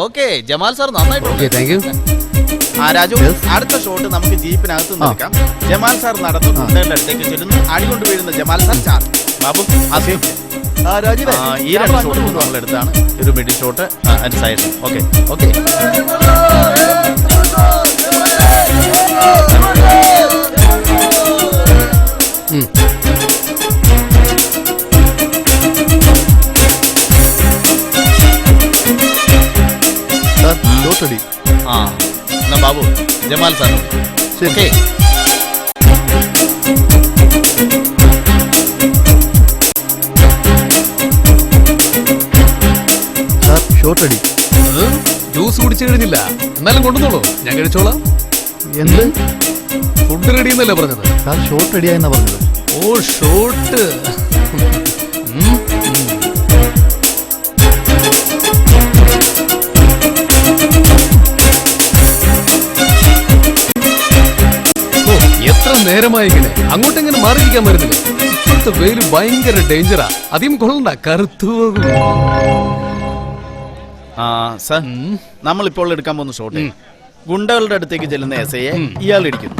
Okay Jamal sir നന്നായിട്ട്. രാജു, അടുത്ത shot നമുക്ക് ജീപ്പിനകത്ത് നിൽക്കാം. ജമാൽ സാർ നടന്നു കുട്ടികളുടെ അടുത്തേക്ക് ചെല്ലുന്നു. അടികൊണ്ട് വീഴുന്ന ജമാൽ സാർ ചാർ. ബാബു ഈ രണ്ട് ഷോട്ട് നമ്മളെടുത്താണ്. ഒരു middle shot side. Okay okay. എന്നാ Babu Jamal sir. Okay juice കുടിച്ചു കഴിഞ്ഞില്ല, എന്നാലും കൊണ്ടുവന്നോളൂ, ഞാൻ കഴിച്ചോളാം. എന്ത് ഫുഡ് റെഡി എന്നല്ലേ പറഞ്ഞത്? ഷോട്ട് റെഡിയായെന്നാ പറഞ്ഞത്. ഓ ഷോട്ട്. എത്ര നേരമായി ഇങ്ങനെ അങ്ങോട്ടെങ്ങനെ മാറിയിരിക്കാൻ വരുന്നില്ല? ഇപ്പോഴത്തെ വെയില് ഭയങ്കര ഡേഞ്ചറാ. അധികം കൊള്ളണ്ട, കറുത്തു പോകും. സാർ, നമ്മളിപ്പോൾ എടുക്കാൻ പോകുന്ന ഷോട്ട് ഗുണ്ടകളുടെ അടുത്തേക്ക് ചെല്ലുന്ന എസ് ഐയെ ഇയാൾ ഇടിക്കുന്നു.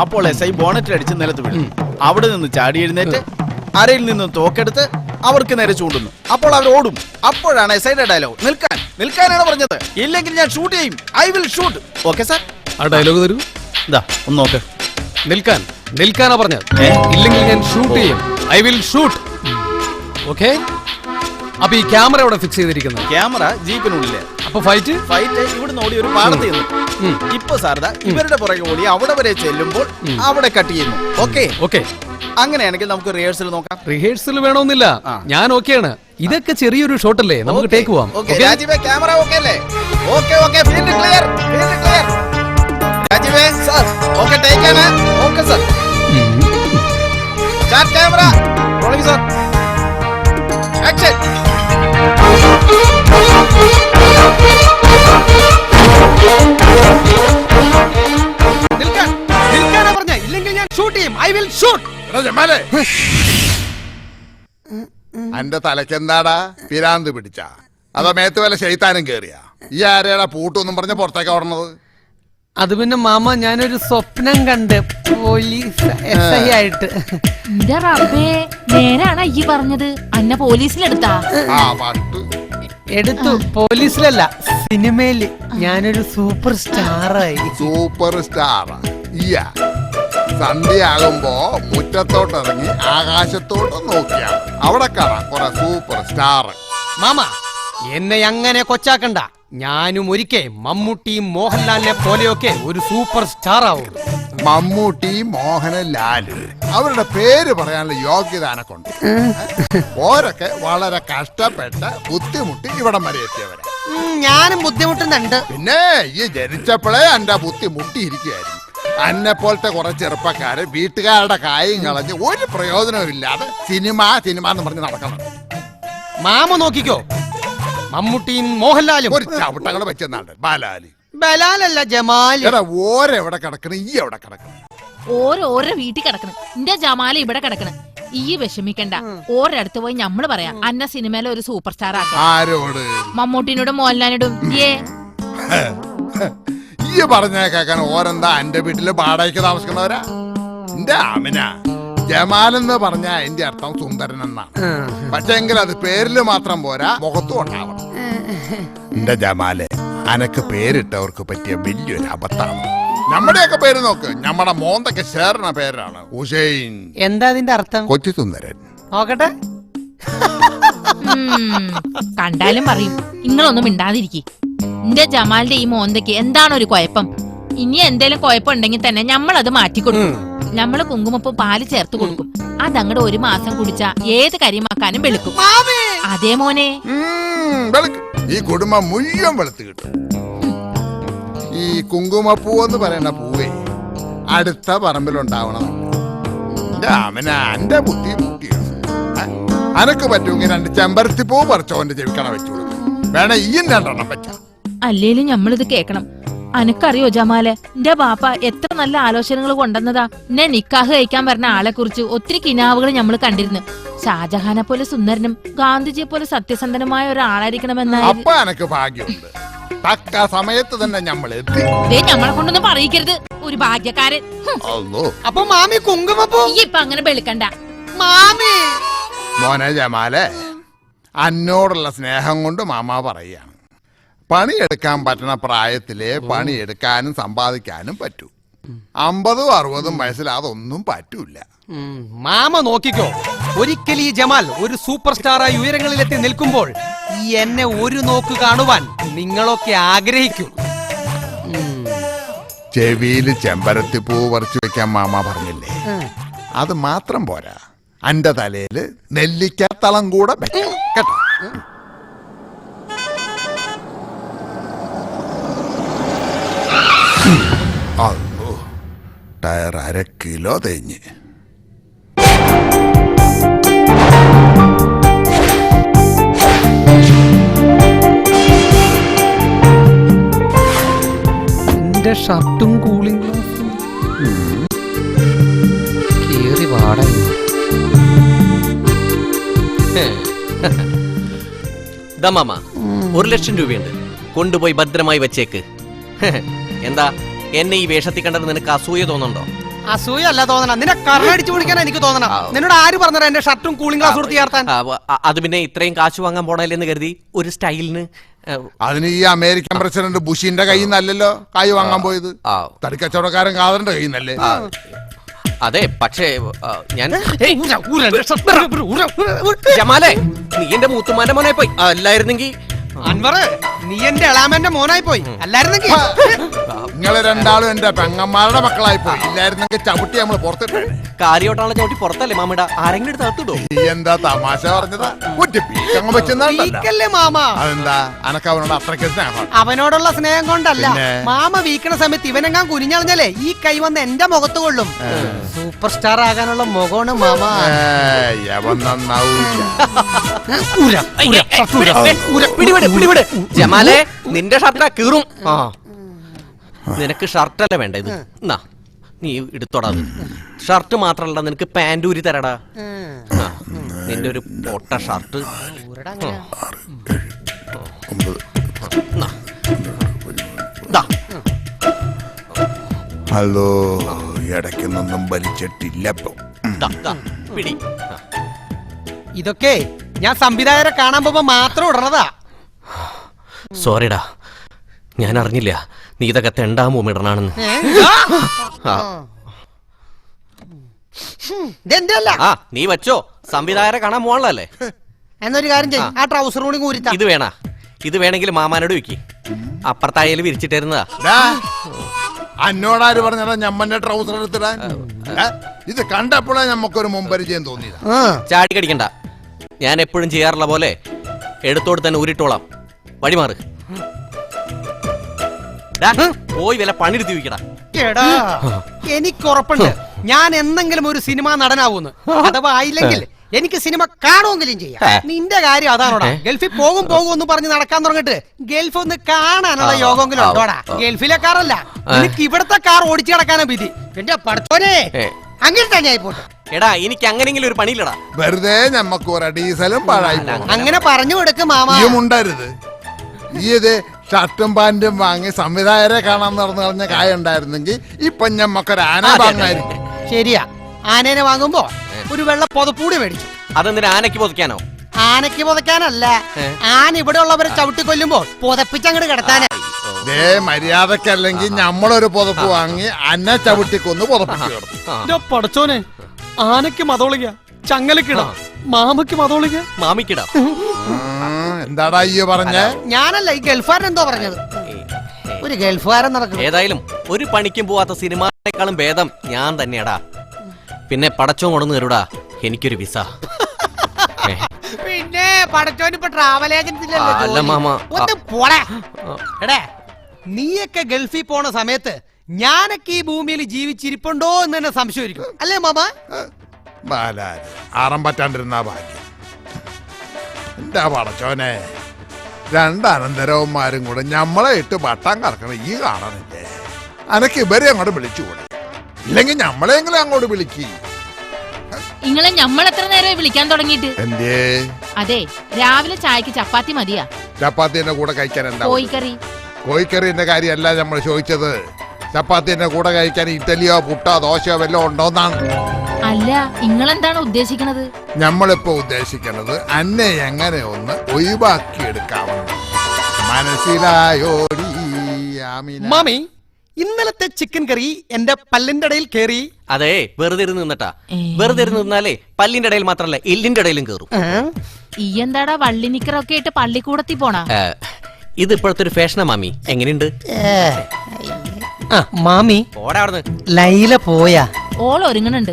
അപ്പോൾ എസ് ഐ ബോണറ്റ് അടിച്ച് നിലത്ത് വീഴുന്നു. അവിടെ നിന്ന് ചാടി എഴുന്നേറ്റ് അരയിൽ നിന്ന് തോക്കെടുത്ത് അവർക്ക് നേരെ ചൂണ്ടുന്നു. അപ്പോൾ അവർ ഓടും. അപ്പോഴാണ് എസ് ഐയുടെ ഡയലോഗ്, നിൽക്കാനാണ് പറഞ്ഞത്, ഇല്ലെങ്കിൽ ഞാൻ ഷൂട്ട് ചെയ്യും, I will shoot. Okay sir, ആ ഡയലോഗ് തരൂ. ഇതാ ഒന്ന് നോക്ക്. നിൽക്കാനാ പറഞ്ഞത്, ഇല്ലെങ്കിൽ ഞാൻ ഷൂട്ട് ചെയ്യും, ഐ വിൽ ഷൂട്ട്. ഓക്കെ. അപ്പൊ ഈ ക്യാമറ ഇവിടെ ഫിക്സ് ചെയ്തിരിക്കുന്നത്? ക്യാമറ ജീപ്പിനുള്ളില്. അപ്പൊ ഫൈറ്റ് ഇവിടുന്ന് ഓടി ഒരു പാടത്ത് ചെന്നു. ഇപ്പൊ സാറിത ഇവരുടെ പുറകെ ഓടി അവിടെ വരെ ചെല്ലുമ്പോൾ അവിടെ കട്ട് ചെയ്യുന്നു. Okay okay. അങ്ങനെയാണെങ്കിൽ നമുക്ക് റിഹേഴ്സൽ നോക്കാം. റിഹേഴ്സൽ വേണമെന്നില്ല, ഞാൻ ഓക്കെയാണ്. ഇതൊക്കെ ചെറിയൊരു ഷോട്ടല്ലേ, നമുക്ക് ടേക്ക് പോവാം. രാജീവേ, ക്യാമറ ഓക്കെ അല്ലേ? Okay okay, field clear, field clear. രാജീവേ സർ, ഓക്കെ ടേക്ക് ആണ്. Okay sir. Start camera rolling sir. Action. നിൽക്കാനാ പറഞ്ഞ, ഇല്ലെങ്കിൽ ഞാൻ ഷൂട്ട് ചെയ്യും, ഐ വിൽ ഷൂട്ട്. അന്റെ തലക്കെന്താടാ പിരാന്ത് പിടിച്ച? അതോ മേത്ത് വല്ല ശൈത്താനും കേറിയ? ഈ ആരെയാടാ പൂട്ടൊന്നും പറഞ്ഞ പുറത്തേക്ക് ഓടണത്? അത് പിന്നെ മാമ, ഞാനൊരു സ്വപ്നം കണ്ട് പോലീസ് എസ് ഐ ആയിട്ട്. നേരാണ് ഈ പറഞ്ഞത്. അന്ന പോലീസിലെടുത്താ? എടുത്തു. പോലീസിലല്ല, സിനിമയില് ഞാനൊരു സൂപ്പർ സ്റ്റാറായി. സൂപ്പർ സ്റ്റാറാ? സന്ധ്യയാകുമ്പോ മുറ്റത്തോട്ടിറങ്ങി ആകാശത്തോട്ട് നോക്കിയാ അവിടെ കാണാം കുറെ സൂപ്പർ സ്റ്റാർ. മാമ, എന്നെ അങ്ങനെ കൊച്ചാക്കണ്ട. ഞാനും ഒരിക്കൽ മമ്മൂട്ടിയും മോഹൻലാലിനെ പോലെയൊക്കെ ഒരു സൂപ്പർ സ്റ്റാർ ആവും. മമ്മൂട്ടി, മോഹൻലാല്, അവരുടെ പേര് പറയാനുള്ള യോഗ്യത എനക്കുണ്ട്. ഓരൊക്കെ വളരെ കഷ്ടപ്പെട്ട് ബുദ്ധിമുട്ടി ഇവിടം വരെ എത്തിയവരാ. ഞാനും ബുദ്ധിമുട്ടുന്നുണ്ട്. പിന്നെ ഈ ജനിച്ചപ്പോഴേ എന്റെ ബുദ്ധി മുട്ടിയിരിക്കുകയായിരുന്നു. അന്നെ പോലത്തെ കുറെ ചെറുപ്പക്കാര് വീട്ടുകാരുടെ കായും കളഞ്ഞ് ഒരു പ്രയോജനവും ഇല്ലാതെ സിനിമ എന്ന് പറഞ്ഞ് നടക്കണം. മാമ നോക്കിക്കോ, മമ്മൂട്ടിയും മോഹൻലാലും ഒരു ചവിട്ടങ്ങളെ വെച്ചെന്നാണ്ട്. ബലാലല്ല ജമാല്. ഓരെവിടെ കിടക്കണം, ഈ എവിടെ കിടക്കണം? ഓരോ വീട്ടിൽ കിടക്കണം. എന്റെ ജമാല ഇവിടെ കിടക്കണം. ഈ വിഷമിക്കണ്ട, ഓരോടത്ത് പോയി ഞമ്മള് പറയാം അന്ന സിനിമയിലെ ഒരു സൂപ്പർ സ്റ്റാർ ആക്കാം. ആരോട്? മമ്മൂട്ടിനോടും മോഹൻലാലിനോടും. ഈ പറഞ്ഞേക്കാൻ ഓരെന്താ എന്റെ വീട്ടില് വാടകയ്ക്ക് താമസിക്കുന്നവരാ? എന്റെ ആമിന, ജമാലെന്ന് പറഞ്ഞ അതിന്റെ അർത്ഥം സുന്ദരൻ എന്നാണ്. പക്ഷെ എങ്കിൽ അത് പേരില് മാത്രം പോരാ, മുഖത്തും ഉണ്ടാവണം. എന്റെ ജമാലെ, അനക്ക് പേരിട്ടവർക്ക് പറ്റിയ വലിയൊരു അബദ്ധാണ്. നമ്മുടെയൊക്കെ പേര് നോക്ക്, നമ്മുടെ മോന്തൊക്കെ ചേർന്ന പേരാണ് ഹുസൈൻ. എന്താ അതിന്റെ അർത്ഥം? കൊച്ചു സുന്ദരൻ. നോക്കട്ടെ. കണ്ടാലും പറയും. നിങ്ങളൊന്നും മിണ്ടാതിരിക്കെ. എന്റെ ജമാലിന്റെ ഈ മോന്തയ്ക്ക് എന്താണ് ഒരു കുഴപ്പം? ഇനി എന്തേലും കുഴപ്പമുണ്ടെങ്കിൽ തന്നെ ഞമ്മളത് മാറ്റിക്കൊടുക്കും. ഞമ്മള് കുങ്കുമപ്പ് പാല് ചേർത്ത് കൊടുക്കും. അതങ്ങടെ ഒരു മാസം കുടിച്ചാ ഏത് കരിമാക്കാനും വെളുക്കും. അതേ മോനെ, ഈ കുടുംബം മുഴുവൻ വെളുത്ത് കിട്ടും. ഈ കുങ്കുമപ്പൂ എന്ന് പറയുന്ന പൂവേ അടുത്ത പറമ്പിലുണ്ടാവണം. എന്റെ ബുദ്ധി മുട്ടിയാണ്. അനക്ക് പറ്റുമെങ്കിൽ 2 ചെമ്പരത്തിപ്പൂ പറിച്ചോന്റെ ചെവിക്കണ വെച്ചു കൊടുക്കും. വേണേ ഈ 2 പറ്റാം. അല്ലേലും ഞമ്മളിത് കേക്കണം. അനക്കറിയോ ജമാലെ, എന്റെ ബാപ്പ എത്ര നല്ല ആലോചനകൾ കൊണ്ടുവന്നതാ. എന്നെ നിക്കാഹ് കഴിക്കാൻ പറഞ്ഞ ആളെ കുറിച്ച് ഒത്തിരി കിനാവുകൾ ഞമ്മള് കണ്ടിരുന്നു. ഷാജഹാനെ പോലെ സുന്ദരനും ഗാന്ധിജിയെ പോലെ സത്യസന്ധനുമായ ഒരാളായിരിക്കണമെന്നായി അപ്പൊ എനക്ക് ഭാഗ്യമുണ്ട്. തക്ക സമയത്ത് തന്നെ നമ്മൾ എത്തി. ഞമ്മളെ കൊണ്ടൊന്നും പറയിക്കരുത്, ഒരു ഭാഗ്യക്കാരൻ. അല്ലോ അപ്പൊ മാമി കുങ്കുമപ്പൂ ഈ ഇപ്പൊ അങ്ങനെ വെളുക്കണ്ട. മാമി മോനെ ജമാലെ, അന്നോടുള്ള സ്നേഹം കൊണ്ട് മാമ പറയാണ്, പണിയെടുക്കാൻ പറ്റുന്ന പ്രായത്തിലെ പണിയെടുക്കാനും സമ്പാദിക്കാനും പറ്റൂ. 50 60 വയസ്സിൽ അതൊന്നും പറ്റൂല. മാമ നോക്കിക്കോ, ഒരിക്കൽ ഈ ജമാൽ ഒരു സൂപ്പർ സ്റ്റാറായി ഉയരങ്ങളിലെത്തി നിൽക്കുമ്പോൾ ഈ എന്നെ ഒരു നോക്ക് കാണുവാൻ നിങ്ങളൊക്കെ ആഗ്രഹിക്കും. ചെവിയിൽ ചെമ്പരത്തി പൂ പറിച്ചു വെക്കാൻ മാമ പറഞ്ഞില്ലേ, അത് മാത്രം പോരാ, അന്റെ തലയില് നെല്ലിക്കത്തളം കൂടെ വെക്കണം കേട്ടോ. അല്ലോ, ടയർ 1/2 കിലോ തേഞ്ഞ്. എന്റെ ഷർട്ടും കൂളിംഗ് ഗ്ലാസും കേറി പാടാ. മാമ 1 ലക്ഷം രൂപയുണ്ട്, കൊണ്ടുപോയി ഭദ്രമായി വെച്ചേക്ക്. എന്താ എന്നെ ഈ വേഷത്തിൽ കണ്ടത് നിനക്ക് അസൂയ തോന്നുന്നുണ്ടോ? അസൂയല്ല തോന്നണം, നിന്നെ കറടിച്ചു പിടിക്കാൻ എനിക്ക് തോന്നണം. നിന്നോട് ആര് പറഞ്ഞാ എന്റെ ഷർട്ടും കൂളിംഗ് ഗ്ലാസ് കൊടുത്ത് ചേർത്താൻ? അത് പിന്നെ ഇത്രയും കാശ് വാങ്ങാൻ പോണല്ലെന്ന് കരുതി ഒരു സ്റ്റൈലിന്. അതിന് ഈ അമേരിക്കൻ പ്രസിഡന്റ് ബുഷിന്റെ കയ്യിൽ നിന്നല്ലല്ലോ കായ് വാങ്ങാൻ പോയത്, തടിക്കച്ചവടക്കാരൻ കാതറിന്റെ കയ്യിൽ നിന്നല്ലേ? അതെ, പക്ഷേ ഞാൻ ജമാലേ, നീ എന്റെ മൂത്തുമാന്റെ മോനായി പോയി. അല്ലായിരുന്നെങ്കിൽ അൻവറ്, നീ എന്റെ എളാമന്റെ മോനായി പോയി. അല്ലായിരുന്നെങ്കിൽ നിങ്ങള് രണ്ടാളും എന്റെ പെങ്ങന്മാരുടെ മക്കളായി പോയി. ഇല്ലായിരുന്നെങ്കിൽ ചവിട്ടി നമ്മള് പുറത്തിട്ടേ. കാര്യോട്ടാണല്ലോ ചവിട്ടി പുറത്തല്ലേ മാമിട, ആരെങ്കിലും എടുത്ത് അകത്തിടോ? ഈ എന്താ തമാശ പറഞ്ഞതാ? വീക്കല്ലേ മാമ? അതെന്താ അനക്ക് അവനോട് അത്രയ്ക്ക് സ്നേഹം? അവനോടുള്ള സ്നേഹം കൊണ്ടല്ല, പിന്നെ? മാമ വീക്കണ സമയത്ത് ഇവനെങ്ങാൻ കുനിഞ്ഞളഞ്ഞാലേ ഈ കൈ വന്ന് എന്റെ മുഖത്ത് കൊള്ളും. സൂപ്പർ സ്റ്റാർ ആകാനുള്ള മുഖമാണ് മാമ. യവൻ നന്നാവൂല. ജമാലേ, നിന്റെ ഷർട്ടാ കീറും. നിനക്ക് ഷർട്ടല്ല വേണ്ട, ഇത് എന്നാ നീ എടുത്തോടാ. ഷർട്ട് മാത്രല്ല, നിനക്ക് പാന്റ് ഊരി തരടാ. നിന്റെ ഒരു പൊട്ട ഷർട്ട്. ഹലോ, ഇടയ്ക്കൊന്നും വലിച്ചിട്ടില്ല. പിടി. ഇതൊക്കെ ഞാൻ സംവിധായകരെ കാണാൻ പോകുമ്പോ മാത്രം ഇടണതാ. സോറിടാ, ഞാൻ അറിഞ്ഞില്ല നീ ഇതൊക്കെ തെണ്ടാമോ ഇടണാണെന്ന്. ആ നീ വെച്ചോ, സംവിധായകരെ കാണാൻ പോകാനല്ലേ. എന്നൊരു കാര്യം ചെയ്യും, ആ ട്രൗസർ കൂടി കൂരിത്താ. ഇത് വേണ, ഇത് വേണമെങ്കിൽ മാമാനോട് വെക്കി, അപ്പുറത്തായാല് വിരിച്ചിട്ടിരുന്നതാ. അന്നോടാര് പറഞ്ഞാ ഞമ്മന്റെ ട്രൗസർ എടുത്തിടാൻ? ഇത് കണ്ടപ്പോഴേ നമുക്കൊരു മുമ്പരിചയം തോന്നിയതാ. ചാടി കടിക്കണ്ട, ഞാൻ എപ്പോഴും ചെയ്യാറുള്ള പോലെ എടുത്തോട് തന്നെ ഊരിട്ടോളാം. വഴിമാറ്, പോയി വില പണിയെടുത്ത് ചോദിക്കടാ. എടാ, എനിക്ക് ഉറപ്പുണ്ട് ഞാൻ എന്തെങ്കിലും ഒരു സിനിമ നടനാവൂന്ന്. അഥവാ ആയില്ലെങ്കിൽ എനിക്ക് സിനിമ കാണുമെങ്കിലും ചെയ്യാം. നിന്റെ കാര്യം അതാണോടാ? ഗൾഫിൽ പോകും എന്ന് പറഞ്ഞ് നടക്കാൻ തുടങ്ങിട്ട് ഗൾഫ് ഒന്ന് കാണാനുള്ള യോഗമെങ്കിലും ഉണ്ടോടാ? ഗൾഫിലെ കാറല്ല, എനിക്ക് ഇവിടത്തെ കാർ ഓടിച്ചു കിടക്കാനാ വിധി. എന്റെ പഠിച്ചോനെ, അങ്ങനെ തന്നെ ആയിപ്പോട്ടെ. എടാ, എനിക്ക് അങ്ങനെങ്കിലും ഒരു പണിയില്ലടാ. വെറുതെ ഞമ്മക്ക് കുറെ ഡീസലും പാഴായി. അങ്ങനെ പറഞ്ഞു കൊടുക്കും മാമ. ഉണ്ടായിരുന്നത് ഈ ഇത് ഷർട്ടും പാന്റും വാങ്ങി സംവിധായകരെ കാണാൻ നടന്നു കളഞ്ഞ കായ ഉണ്ടായിരുന്നെങ്കിൽ ഇപ്പൊ ഞമ്മക്കൊരു ആന വാങ്ങായിരിക്കും. ശരിയാ, ആനേനെ വാങ്ങുമ്പോ ഒരു വെള്ള പുതപ്പൂടി മേടിച്ചു. അതെന്തിനാ? ആനയ്ക്ക് പൊതിക്കാനോ? ആനയ്ക്ക് പുതയ്ക്കാനല്ല, ആന ഇവിടെ ഉള്ളവരെ ചവിട്ടി കൊല്ലുമ്പോ പുതപ്പിച്ചങ്ങോട്ട് കിടത്താനാ. മര്യാദക്കല്ലെങ്കിൽ ഞമ്മളൊരു പുതപ്പ് വാങ്ങി അന്നെ ചവിട്ടിക്കൊന്ന് പുതപ്പിച്ചു കിടന്നു. പഠിച്ചോനെ, ആനയ്ക്ക് മതോളിക, ചങ്ങലക്കിടാം, മാമയ്ക്ക് മതോളിക, മാമിക്കിടാം. എന്താടാ ഈ പറഞ്ഞ? ഞാനല്ല, ഈ ഗൾഫുകാരൻ എന്തോ പറഞ്ഞത്. ഒരു ഗൾഫുകാരൻ നടക്കും. ഏതായാലും ഒരു പണിക്കും പോവാത്ത സിനിമയെക്കാളും ഭേദം ഞാൻ തന്നെയാടാ. പിന്നെ പടച്ചോ കൊണ്ടു തരൂടാ എനിക്കൊരു വിസ. പിന്നെ പടച്ചോന് ഇപ്പൊ ട്രാവൽ ഏജൻസി അല്ല മാമ. ഒന്ന് പോടാ. എടേ, നീയൊക്കെ ഗൾഫിൽ പോണ സമയത്ത് ഞാനൊക്കെ ഈ ഭൂമിയിൽ ജീവിച്ചിരിപ്പുണ്ടോ എന്ന് തന്നെ സംശയമായിരിക്കും, അല്ലേ മാമ? ആറം പറ്റാണ്ടിരുന്ന ഭാഗ്യം. എന്താ പടച്ചോനെ, 2 അനന്തരവന്മാരും കൂടെ ഞമ്മളെ ഇട്ട് പട്ടാൻ കറക്കണം ഈ കാണണില്ലേ? അനക്ക് ഇവരെ അങ്ങോട്ട് വിളിച്ചുകൂടെ? ഇല്ലെങ്കിൽ ഞമ്മളെങ്കിലും അങ്ങോട്ട് വിളിക്ക്. നിങ്ങളെ ഞമ്മളെത്ര നേരമായി വിളിക്കാൻ തുടങ്ങിയിട്ട്? എന്തേ അതെ, രാവിലെ ചായക്ക് ചപ്പാത്തി മതിയാ? ചപ്പാത്തിന്റെ കൂടെ കഴിക്കാൻ എന്താ? കോഴിക്കറി. കോഴിക്കറിന്റെ കാര്യമല്ല നമ്മൾ ചോദിച്ചത്. ചപ്പാത്തിന്റെ കൂടെ കഴിക്കാൻ ഇഡ്ഡലിയോ പുട്ടോ ദോശയോ വല്ലതും ഉണ്ടോന്നാണ്. അല്ല, നിങ്ങളെന്താണ് ഉദ്ദേശിക്കണത്? നമ്മളിപ്പോ ഉദ്ദേശിക്കുന്നത് അന്നെ എങ്ങനെ ഒന്ന് ഒഴിവാക്കിയെടുക്കാവുന്ന. മനസ്സിലായോടി ആമിന? മാമി, ഇന്നലത്തെ ചിക്കൻ കറി എന്റെ പല്ലിന്റെ ഇടയിൽ കേറി. അതെ, വെറുതെ ഇരുന്ന് നിന്നട്ടാ. വെറുതെ ഇരുന്ന് നിന്നാലേ പല്ലിന്റെ ഇടയിൽ മാത്രല്ല എല്ലിന്റെ ഇടയിലും കേറും. ഈ എന്താടാ വള്ളിനിക്കറൊക്കെ ഇട്ട് പള്ളിക്കൂടത്തി പോണ? ഇത് ഇപ്പോഴത്തെ ഒരു ഫാഷനാ മാമി. എങ്ങനെയുണ്ട് മാമി? പോടാ അവിടുന്ന്. ലൈല പോയാ? ഓൾ ഒരുങ്ങണുണ്ട്.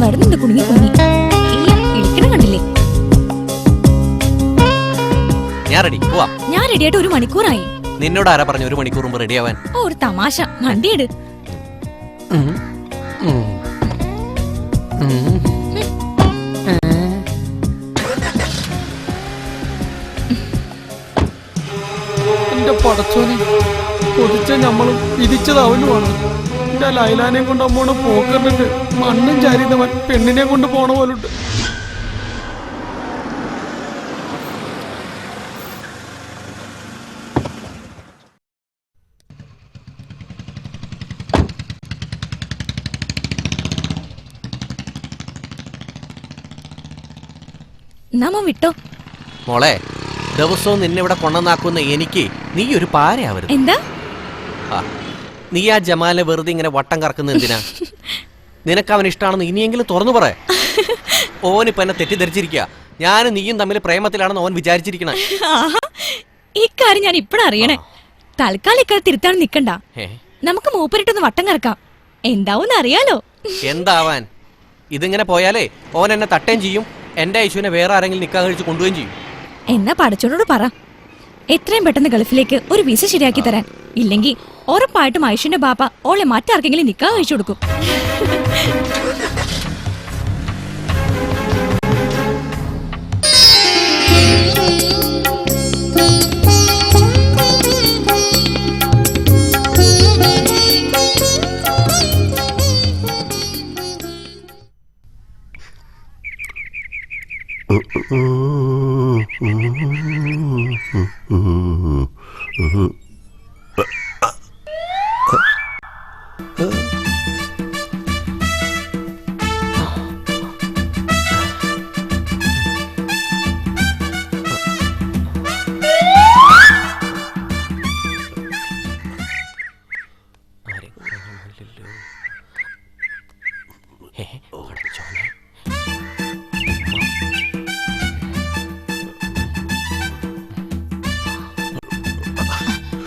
വരുന്നുണ്ട് കുടുങ്ങി കുടുങ്ങി. ഇരിക്കണം കണ്ടില്ലേ? ഞാൻ റെഡി, പോവാം. ഞാൻ റെഡിയായിട്ട് 1 മണിക്കൂറായി. നിന്നോട് ആരാ പറഞ്ഞു 1 മണിക്കൂർ മുമ്പ് റെഡി ആവാൻ? ഓ, ഒരു തമാശ. വണ്ടിയെട്. എന്റെ പടച്ചോനെ, കൊതിച്ച നമ്മളും വിധിച്ചതവനുമാണ്. എന്റെ ലൈലാനെ കൊണ്ട് അമ്മോണ് പോക്കറിട്ട് മണ്ണും ചാരിന്നവൻ പെണ്ണിനെ കൊണ്ട് പോണ പോലുണ്ട്. നമ്മ വിട്ടോ. മോളെ, ദിവസവും നിന്നെ ഇവിടെ കൊണ്ടുവന്നാക്കുന്ന എനിക്ക് നീ ഒരു പാരയാവരുത്. എന്താ? നീ ആ ജമാലെ വെറുതെ ഇങ്ങനെ വട്ടം കറക്കുന്ന എന്തിനാ? നിനക്ക് അവൻ ഇഷ്ടമാണെന്ന് ഇനിയെങ്കിലും തുറന്നു പറ. ഓനിപ്പ എന്നെ തെറ്റിദ്ധരിച്ചിരിക്കുക. ഞാനും നീയും തമ്മിൽ പ്രേമത്തിലാണെന്ന് ഓൻ വിചാരിച്ചിരിക്കണ. ഇക്കാര്യം ഞാൻ ഇപ്പഴറിയണേ. തൽക്കാലം ഇക്കാര്യം തിരുത്താൻ നിക്കണ്ട. നമുക്ക് മൂപ്പരിട്ടൊന്ന് വട്ടം കറക്കാം. എന്താവും അറിയാലോ. എന്താവാൻ? ഇതിങ്ങനെ പോയാലേ ഓൻ എന്നെ തട്ടേം ചെയ്യും. എന്റെ ഐശുവിനെ വേറെ ആരെങ്കിലും നിക്കാ കഴിച്ച് കൊണ്ടുപോവുകയും ചെയ്യും. എന്നാ പടച്ചോനോട് പറ, എത്രയും പെട്ടെന്ന് ഗൾഫിലേക്ക് ഒരു വിസ ശരിയാക്കി തരാൻ. ഇല്ലെങ്കിൽ ഉറപ്പായിട്ടും ഐഷുവിന്റെ ബാപ്പ ഓളെ മറ്റാർക്കെങ്കിലും നിക്കാ കഴിച്ചു കൊടുക്കും.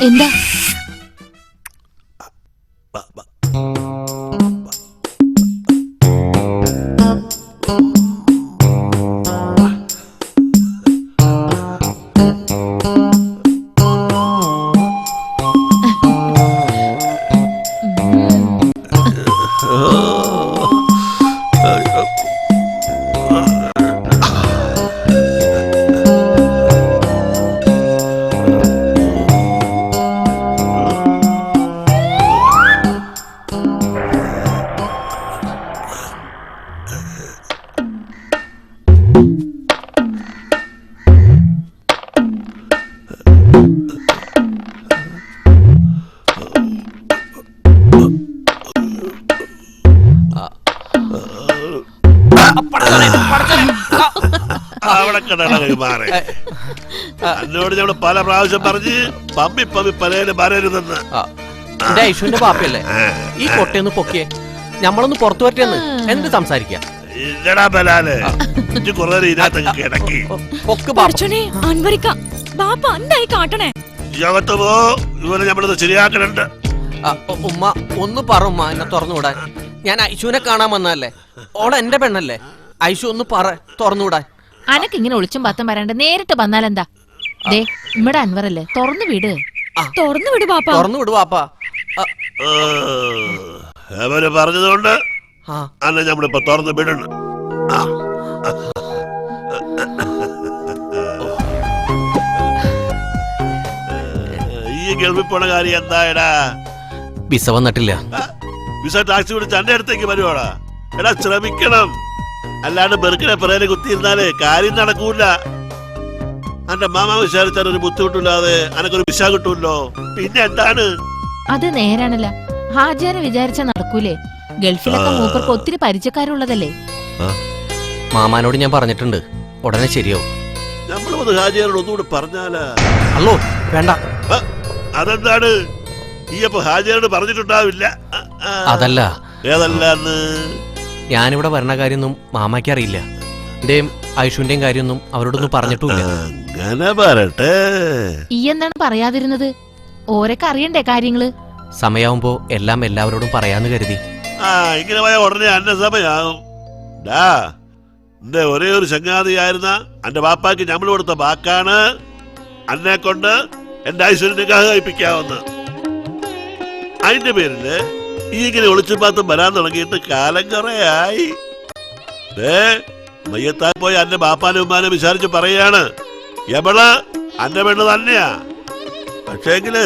എന്താ? എന്നോട് ഞങ്ങള് പല പ്രാവശ്യം പറഞ്ഞ് പമ്മി പമ്മി പലരും പറയരുതെന്ന്. എന്റെ ഐശുവിന്റെ പാപ്പയല്ലേ? ഈ കൊട്ടയൊന്ന് പൊക്കിയേ, ഞമ്മളൊന്ന് പുറത്തു പറ്റേന്ന് എന്ത് സംസാരിക്കാം? ഇല്ലടാ ബലാല്, കുറെ ഇതിനകത്ത് കിടക്കി ജഗത്ത് പോ. ഇവരെ നമ്മളിത് ശരിയാക്കണുണ്ട്. ഉമ്മ ഒന്ന് പറ ഉമ്മ, എന്നെ തുറന്നുവിടാൻ. ഞാൻ ഐശുവിനെ കാണാൻ വന്നതല്ലേ, ഓളെ എന്റെ പെണ്ണല്ലേ. ഐശു ഒന്ന് പറ, തുറന്നുവിടാൻ. അനക്ക് ഇങ്ങനെ ഒളിച്ചും പത്തും വരാണ്ട് നേരിട്ട് വന്നാലെന്താ? ദേ, ഇവിടെ അൻവറല്ലേ, തുറന്നു വിട്. തുറന്നു വിട് പാപ്പ, തുറന്നു വിട് പാപ്പ. അവര് പറഞ്ഞതുകൊണ്ട് അന്നെ നമ്മളിപ്പോ തുറന്നു വിടണം. ഗൾഫിൽ പോണ കാര്യം എന്തായടാ? വിസ വന്നിട്ടില്ല. വിസ ടാക്സി വിളിച്ച് എന്റെ അടുത്തേക്ക് വരുവാടാ. എടാ ശ്രമിക്കണം, അല്ലാണ്ട് ബെർക്കിനെ പറയാനെ കുത്തിയിരുന്നാലേ കാര്യം നടക്കൂല. എന്റെ മാമ വിചാരിച്ചാൽ ഒരു ബുദ്ധിമുട്ടില്ലാതെ അനക്കൊരു വിസ കിട്ടൂല്ലോ. പിന്നെ എന്താണ്? അത് നേരാണല്ല. ഹാജിയാരെ വിചാരിച്ചാ നടക്കൂലേ? ഗൾഫിലൊക്കെ മൂപ്പർക്ക് ഒത്തിരി പരിചയക്കാരുള്ളതല്ലേ. മാമാനോട് ഞാൻ പറഞ്ഞിട്ടുണ്ട്, ഉടനെ ശരിയാവും. നമ്മൾ വന്ന് ഹാജിയാരോട് ഒന്നുകൂടി പറഞ്ഞാലാ? അല്ലോ വേണ്ട. അതെന്താണ്? ഈ അപ്പൊ ഹാജിയാരോട് പറഞ്ഞിട്ടുണ്ടാവില്ല. അതല്ല. ഏതല്ലാന്ന്? ഞാനിവിടെ വരണ കാര്യമൊന്നും മാമാക്ക് അറിയില്ല. എന്റെയും ഐഷുവിന്റെയും കാര്യമൊന്നും അവരോടൊന്നും പറഞ്ഞിട്ടില്ല. അങ്ങനെ പറട്ടെ. ഈ എന്താണ് പറയാതിരുന്നത്? ഓരൊക്കെ അറിയണ്ടേ കാര്യങ്ങള്? സമയാവുമ്പോ എല്ലാം എല്ലാവരോടും പറയാന്ന് കരുതി. ഇങ്ങനെ പോയ ഉടനെ അന്ന സമയാകും. എന്റെ ഒരേ ഒരു ചങ്ങാതിയായിരുന്ന എന്റെ ബാപ്പാക്ക് നമ്മൾ കൊടുത്ത വാക്കാണ് അന്നെ കൊണ്ട് എന്റെ ഐശ്വര്യനെ കഴിപ്പിക്കാവുന്ന. അതിന്റെ പേരില് ഈ ഇങ്ങനെ ഒളിച്ചും പാത്തും വരാൻ തുടങ്ങിയിട്ട് കാലം കുറയായി. മയ്യത്താൻ പോയി അന്റെ ബാപ്പാനും ഉമ്മാനും വിചാരിച്ച് പറയാണ്, എവള് അന്റെ പെണ്ണ് തന്നെയാ. പക്ഷേങ്കില്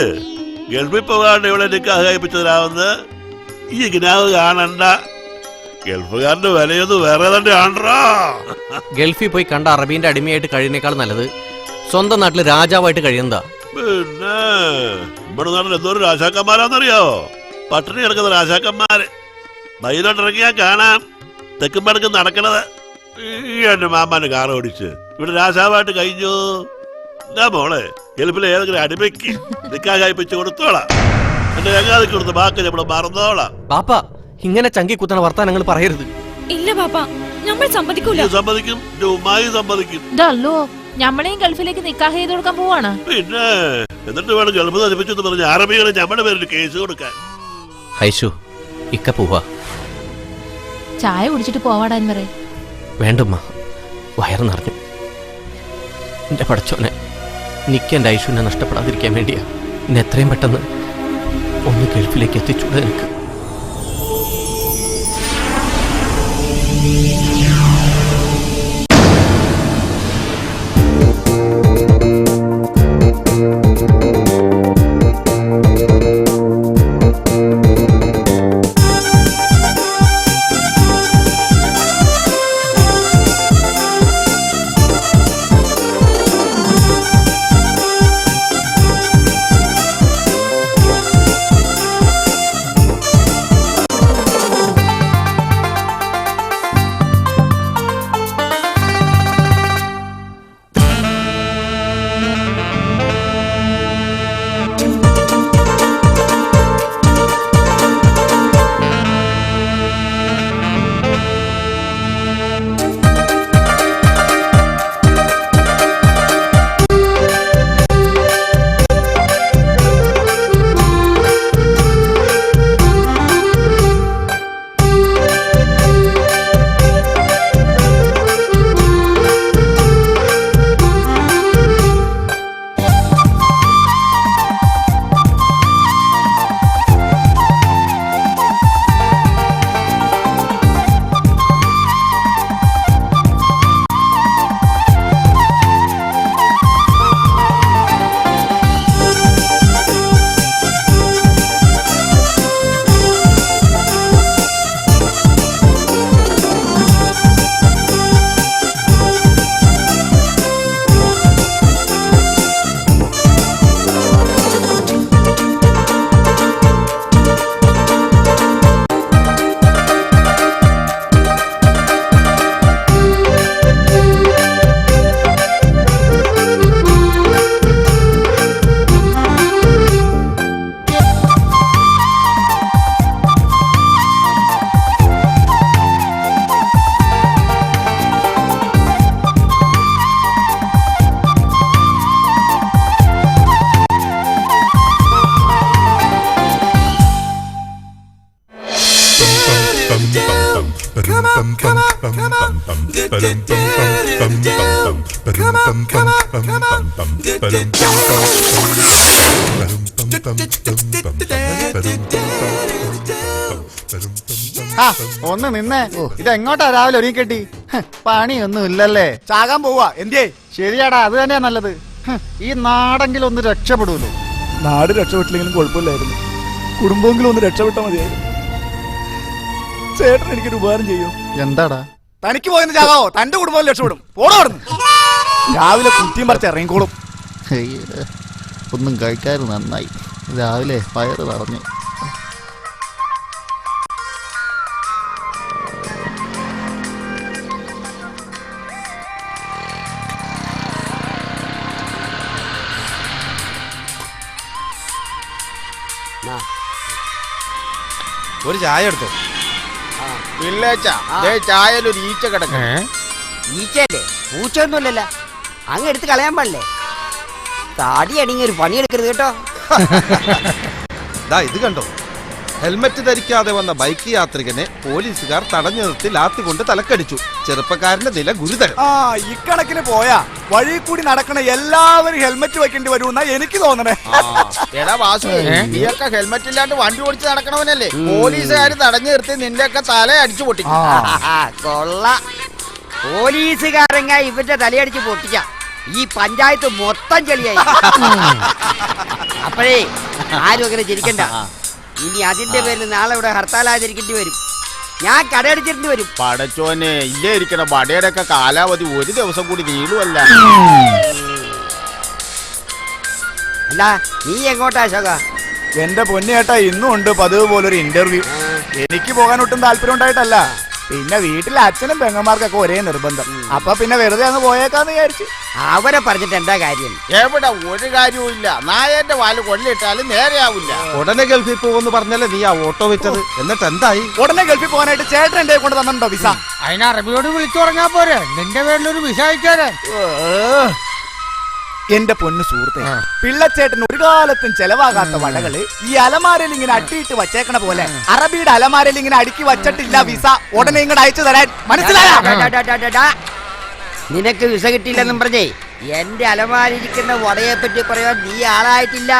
ഗൾഫിൽ പോകാണ്ട് ഇവിടെ നിക്കാഹ് കഴിപ്പിച്ചതിനാവുന്ന ഈ ഗിനാവ് കാണണ്ട. ഗൾഫുകാരന്റെ വിലയൊന്നും വേറെ തന്നെ ആണോ? ഗൾഫിൽ പോയി കണ്ട അറബീന്റെ അടിമയായിട്ട് കഴിയുന്നേക്കാൾ നല്ലത് സ്വന്തം നാട്ടില് രാജാവായിട്ട് കഴിയുന്നതാ. പിന്നെ ഇവിടെ നാട്ടിൽ എന്തോരം രാജാക്കന്മാരാന്നറിയാവോ? പട്ടിണി കിടക്കുന്ന രാജാക്കന്മാര്. വൈകിട്ടോട്ടിറങ്ങിയാ കാണാം തെക്കും പടക്കും നടക്കണത്. ഈ എന്റെ മാമാന് കാർ ഓടിച്ച് ഇവിടെ രാജാവായിട്ട് കഴിഞ്ഞു. എന്താ മോളെ, ഗൾഫിലെ ഏതെങ്കിലും അടിമയ്ക്ക് നിക്കാഹ് കഴിപ്പിച്ച് കൊടുത്തോളാം. എന്റെ ചങ്ങാതിക്ക് കൊടുത്ത ബാക്കി നമ്മള് മറന്നോളാം. പാപ്പ ഇങ്ങനെ ചങ്കി കുത്തണ വർത്താനങ്ങൾ പറയരുത്. ഇല്ല പാപ്പ, നമ്മൾ സമ്മതിക്കൂല. സമ്മതിക്കും, എന്റെ ഉമ്മായി സമ്മതിക്കും. ഇതല്ലോ ഞമ്മളെയും ഗൾഫിലേക്ക് നിക്കാഹ് ചെയ്ത് കൊടുക്കാൻ പോവാണ്. പിന്നെ എന്നിട്ട് വേണം ഗൾഫ് നശിപ്പിച്ചെന്ന് പറഞ്ഞ അറബികളെ നമ്മുടെ പേരിൽ കേസ് കൊടുക്കാൻ. ഐഷു ഇക്ക പോവാ. ചായ കുടിച്ചിട്ട് പോവാടാൻ പറ. വേണ്ടുമ്മ, വയറ് നിറഞ്ഞു. എന്റെ പടച്ചോനെ, നിക്ക് എന്റെ ഐഷുവിനെ നഷ്ടപ്പെടാതിരിക്കാൻ വേണ്ടിയാ എന്നെ എത്രയും പെട്ടെന്ന് ഒന്ന് ഗൾഫിലേക്ക് എത്തിച്ചൂടെ എനിക്ക്. ഒന്ന് നിന്നേ. ഇതെങ്ങോട്ടാ രാവിലെ ഒരുങ്ങി കെട്ടി? പണിയൊന്നും ഇല്ലല്ലേ? ചാകാൻ പോവാ. എന്തേ? ശരിയാടാ, അത് തന്നെയാ നല്ലത്. ഈ നാടെങ്കിലും ഒന്ന് രക്ഷപ്പെടൂലോ. നാട് രക്ഷപ്പെട്ടില്ലെങ്കിലും കുഴപ്പമില്ലായിരുന്നു. കുടുംബമെങ്കിലും ഒന്ന് രക്ഷപ്പെട്ടാൽ മതിയായിരുന്നു. ചേട്ടൻ എനിക്കൊരു ഉപകാരം ചെയ്യൂ. എന്താടാ? തനിക്ക് പോയെന്ന് ചാകാവോ? തന്റെ കുടുംബം രക്ഷപ്പെടും. പോടോടുന്നു. രാവിലെ കുറ്റിയും പറിച്ച് ഇറങ്ങിക്കോളും. ഒന്നും കഴിക്കാറ് നന്നായി. രാവിലെ വയറ് നിറഞ്ഞു. ഒരു ചായ എടുത്തോ. ചായലൊരു ഈച്ച കിടക്കും. ഈച്ചയല്ലേ? പൂച്ചയൊന്നുമില്ലല്ലോ. അങ്ങ് എടുത്ത് കളയാൻ പാടില്ലേ? താടി അടിങ്ങി ഒരു പണിയെടുക്കരുത് കേട്ടോ. ഇത് കണ്ടോ, ഹെൽമറ്റ് ധരിക്കാതെ വന്ന ബൈക്ക് യാത്രികനെ പോലീസുകാർ തടഞ്ഞു നിർത്തി ലാത്തി കൊണ്ട് തലക്കടിച്ചു. ചെറുപ്പക്കാരന്റെ നില ഗുരുതരം. ഇക്കണക്കിന് പോയാ വഴി കൂടി നടക്കണ എല്ലാവരും ഹെൽമെറ്റ് വെക്കേണ്ടി വരുമെന്നാ എനിക്ക് തോന്നണേ. എടാ വാസു, നീയൊക്കെ ഹെൽമെറ്റ് ഇല്ലാണ്ട് വണ്ടി ഓടിച്ച് നടക്കണവനല്ലേ? പോലീസുകാർ തടഞ്ഞു നിർത്തി നിന്റെ ഒക്കെ തല അടിച്ചു പൊട്ടി. കൊള്ള പോലീസുകാരങ്ങ ഇവന്റെ തലയടിച്ച് പൊട്ടിക്ക. ഈ പഞ്ചായത്ത് മൊത്തം ചെളിയായി. അപ്പോഴേ ആരും അങ്ങനെ ചിരിക്കണ്ട. ഇനി അതിന്റെ പേരിൽ നാളെ ഇവിടെ ഹർത്താലാചരിക്കേണ്ടി വരും. ഞാൻ കടയടിച്ചിട്ട് വരും. പടച്ചോനെ, ഇല്ലേ ഇരിക്കണ വടയുടെ ഒക്കെ കാലാവധി ഒരു ദിവസം കൂടി നീളുവല്ല. അല്ല, നീ എങ്ങോട്ടാ അശോക? എന്റെ പൊന്നേട്ടാ, ഇന്നും ഉണ്ട് പതിവ് പോലൊരു ഇന്റർവ്യൂ. എനിക്ക് പോകാൻ ഒട്ടും താല്പര്യം ഉണ്ടായിട്ടല്ല. പിന്നെ വീട്ടിലെ അച്ഛനും പെങ്ങന്മാർക്കൊക്കെ ഒരേ നിർബന്ധം. അപ്പൊ പിന്നെ വെറുതെ അങ്ങ് പോയേക്കാന്ന് വിചാരിച്ചു. അവരെ പറഞ്ഞിട്ട് എന്താ കാര്യം? എവിടെ ഒരു കാര്യവും ഇല്ല. നായന്റെ വാല് കൊള്ളിട്ടാലും നേരെയാവില്ല. ഉടനെ ഗൾഫിൽ പോകുമെന്ന് പറഞ്ഞല്ലേ നീ ആ ഓട്ടോ വെച്ചത്? എന്നിട്ട് എന്തായി? ഉടനെ ഗൾഫിൽ പോകാനായിട്ട് ചേട്ടൻ എന്റെ കൊണ്ട് തന്നിട്ടുണ്ടോ വിസ? അതിന് അറബിയോട് വിളിച്ചു തുടങ്ങാ പോരെ? നിന്റെ പേരിലൊരു വിസ അയക്കാതെ. എന്റെ പൊന്നു സുഹൃത്തെ, പിള്ളച്ചേട്ടൻ ഒരു കാലത്തും ചെലവാകാത്ത വടകള് ഈ അലമാരയിൽ ഇങ്ങനെ അട്ടിയിട്ട് വച്ചേക്കണ പോലെ അറബിയുടെ അലമാരയിൽ ഇങ്ങനെ അടുക്കി വച്ചിട്ടില്ല വിസ. ഉടനെ ഇങ്ങോട്ട് അയച്ചു തരാൻ. മനസ്സിലായോ? നിനക്ക് വിസ കിട്ടിയില്ലെന്നും പറഞ്ഞേ എന്റെ അലമാരിയിരിക്കുന്ന വടയെ പറ്റി പറയാൻ നീ ആളായിട്ടില്ല.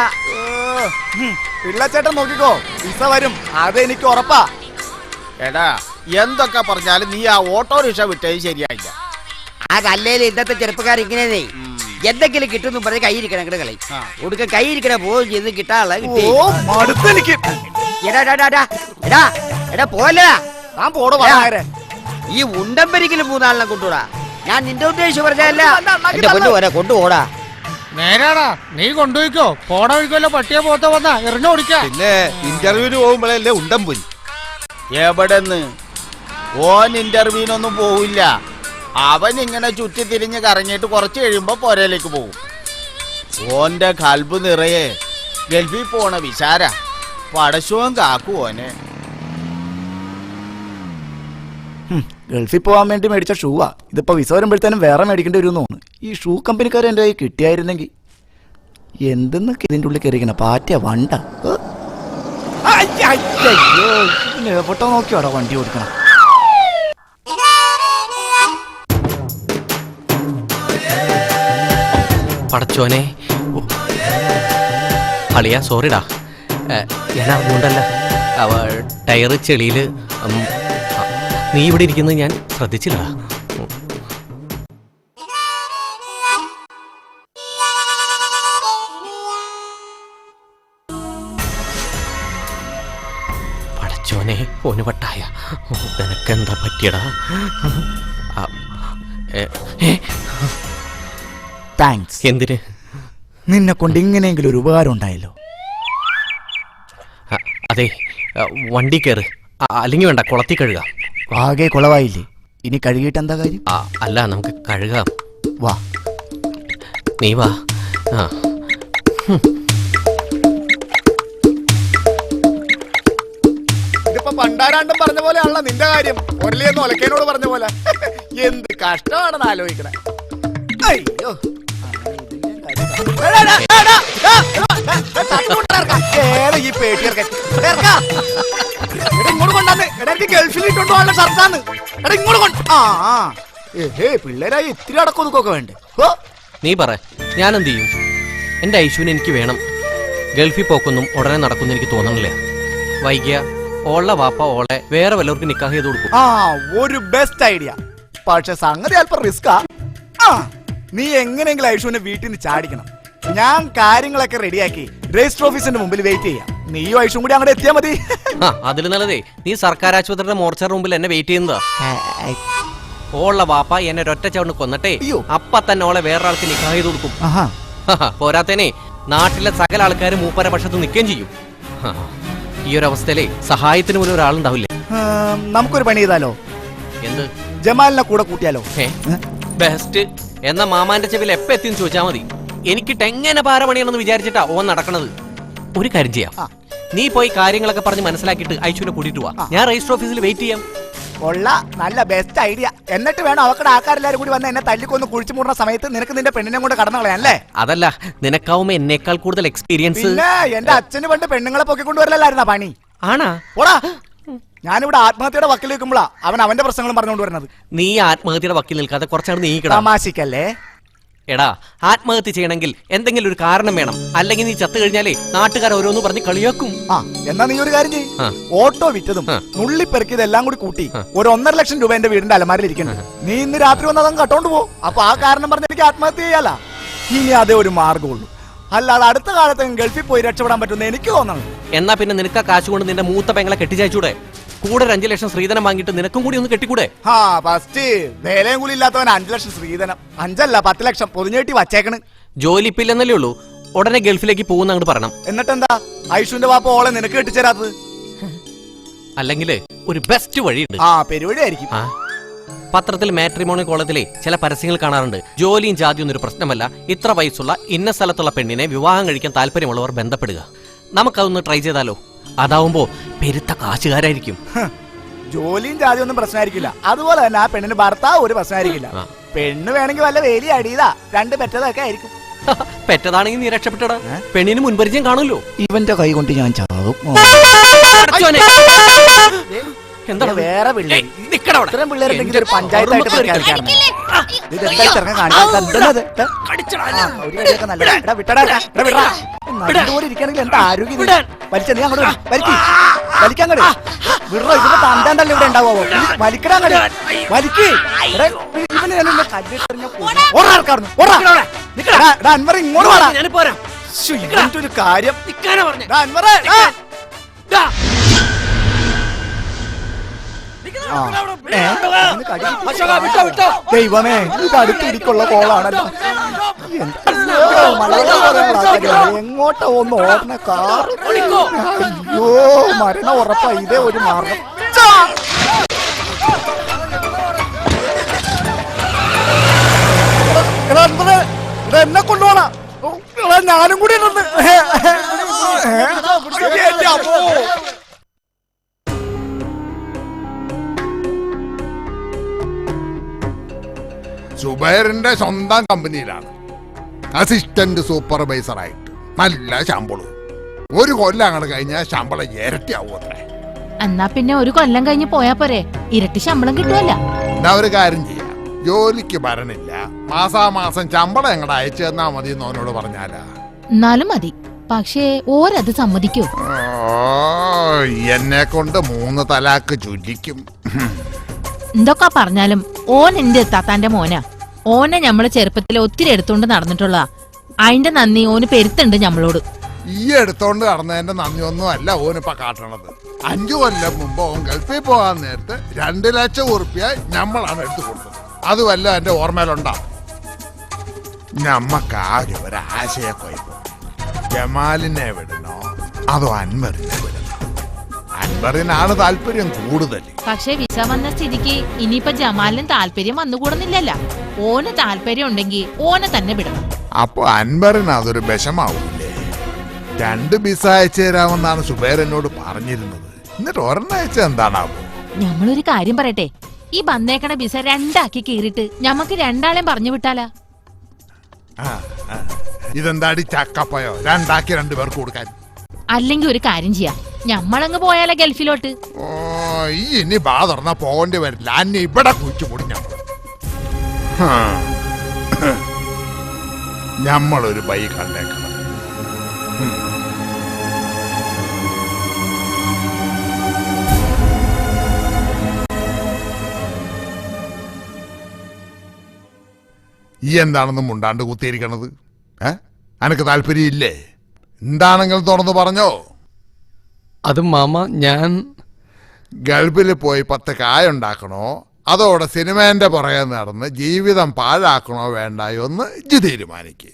പിള്ളച്ചേട്ടൻ നോക്കിക്കോ, വിസ വരും. അതെനിക്ക് ഉറപ്പാ. എടാ, എന്തൊക്കെ പറഞ്ഞാലും നീ ആ ഓട്ടോറിക്ഷ വിട്ടത് ശരിയായില്ല. അതല്ലേലും ഇന്നത്തെ ചെറുപ്പക്കാർ ഇങ്ങനെ എന്തെങ്കിലും കിട്ടുന്നു പറഞ്ഞ് കൈയിരിക്കണം കിടകളെ ഒടുക്ക കൈയിരിക്കണ പോവും ചെയ്ത് കിട്ടാനുള്ള കിട്ടി. എടാ പോലെ ഈ ഉണ്ടമ്പരിക്കലും മൂന്നാളിനെ കൊണ്ടുപോടാ. ഞാൻ നിന്റെ ഉദ്ദേശിച്ച് പറഞ്ഞല്ല. എന്റെ കൊണ്ടു പോരാ, കൊണ്ടുപോടാ. നേരാടാ, നീ കൊണ്ടുപോയിക്കോ. പോട ഒഴിക്കല്ലോ. പട്ടിയെ പോത്ത വന്നാ എറിഞ്ഞോടിക്ക. പിന്നെ ഇന്റർവ്യൂവിന് പോകുമ്പോഴല്ലേ ഉണ്ടംപുരി. എവിടെന്ന് ഓൻ ഇന്റർവ്യൂവിനൊന്നും പോവില്ല. അവൻ ഇങ്ങനെ ചുറ്റി തിരിഞ്ഞ് കറങ്ങിയിട്ട് കുറച്ച് കഴിയുമ്പോ പോരയിലേക്ക് പോകും. ഓന്റെ കൽബ് നിറയെ ഗൾഫിൽ പോണ വിചാര. പടശവും കാക്കു ഓനെ. ഗൾഫിൽ പോകാൻ വേണ്ടി മേടിച്ച ഷൂവാ. ഇതിപ്പോ വിസ വരുമ്പോഴത്തേനും വേറെ മേടിക്കേണ്ടി വരും തോന്നുന്നു. ഈ ഷൂ കമ്പനിക്കാരെ എന്റെ കയ്യിൽ കിട്ടിയായിരുന്നെങ്കിൽ. എന്തെന്നൊക്കെ ഇതിന്റെ ഉള്ളിൽ കയറിക്കണ പാറ്റ വണ്ട. എവിടെ നോക്കിയോടാ വണ്ടി ഓടിക്കണം. പടച്ചോനെ, അളിയാ സോറിടാ. ഞാൻ അറിഞ്ഞുകൊണ്ടല്ല. ടയറ് ചെളിയില്. നീ ഇവിടെ ഇരിക്കുന്നത് ഞാൻ ശ്രദ്ധിച്ചില്ല. പടച്ചോനെ, ഓന് വട്ടായ. നിനക്കെന്താ പറ്റിയടാ? താങ്ക്സ്. എന്തിന്? നിന്നെ കൊണ്ട് ഇങ്ങനെയെങ്കിലും ഒരു ഉപകാരം ഉണ്ടായല്ലോ. അതെ, വണ്ടി കയറ്. അല്ലെങ്കിൽ വേണ്ട, കുളത്തിൽ കഴുകാം. ആകെ കുളവായില്ലേ? ഇനി കഴുകിയിട്ട് എന്താ കാര്യം? അല്ല, നമുക്ക് കഴുകാം. വാ, നീ വാ. ഇതിപ്പോ പണ്ടാരാണ്ടും പറഞ്ഞ പോലെയാണല്ലോ നിന്റെ കാര്യം. ഒരലിയെന്ന് ഒലക്കേനോട് പറഞ്ഞ പോലെ. എന്ത് കഷ്ടമാണെന്ന് ആലോചിക്കണേ. അയ്യോ, ഈ പേട്ടിയർക്കൻ ഇങ്ങോട്ട് കൊണ്ടാന്ന്. എടാ, ഗൾഫിൽ ഇട്ടുണ്ടോ ഷർട്ടാന്ന്. എടാ, ഇങ്ങോട്ട് കൊണ്ട്. പിള്ളേരായി ഇത്തിരി അടക്കൊതുക്കൊക്കെ വേണ്ടേ? നീ പറ, ഞാനെന്ത് ചെയ്യും? എന്റെ ഐശുവിനെ എനിക്ക് വേണം. ഗൾഫിൽ പോക്കൊന്നും ഉടനെ നടക്കുന്ന എനിക്ക് തോന്നണില്ല. വൈകിയ ഓളെ വാപ്പ ഓളെ വേറെ വല്ലവർക്ക് നിക്കാഹ് ചെയ്ത് കൊടുക്കും. ഒരു ബെസ്റ്റ് ഐഡിയ. പക്ഷെ സംഗതി അല്പം റിസ്കാ. നീ എങ്ങനെയെങ്കിലും ഐഷുവിനെ വീട്ടിൽ നിന്ന് ചാടിക്കണം. ഞാൻ കാര്യങ്ങളൊക്കെ റെഡിയാക്കി രജിസ്റ്റർ ഓഫീസിന്റെ മുമ്പിൽ വെയിറ്റ് ചെയ്യാം. നീയും ഐഷും കൂടി അങ്ങോട്ട് എത്തിയാ മതി. അതിൽ നല്ലതേ നീ സർക്കാർ ആശുപത്രിയുടെ മോർച്ചറിന് മുമ്പിൽ എന്നെ വെയിറ്റ് ചെയ്യുന്നതാ. ഓള വാപ്പ എന്നെ ഒരൊറ്റ ചവിണ്ട് കൊന്നിട്ടേ അപ്പ തന്നെ ഓളെ വേറൊരാൾക്ക് നിക്കാഹ് ചെയ്ത് കൊടുക്കും. പോരാത്തേനെ നാട്ടിലെ സകല ആൾക്കാരും മൂപ്പര പക്ഷത്ത് നിൽക്കുകയും ചെയ്യും. ഈ ഒരു അവസ്ഥയിലേ സഹായത്തിന് പോലും ഒരാളുണ്ടാവില്ലേ? നമുക്കൊരു പണി ചെയ്താലോ? എന്ത്? ജമാലിനെ കൂടെ കൂട്ടിയാലോ? ബെസ്റ്റ്. എന്നാ മാമാന്റെ ചെവിൽ എപ്പ എത്തിന്ന് ചോദിച്ചാ മതി. എനിക്കിട്ട് എങ്ങനെ പാരമണിയാണെന്ന് വിചാരിച്ചിട്ടാ ഓൻ നടക്കണത്. ഒരു കാര്യം ചെയ്യാം, നീ പോയി കാര്യങ്ങളൊക്കെ പറഞ്ഞ് മനസ്സിലാക്കിയിട്ട് ഐശുവിനെ കൂട്ടിട്ട് വാ. ഞാൻ രജിസ്റ്റർ ഓഫീസിൽ വെയിറ്റ് ചെയ്യാം. കൊള്ള, നല്ല ബെസ്റ്റ് ഐഡിയ. എന്നിട്ട് വേണം അവക്കടെ ആൾക്കാരെല്ലാരും കൂടി വന്ന് എന്നെ തല്ലിക്കൊന്ന് കുഴിച്ചു മൂടുന്ന സമയത്ത് നിനക്ക് നിന്റെ പെണ്ണിനെ കൊണ്ട് കടന്നു കളയാനല്ലേ? അതല്ല, നിനക്കാവുമ്പോ എന്നേക്കാൾ കൂടുതൽ എക്സ്പീരിയൻസ്. എന്റെ അച്ഛന് പണ്ട് പെണ്ണുങ്ങളെ പൊക്കിക്കൊണ്ടുവരലായിരുന്ന പണി. ആണാ? പോടാ, ഞാനിവിടെ ആത്മഹത്യയുടെ വക്കിൽ നിൽക്കുമ്പോഴാ അവന്റെ പ്രശ്നങ്ങളും പറഞ്ഞുകൊണ്ട് വരുന്നത്. നീ ആത്മഹത്യയുടെ വക്കിൽ നിൽക്കാതെ കുറച്ചാണ് നീക്കണം. തമാശിക്കല്ലേ? എടാ, ആത്മഹത്യ ചെയ്യണമെങ്കിൽ എന്തെങ്കിലും ഒരു കാരണം വേണം. അല്ലെങ്കിൽ നീ ചത്തു കഴിഞ്ഞാലേ നാട്ടുകാർ ഓരോന്ന് പറഞ്ഞ് കളിയാക്കും. എന്നാ നീ ഒരു കാര്യം ചെയ്യ്. ഓട്ടോ വിറ്റതും നുള്ളിപ്പെറുക്കിയതെല്ലാം കൂടി കൂട്ടി ഒരു 1.5 ലക്ഷം രൂപ എന്റെ വീടിന്റെ അലമാരിൽ ഇരിക്കുന്നു. നീ ഇന്ന് രാത്രി വന്ന് അതങ്ങ് കട്ടോണ്ട് പോ. അപ്പൊ ആ കാരണം പറഞ്ഞ് എനിക്ക് ആത്മഹത്യ ചെയ്യാല. ഇനി അതേ ഒരു മാർഗമുള്ളൂ. അല്ലാതെ അടുത്ത കാലത്ത് ഗൾഫിൽ പോയി രക്ഷപ്പെടാൻ പറ്റുന്ന എനിക്ക് തോന്നണം. എന്നാ പിന്നെ നിനക്ക് ആ കാശ് കൊണ്ട് നിന്റെ മൂത്ത പെങ്ങളെ കെട്ടിച്ചയച്ചൂടെ? കൂടെ 5 ലക്ഷം ശ്രീധനം വാങ്ങിയിട്ട് നിനക്കും കൂടി ഒന്ന് കെട്ടിക്കൂടെ? ഫസ്റ്റ് വേലയും കൂടി ഇല്ലാത്തവൻ 5 ലക്ഷം ശ്രീധനം. 5 അല്ല 10 ലക്ഷം പൊതിഞ്ഞേട്ടി വച്ചേക്കണ്. ജോലി ഇപ്പില്ലെന്നല്ലേ ഉള്ളൂ, ഉടനെ ഗൾഫിലേക്ക് പോകുന്ന അങ്ങോട്ട് പറയണം. എന്നിട്ടെന്താ ഐഷുവിന്റെ വാപ്പ ഓളെ നിനക്ക് കെട്ടിച്ചേരാത്തത്? അല്ലെങ്കിൽ ഒരു ബെസ്റ്റ് വഴിയുണ്ട്. പെരുവഴിയായിരിക്കും. പത്രത്തിൽ മാട്രിമോണി കോളത്തിലെ ചില പരസ്യങ്ങൾ കാണാറുണ്ട്. ജോലിയും ജാതിയും ഒന്നും ഒരു പ്രശ്നമല്ല, ഇത്ര വയസ്സുള്ള ഇന്ന സ്ഥലത്തുള്ള പെണ്ണിനെ വിവാഹം കഴിക്കാൻ താല്പര്യമുള്ളവർ ബന്ധപ്പെടുക. നമുക്കതൊന്ന് ട്രൈ ചെയ്താലോ? അതാവുമ്പോ പെരുത്ത കാശുകാരായിരിക്കും. ജോലിയും ജാതിയും ഒന്നും പ്രശ്നമായിരിക്കില്ല. അതുപോലെ തന്നെ ആ പെണ്ണിന് ഭർത്താവ് ഒരു പ്രശ്നമായിരിക്കില്ല. പെണ്ണ് വേണമെങ്കിൽ വല്ല വേലി അടിയതാ, 2 പെറ്റതൊക്കെ ആയിരിക്കും. പെറ്റതാണെങ്കിൽ നീ രക്ഷപ്പെട്ടടാ, പെണ്ണിന് മുൻപരിചയം കാണുമല്ലോ. ഇവന്റെ കൈ കൊണ്ട് ഞാൻ ചാവും. എന്താ വേറെ പിള്ളേർ ഇത്രയും പിള്ളേരുണ്ടെങ്കിൽ ഒരു പഞ്ചായത്തായിട്ട് എന്താ ആരോഗ്യം വലിച്ച നീ അങ്ങോട്ട് വലിക്കങ്ങട് വിടറോ. ഇതിന്റെ തന്തല്ലേ ഇവിടെ ഉണ്ടാവോ? വലിക്കടാങ്ങട് വലിക്ക്. അൻവർ ഇങ്ങോട്ട് ഒരു കാര്യം. ദൈവമേ, ഇത് അടുത്തിടിക്കുള്ള കോളാണല്ലോ. എങ്ങോട്ടാ ഒന്ന് ഓടണ കാർ? അയ്യോ, മരണം ഉറപ്പാ. ഇതേ ഒരു മാർഗം. എന്നെ കൊണ്ടുപോണ ഞാനും കൂടി സുബൈറിന്റെ സ്വന്തം കമ്പനിയിലാണ് അസിസ്റ്റന്റ് സൂപ്പർവൈസറായിട്ട്. നല്ല ശമ്പളം. 1 കൊല്ലം അങ്ങോട്ട് കഴിഞ്ഞാൽ ശമ്പളം ഇരട്ടിയാവും അത്രേ. എന്നാ പിന്നെ 1 കൊല്ലം കഴിഞ്ഞ് പോയാ പോരെ, ഇരട്ടി ശമ്പളം കിട്ടുമല്ല. എന്നാ ഒരു കാര്യം ചെയ്യാം, ജോലിക്ക് വരണില്ല, മാസാമാസം ശമ്പളം എങ്ങടെ അയച്ചു തന്നാ മതി എന്ന് അവനോട് പറഞ്ഞാലാ? എന്നാലും മതി, പക്ഷേ ഓരത് സമ്മതിക്കൂ? എന്നെ കൊണ്ട് 3 തലാക്ക് ചുറ്റിക്കും. എന്തൊക്കെ പറഞ്ഞാലും ഓൻ എന്റെ താത്താന്റെ മോനാ. ഓനെ ഞമ്മള് ചെറുപ്പത്തിൽ ഒത്തിരി എടുത്തോണ്ട് നടന്നിട്ടുള്ള അതിന്റെ നന്ദി ഓന് പെരുത്തുണ്ട് ഞമ്മളോട്. ഈ എടുത്തോണ്ട് നടന്നതിന്റെ നന്ദിയൊന്നും അല്ല ഓനിപ്പ കാട്ടണത്. 5 കൊല്ലം മുമ്പ് ഓൻ ഗൾഫിൽ പോകാൻ നേരത്ത് 2 ലക്ഷം ഉറുപ്പിക ഞമ്മളാണ് എടുത്തു കൊടുത്തത്. അത് വല്ല എന്റെ ഓർമ്മയിലുണ്ടാ? ഞമ്മക്കാകെ ഒരു ആശയക്കുഴപ്പം. ജമാലിനെ വിടണോ അതോ അൻവറിനെ വിടണോ? അൻവറിനാണ് താല്പര്യം കൂടുതൽ. പക്ഷെ വിസ വന്ന സ്ഥിതിക്ക് ഇനിയിപ്പൊ ജമാലിന് താല്പര്യം വന്നുകൂടുന്നില്ലല്ലോ. ഓന് താല്പര്യം ഉണ്ടെങ്കിൽ ഓനെ തന്നെ വിടണം. അപ്പൊ അൻവറിന് അതൊരു വിഷമാവൂലേ? 2 വിസ അയച്ചു തരാമെന്നാണ് സുബൈർ എന്നോട് പറഞ്ഞിരുന്നത്. എന്നിട്ട് ഒരെണ്ണം അയച്ച എന്താണാവോ? ഞമ്മളൊരു കാര്യം പറയട്ടെ, ഈ ബന്നേക്കണ വിസ 2 ആക്കി കീറിട്ട് ഞമ്മക്ക് 2 ആളെയും പറഞ്ഞു വിട്ടാലാ? ഇതെന്താടി ചക്കപ്പയോ 2 ആക്കി 2 പേർക്ക് കൊടുക്കാൻ? അല്ലെങ്കിൽ ഒരു കാര്യം ചെയ്യാം, ഞമ്മളങ്ങ് പോയാലോ ഗൾഫിലോട്ട്? ഈ ഇനി ബാ തുറന്നാ പോകേണ്ടി വരില്ല. അന്നെ ഇവിടെ കുഴിച്ചു പൊടി ഞമ്മളൊരു ബൈ കണ്ടേക്കണം. ഈ എന്താണെന്നും മുണ്ടാണ്ട് കുത്തിയിരിക്കണത്? അനക്ക് താല്പര്യം ഇല്ലേ? എന്താണെങ്കിലും തുറന്നു പറഞ്ഞോ. അത് മാമ, ഞാൻ ഗൾഫിൽ പോയി 10 കായുണ്ടാക്കണോ അതോടെ സിനിമേന്റെ പുറകെ നടന്ന് ജീവിതം പാഴാക്കണോ വേണ്ടായോ എന്ന് ഇജ്ജ് തീരുമാനിക്ക്.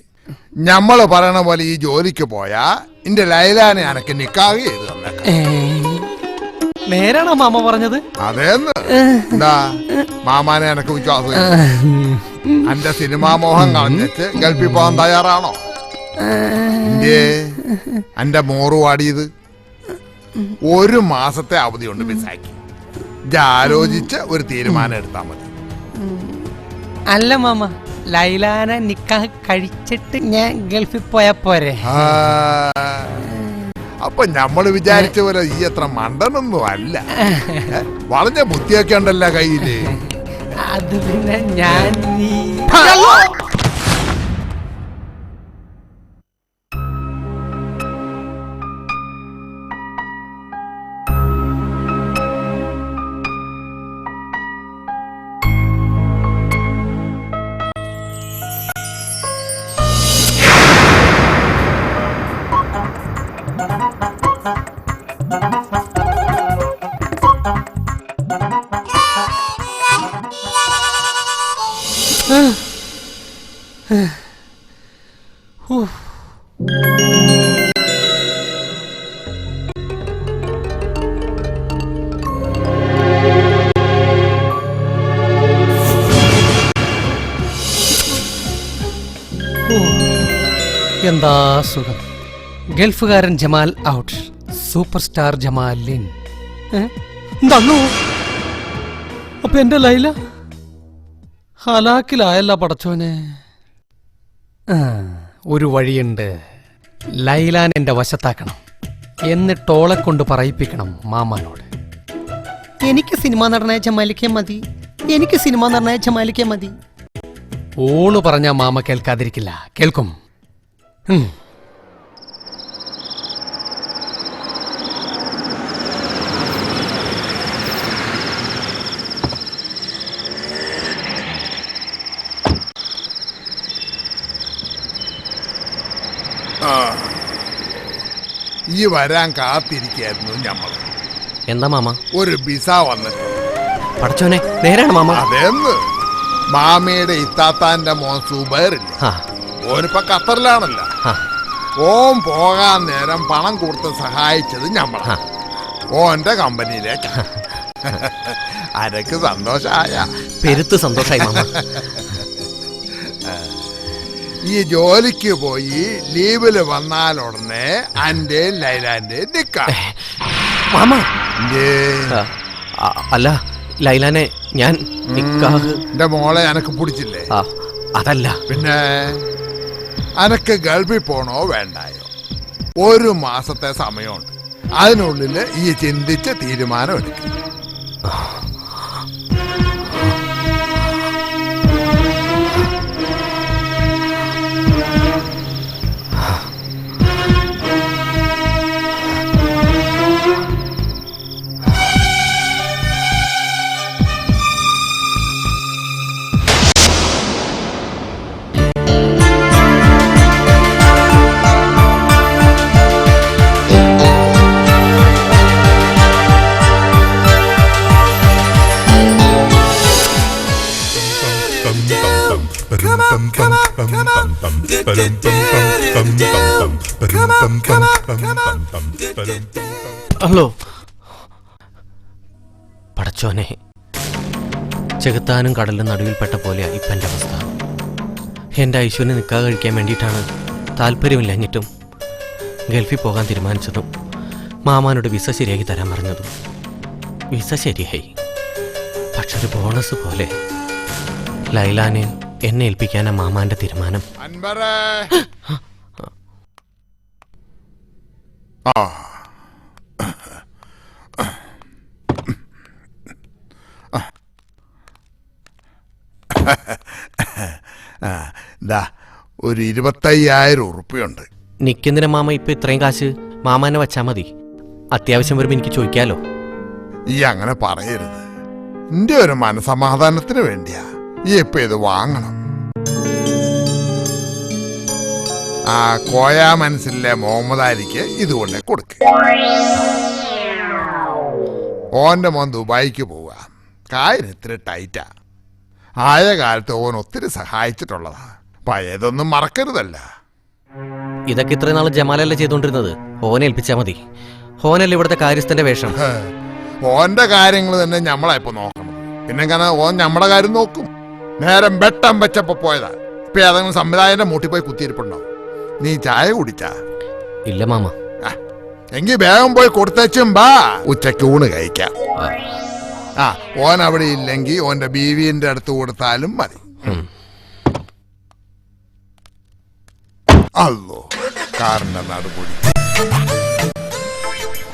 ഞമ്മള് പറയണ പോലെ ഈ ജോലിക്ക് പോയാ എന്റെ ലൈലാനെ അനക്ക് നിക്കാഹ് ചെയ്ത് തന്നേക്കാം. നേരാണോ മാമ പറഞ്ഞത്? അതേന്ന്. എന്താ മാമാനെ എനക്ക് വിശ്വാസം? എന്റെ സിനിമാ മോഹം കളഞ്ഞിട്ട് ഗൾഫിൽ പോകാൻ തയ്യാറാണോ? എന്റെ മോറ് വാടിയത് 1 മാസത്തെ അവധി കൊണ്ട് മിസ്സാക്കി. ആലോചിച്ച് ഒരു തീരുമാനം എടുത്താൽ മതി. അല്ല മാമ, ലൈലാനെ നിക്കാഹ് കഴിച്ചിട്ട് ഞാൻ ഗൾഫിൽ പോയാ പോരെ? അപ്പൊ ഞമ്മള് വിചാരിച്ച പോലെ ഈ അത്ര മണ്ടനൊന്നും അല്ല. വളഞ്ഞ ബുദ്ധിയൊക്കെ ഉണ്ടല്ലോ കയ്യില്. അത് പിന്നെ ഞാൻ എന്താ സുഖം. ഗൾഫുകാരൻ ജമാൽ ഔട്ട്, സൂപ്പർ സ്റ്റാർ ജമാലിൻ. എന്താണോ? അപ്പൊ എന്റെ ലൈല ഹലാക്കിലായല്ല പടച്ചോനെ. ഒരു വഴിയുണ്ട്. ലൈലാൻ എന്റെ വശത്താക്കണം, എന്നിട്ട് ഓളെ കൊണ്ട് പറയിപ്പിക്കണം മാമാനോട്. എനിക്ക് സിനിമ നടനായ ജമാലിക്കാൻ മതി, എനിക്ക് സിനിമ നടനായ ജമാലിക്കാൻ മതി. ഓള് പറഞ്ഞ മാമ കേൾക്കാതിരിക്കില്ല, കേൾക്കും. ഈ വരാൻ കാത്തിരിക്കായിരുന്നു ഞമ്മൾ. എന്താ മാമ? ഒരു വിസ വന്നിട്ട്. പടച്ചോനെ, നേരാണ് മാമ. അതെന്ന് മാമയുടെ ഇത്താത്താന്റെ മോൻ സുബൈറില്ല, ഓനിപ്പോ ഖത്തറിലാണല്ലോ. ഓൻ പോകാൻ നേരം പണം കൊടുത്ത് സഹായിച്ചത് ഞമ്മളാ, ഓന്റെ കമ്പനിയിലേക്ക്. അനക്ക് സന്തോഷായ? പെരുത്ത് സന്തോഷായി മാമ. ഈ ജോലിക്ക് പോയി ലീവില് വന്നാൽ ഉടനെ അന്റെ ലൈലാന്റെ നിക്കാഹ്. മാമ അല്ല, ലൈലാനെ ഞാൻ നിക്കാഹ്. എന്റെ മോളെ അനക്ക് പിടിച്ചില്ലേ? അതല്ല പിന്നെ അനക്ക് ഗൾഫിൽ പോണോ വേണ്ടായോ? 1 മാസത്തെ സമയമുണ്ട്, അതിനുള്ളില് ഈ ചിന്തിച്ച് തീരുമാനം എടുക്കും. ഹലോ പടച്ചോനെ, ചെകുത്താനും കടലിനും നടുവിൽപ്പെട്ട പോലെയാ ഇപ്പം എൻ്റെ അവസ്ഥ. എൻ്റെ ഐശ്വര്യനെ നിക്കാഹ് കഴിക്കാൻ വേണ്ടിയിട്ടാണ് താല്പര്യമില്ലഞ്ഞിട്ടും ഗൾഫിൽ പോകാൻ തീരുമാനിച്ചതും മാമാനോട് വിസ ശരിയാക്കി തരാൻ പറഞ്ഞതും. വിസ ശരിയായി, പക്ഷെ ഒരു ബോണസ് പോലെ ലൈലാനെ എന്നെ ഏൽപ്പിക്കാനാ മാമാന്റെ തീരുമാനം. ഒരു 25,000 ഉറുപ്പിയുണ്ട്. നിക്കെന്തിനാ മാമ ഇപ്പൊ ഇത്രയും കാശ്? മാമാനെ വച്ചാ മതി, അത്യാവശ്യം വരുമ്പോ എനിക്ക് ചോദിക്കാലോ. ഈ അങ്ങനെ പറയരുത്, എന്റെ ഒരു മനസമാധാനത്തിന് വേണ്ടിയാ ഈ ഇപ്പൊ ഇത് വാങ്ങണം. ആ കോയ മനസ്സിലെ മുഹമ്മദ് അലിക്ക് ഇതുകൊണ്ട് കൊടുക്ക. ഓന്റെ മോൻ ദുബായിക്ക് പോവുക. കാര്യം ഇത്തിരി ടൈറ്റാ. ആയ കാലത്ത് ഓൻ ഒത്തിരി സഹായിച്ചിട്ടുള്ളതാ. പഴയതൊന്നും മറക്കരുതല്ല. ഇതൊക്കെ ഇത്രയും നാൾ ജമാലല്ലേ ചെയ്തോണ്ടിരുന്നത്. ഓനെ ഏൽപ്പിച്ചാ മതി. ഓനല്ലേ ഇവിടുത്തെ കാര്യസ്ഥന്റെ വേഷം. ഓന്റെ കാര്യങ്ങൾ തന്നെ ഞമ്മളാ ഇപ്പൊ നോക്കണം. പിന്നെ കാരണം ഓൻ ഞമ്മടെ കാര്യം നോക്കും. നേരം വെട്ടം വെച്ചപ്പോ പോയതാ. ഇപ്പൊ ഏതെങ്കിലും സംവിധായകന്റെ മൂട്ടി പോയി കുത്തിയിരിപ്പുണ്ടാവും. നീ ചായ കുടിച്ചാ? ഇല്ല മാമ. എങ്കി വേഗം പോയി കൊടുത്തേച്ചും ബാ, ഉച്ചക്ക് ഊണ് കഴിക്കാം. ആ ഓൻ അവിടെ ഇല്ലെങ്കിൽ ഓന്റെ ബീവിന്റെ അടുത്ത് കൊടുത്താലും മതി. അല്ലോ കാറിന്റെ നടുപൊടി.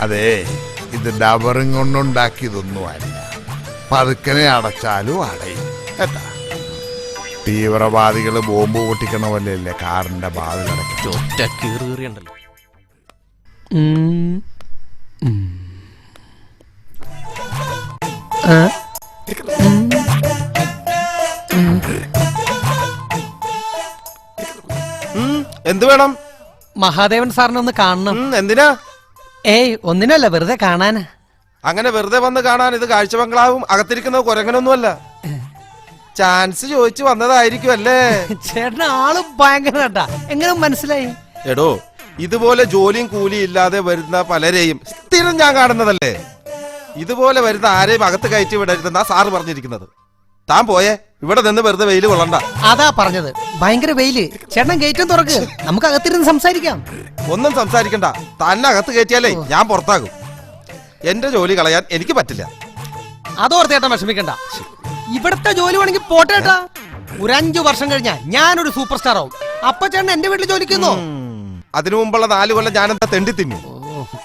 അതെ, ഇത് ഡബറും കൊണ്ടുണ്ടാക്കിയതൊന്നും അല്ല. പതുക്കനെ അടച്ചാലും അടയും കേട്ടാ. തീവ്രവാദികള് ബോംബ് പൊട്ടിക്കണ പോലെയല്ലേ കാറിന്റെ വാതിലടയ്ക്കണ്ടല്ലോ. എന്ത് വേണം? മഹാദേവൻ സാറിനെ ഒന്ന് കാണണം. എന്തിനാ? ഏയ് ഒന്നിനല്ല, വെറുതെ കാണാനാ. അങ്ങനെ വെറുതെ വന്ന് കാണാൻ ഇത് കാഴ്ച ബംഗ്ലാവും അകത്തിരിക്കുന്ന കുരങ്ങനൊന്നുമല്ല. ചാൻസ് ചോദിച്ചു വന്നതായിരിക്കും അല്ലേ? ചേട്ടന് ആള് ഭയങ്കര കേട്ടാ. എങ്ങനെ മനസ്സിലായി? എടോ, ഇതുപോലെ ജോലിയും കൂലിയും ഇല്ലാതെ വരുന്ന പലരെയും സ്ഥിരം ഞാൻ കാണുന്നതല്ലേ. ഇതുപോലെ വരുന്ന ആരെയും അകത്ത് കയറ്റി വിടരുതെന്നാ സാറ് പറഞ്ഞിരിക്കുന്നത്. താൻ പോയേ, ഇവിടെ നിന്ന് വെറുതെ വെയില് കൊള്ളണ്ട. അതാ പറഞ്ഞത്, ഭയങ്കര വെയില്. ചേട്ടൻ ഗേറ്റും തുറക്ക്, നമുക്ക് അകത്തിരുന്ന് സംസാരിക്കാം. ഒന്നും സംസാരിക്കണ്ട. തന്നെ അകത്ത് കയറ്റിയാലേ ഞാൻ പുറത്താകും. എന്റെ ജോലി കളയാൻ എനിക്ക് പറ്റില്ല. അതോർത്തേട്ടൻ വിഷമിക്കണ്ട. ഇവിടത്തെ ജോലി വേണമെങ്കിൽ പോട്ടേട്ടാ. ഒരു 5 വർഷം കഴിഞ്ഞാ ഞാനൊരു സൂപ്പർ സ്റ്റാർ ആവും. അപ്പൊ ചേട്ടൻ എന്റെ വീട്ടിൽ ജോലിക്കുന്നോ? അതിനു മുമ്പുള്ള 4 കൊല്ലം ഞാനെന്താ തെണ്ടി തിന്നു.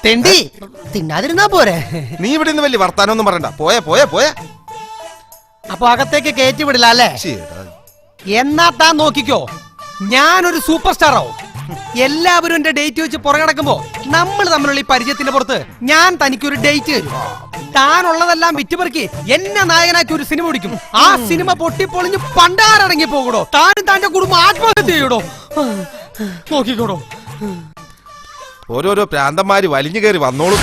തെണ്ടി തിന്നാതിരുന്നാ പോരെ. നീ ഇവിടെ നിന്ന് വലിയ വർത്താനൊന്നും പറയണ്ട. പോയെ പോയെ പോയെ. അപ്പൊ അകത്തേക്ക് കയറ്റി വിടില്ല അല്ലേ? എന്നാ താൻ നോക്കിക്കോ, ഞാനൊരു സൂപ്പർ സ്റ്റാർ ആവും. എല്ലാവരും എന്റെ ഡേറ്റ് വെച്ച് പുറകടക്കുമ്പോ നമ്മൾ തമ്മിലുള്ള ഈ പരിചയത്തിന്റെ പുറത്ത് ഞാൻ തനിക്കൊരു ഡേറ്റ് തരും. താനുള്ളതെല്ലാം വിറ്റുപെറുക്കി എന്നെ നായകനാക്കി ഒരു സിനിമ പിടിക്കും. ആ സിനിമ പൊട്ടിപ്പൊളിഞ്ഞ് പണ്ടാരടങ്ങി പോകടോ. താനും താന്റെ കുടുംബം ആത്മഹത്യ ചെയ്യടോ. നോക്കിക്കോടോ. ഓരോരോ പ്രാന്തന്മാര് വലിഞ്ഞു കയറി വന്നോളും.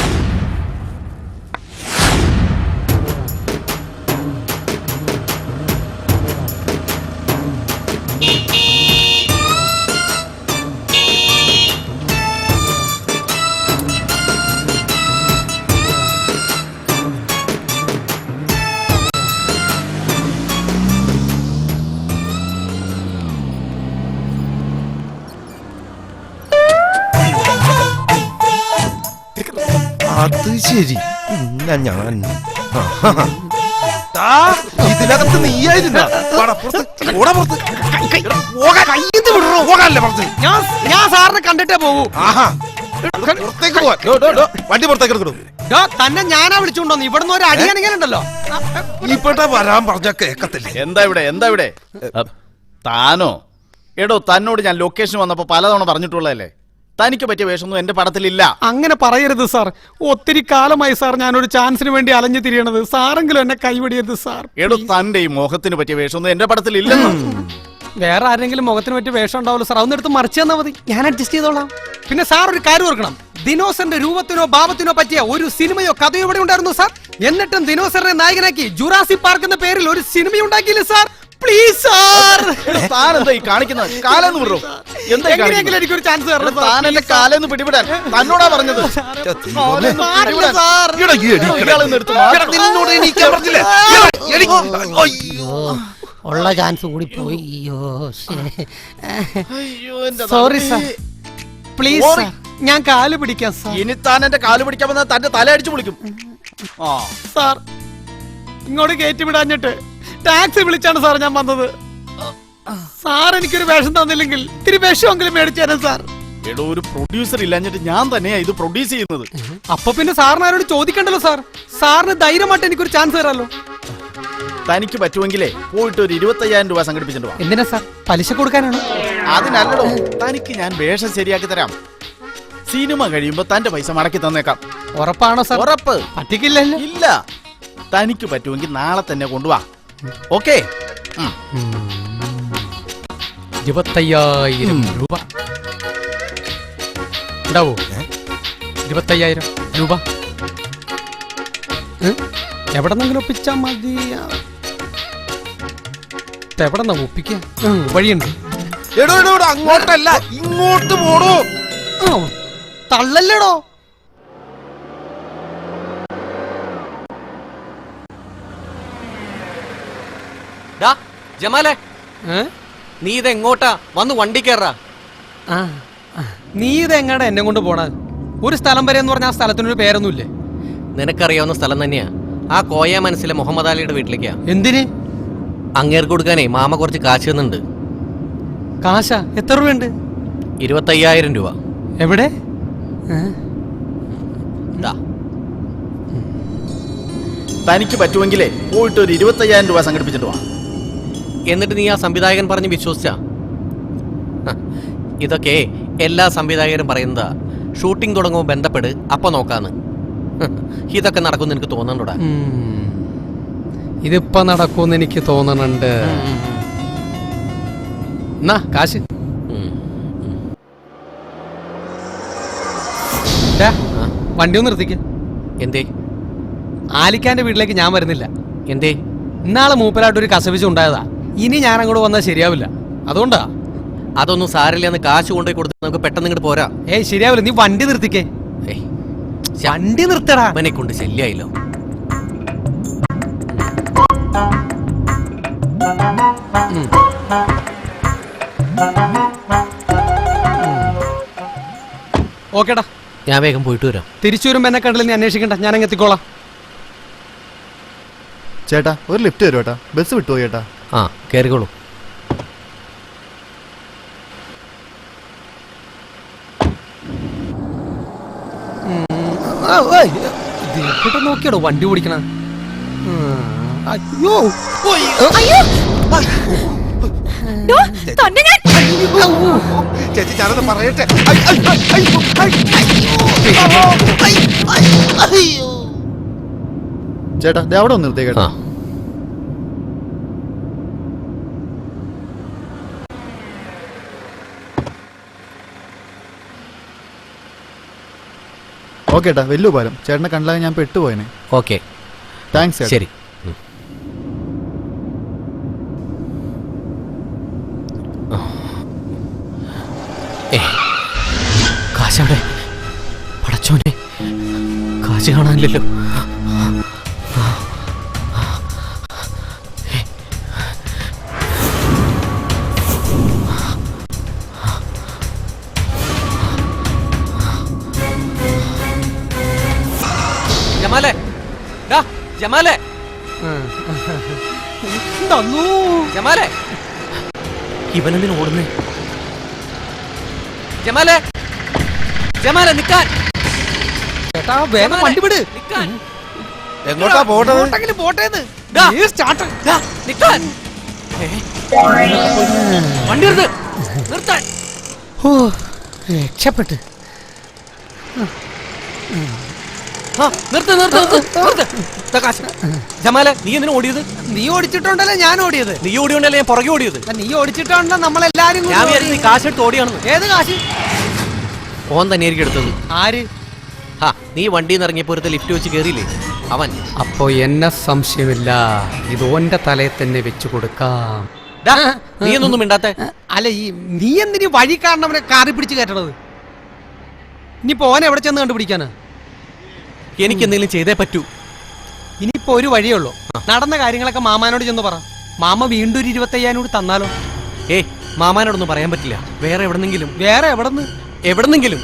അത് ശരി. ഞാൻ ഇതിനകത്ത് നീയായിരുന്ന ഞാൻ സാറിനെ കണ്ടിട്ടേ പോകൂ. വണ്ടി പുറത്തേക്ക് എടുക്കണു. തന്നെ ഞാനാ വിളിച്ചുകൊണ്ടോന്ന്. ഇവിടുന്ന് ഒരു അടിയാണെങ്കിലുണ്ടല്ലോ. ഇവിടെ വരാൻ പറഞ്ഞ കേക്കത്തില്ലേ? എന്താ ഇവിടെ താനോ? എടോ, തന്നോട് ഞാൻ ലൊക്കേഷൻ വന്നപ്പോ പലതവണ പറഞ്ഞിട്ടുള്ളതല്ലേ, തനിക്ക് പറ്റിയ വേഷമൊന്നും എന്റെ പടത്തിലില്ല. അങ്ങനെ പറയരുത് സാർ. ഒത്തിരി കാലമായി സാർ ഞാനൊരു ചാൻസിന് വേണ്ടി അലഞ്ഞു തിരിയണത്. സാറെങ്കിലും എന്നെ കൈവിടിയത് സാർ. എടോ, തന്റെ ഈ മുഖത്തിന് പറ്റിയ വേഷമൊന്നും എന്റെ പടത്തിലില്ലെന്ന്. വേറെ ആരെങ്കിലും മുഖത്തിന് പറ്റിയ വേഷം ഉണ്ടാവുമല്ലോ സാർ. അതൊന്നും എടുത്ത് മറിച്ചു തന്നാ മതി, ഞാൻ അഡ്ജസ്റ്റ് ചെയ്തോളാം. പിന്നെ സാർ ഒരു കാര്യം ഓർക്കണം, ദിനോസറിന്റെ രൂപത്തിനോ ഭാവത്തിനോ പറ്റിയ ഒരു സിനിമയോ കഥയോ ഇവിടെ ഉണ്ടായിരുന്നു സാർ. എന്നിട്ടും ദിനോസറിനെ നായകനാക്കി ജുറാസിക് പാർക്ക് എന്ന പേരിൽ ഒരു സിനിമ ഉണ്ടാക്കിയില്ല സാർ. Please sir. താനെന്താ ഈ കാണിക്കുന്നത്? കാലെന്ന് വിടോ. എങ്ങനെയെങ്കിലും എനിക്കൊരു ചാൻസ് തരണം. താൻ എന്റെ കാലെന്ന് പിടിപെടാൻ തന്നോടാ പറഞ്ഞത്. ഉള്ള ചാൻസ് കൂടി പോയി. സോറി സാർ, പ്ലീസ് ഞാൻ കാല് പിടിക്കാം സാർ. ഇനി താൻ എന്റെ കാല് പിടിക്കാൻ വന്നാൽ തന്റെ തല അടിച്ചു വിളിക്കും. സാർ ഇങ്ങോട്ട് കയറ്റി വിടാഞ്ഞിട്ട് ടാക്സി വിളിച്ചാണ് സാർ ഞാൻ വന്നത്. സാർ എനിക്കൊരു വേഷം തന്നില്ലെങ്കിൽ ഇത്തിരി വിഷമെങ്കിലും മേടിച്ചു തരാം സാർ. എടോ, ഒരു പ്രൊഡ്യൂസർ ഇല്ലാഞ്ഞിട്ട് ഞാൻ തന്നെയാ ഇത് പ്രൊഡ്യൂസ് ചെയ്യുന്നത്. അപ്പൊ പിന്നെ സാറിന് ആരോട് ചോദിക്കണ്ടല്ലോ സാർ. സാറിന് ധൈര്യമായിട്ട് എനിക്കൊരു ചാൻസ് തരാമല്ലോ. തനിക്ക് പറ്റുമെങ്കിലേ പോയിട്ട് ഒരു 25,000 രൂപ സംഘടിപ്പിച്ചിട്ട് വാ. എന്തിനാ സാർ? പലിശ കൊടുക്കാനാണോ? അതിനല്ലടോ, തനിക്ക് ഞാൻ വേഷം ശരിയാക്കി തരാം. സിനിമ കഴിയുമ്പോ തന്റെ പൈസ മടക്കി തന്നേക്കാം. ഉറപ്പാണോ സാർ? ഉറപ്പ്. പറ്റിക്കില്ലല്ലോ. ഇല്ല, തനിക്ക് പറ്റുമെങ്കിൽ നാളെ തന്നെ കൊണ്ടുവാ. ഓക്കേ? 25,000 രൂപ. ഉണ്ടാവോ? 25,000 രൂപ എവിടെ നിന്നെങ്കിലും ഒപ്പിച്ചാ മതി. എവിടെ നിന്നാ ഒപ്പിക്ക? വഴിയുണ്ട്. അങ്ങോട്ടല്ല ഇങ്ങോട്ട് പോടോ. തള്ളല്ലേടോ. ജമാലെ, നീ ഇതെങ്ങോട്ടാ? വന്ന് വണ്ടി കയറാ. നീ ഇതെങ്ങാടാ എന്നെ കൊണ്ട് പോണ? ഒരു സ്ഥലം വരെ എന്ന് പറഞ്ഞാൽ ആ സ്ഥലത്തിനൊരു പേരൊന്നുമില്ലേ? നിനക്കറിയാവുന്ന സ്ഥലം തന്നെയാ. ആ കോയ മനസ്സിലെ മുഹമ്മദ് അലിയുടെ വീട്ടിലേക്കാ. എന്തിന്? അങ്ങേർക്ക് കൊടുക്കാനേ മാമ കുറച്ച് കാശ് തന്നുണ്ട്. കാശാ? എത്ര രൂപയുണ്ട്? 25,000 രൂപ. എവിടെ? തനിക്ക് പറ്റുമെങ്കിലേ പോയിട്ട് ഒരു 25,000 രൂപ സംഘടിപ്പിച്ചിട്ട് വാ. എന്നിട്ട് നീ ആ സംവിധായകൻ പറഞ്ഞ് വിശ്വസിച്ചാ? ഇതൊക്കെ എല്ലാ സംവിധായകരും പറയുന്നതാ. ഷൂട്ടിംഗ് തുടങ്ങുമ്പോൾ ബന്ധപ്പെട്, അപ്പൊ നോക്കാന്ന്. ഇതൊക്കെ നടക്കുമെന്ന് എനിക്ക് തോന്നുന്നുണ്ടോ? ഇതിപ്പോ നടക്കുമെന്ന് എനിക്ക് തോന്നണുണ്ട്. എന്നാ കാശ്. വണ്ടി ഒന്ന് നിർത്തിക്ക. എന്തേ? ആലിക്കാന്റെ വീട്ടിലേക്ക് ഞാൻ വരുന്നില്ല. എന്തേ? ഇന്നാളെ മൂപ്പരായിട്ട് ഒരു കസവിച്ച് ഉണ്ടായതാ. ഇനി ഞാൻ അങ്ങോട്ട് വന്നാൽ ശരിയാവില്ല. അതുകൊണ്ടാ. അതൊന്നും സാരില്ലെന്ന് കാശ് കൊണ്ടുപോയി കൊടുത്ത് നമുക്ക് പെട്ടെന്ന് ഇങ്ങോട്ട് പോരാ. ശരിയാവില്ല. നീ വണ്ടി നിർത്തിക്കേ. വണ്ടി നിർത്തടാ. അവനെ കൊണ്ട് ശല്യായില്ലോ. ഓക്കേടാ, ഞാൻ വേഗം പോയിട്ട് വരാം. തിരിച്ചു വരുമ്പോ എന്നെ കണ്ടില്ല, നീ അന്വേഷിക്കണ്ട. ഞാൻ അങ്ങ് എത്തിക്കോളാം. ചേട്ടാ ഒരു ലിഫ്റ്റ് തരും ചേട്ടാ, ബസ് വിട്ടുപോയി ചേട്ടാ. ആ, കയറിക്കോളൂ. നോക്കിയാടോ വണ്ടി ഓടിക്കണ. അയ്യോ ചേച്ചി ഞാനത് പറയട്ടെ. ചേട്ടാ ദേ അവിടെ ഒന്ന് നിർത്തിയേ കേട്ടോ. ഓക്കെ ഏട്ടാ, വലിയ ഉപകാരം. ചേട്ടനെ കണ്ടാൽ ഞാൻ പെട്ടുപോയനെ. Okay, thanks. ശരി. കാശവിടെ? പടച്ചോനെ, കാശ് കാണാനില്ലല്ലോ. ജമാലെ, ജമാലെ, ജമാലെ, ഇവനെന്തിനു ഓടുന്നേ? ജമാലെ, ജമാലെ നിക്കാൻ. ചേട്ടാ വേഗം വണ്ടി വിട്. എങ്ങോട്ടാ പോട്ടെ? പോട്ടേന്ന്. വണ്ടി നിർത്താൻ. ഓ, രക്ഷപ്പെട്ട്. ജമാലെ, നീ എന്തിനാ ഓടിയത്? നീ ഓടിച്ചിട്ടുണ്ടല്ലേ ഞാൻ ഓടിയത്? നീ ഓടിയോണ്ടല്ലേ ഞാൻ പുറകെ ഓടിയത്? നീ ഓടിച്ചിട്ടുണ്ടോ? നമ്മളെല്ലാരും ഞാൻ വിചാരിച്ചു നീ കാശ് എടുത്ത് ഓടിയാണെന്ന്. ഏത് കാശ്? ഓൻ തന്നെയായിരിക്കും എടുത്തത്. ആര്? നീ വണ്ടിയിൽ നിന്ന് ഇറങ്ങിയപ്പോ ഒരു ലിഫ്റ്റ് വെച്ച് കയറിയില്ലേ അവൻ. അപ്പോ എന്നെ സംശയമില്ല, ഇത് ഓന്റെ തലയിൽ തന്നെ വെച്ചു കൊടുക്കാം. നീ എന്നൊന്നും മിണ്ടാത്തെ? അല്ല, ഈ നീ എന്തിനു വഴി കാരണവനെ കാറി പിടിച്ച് കയറ്റണത്? ഇനിയിപ്പോ ഓനെ എവിടെ ചെന്ന് കണ്ടുപിടിക്കാനാ? എനിക്ക് എന്തെങ്കിലും ചെയ്തേ പറ്റൂ. ഇനിയിപ്പോ ഒരു വഴിയേ ഉള്ളൂ. നടന്ന കാര്യങ്ങളൊക്കെ മാമാനോട് ചെന്ന് പറ. മാമ വീണ്ടും ഒരു 25,000 കൂടി തന്നാലോ? മാമാനോടൊന്നും പറയാൻ പറ്റില്ല. വേറെ എവിടെന്നെങ്കിലും. വേറെ എവിടെന്ന്? എവിടെന്നെങ്കിലും.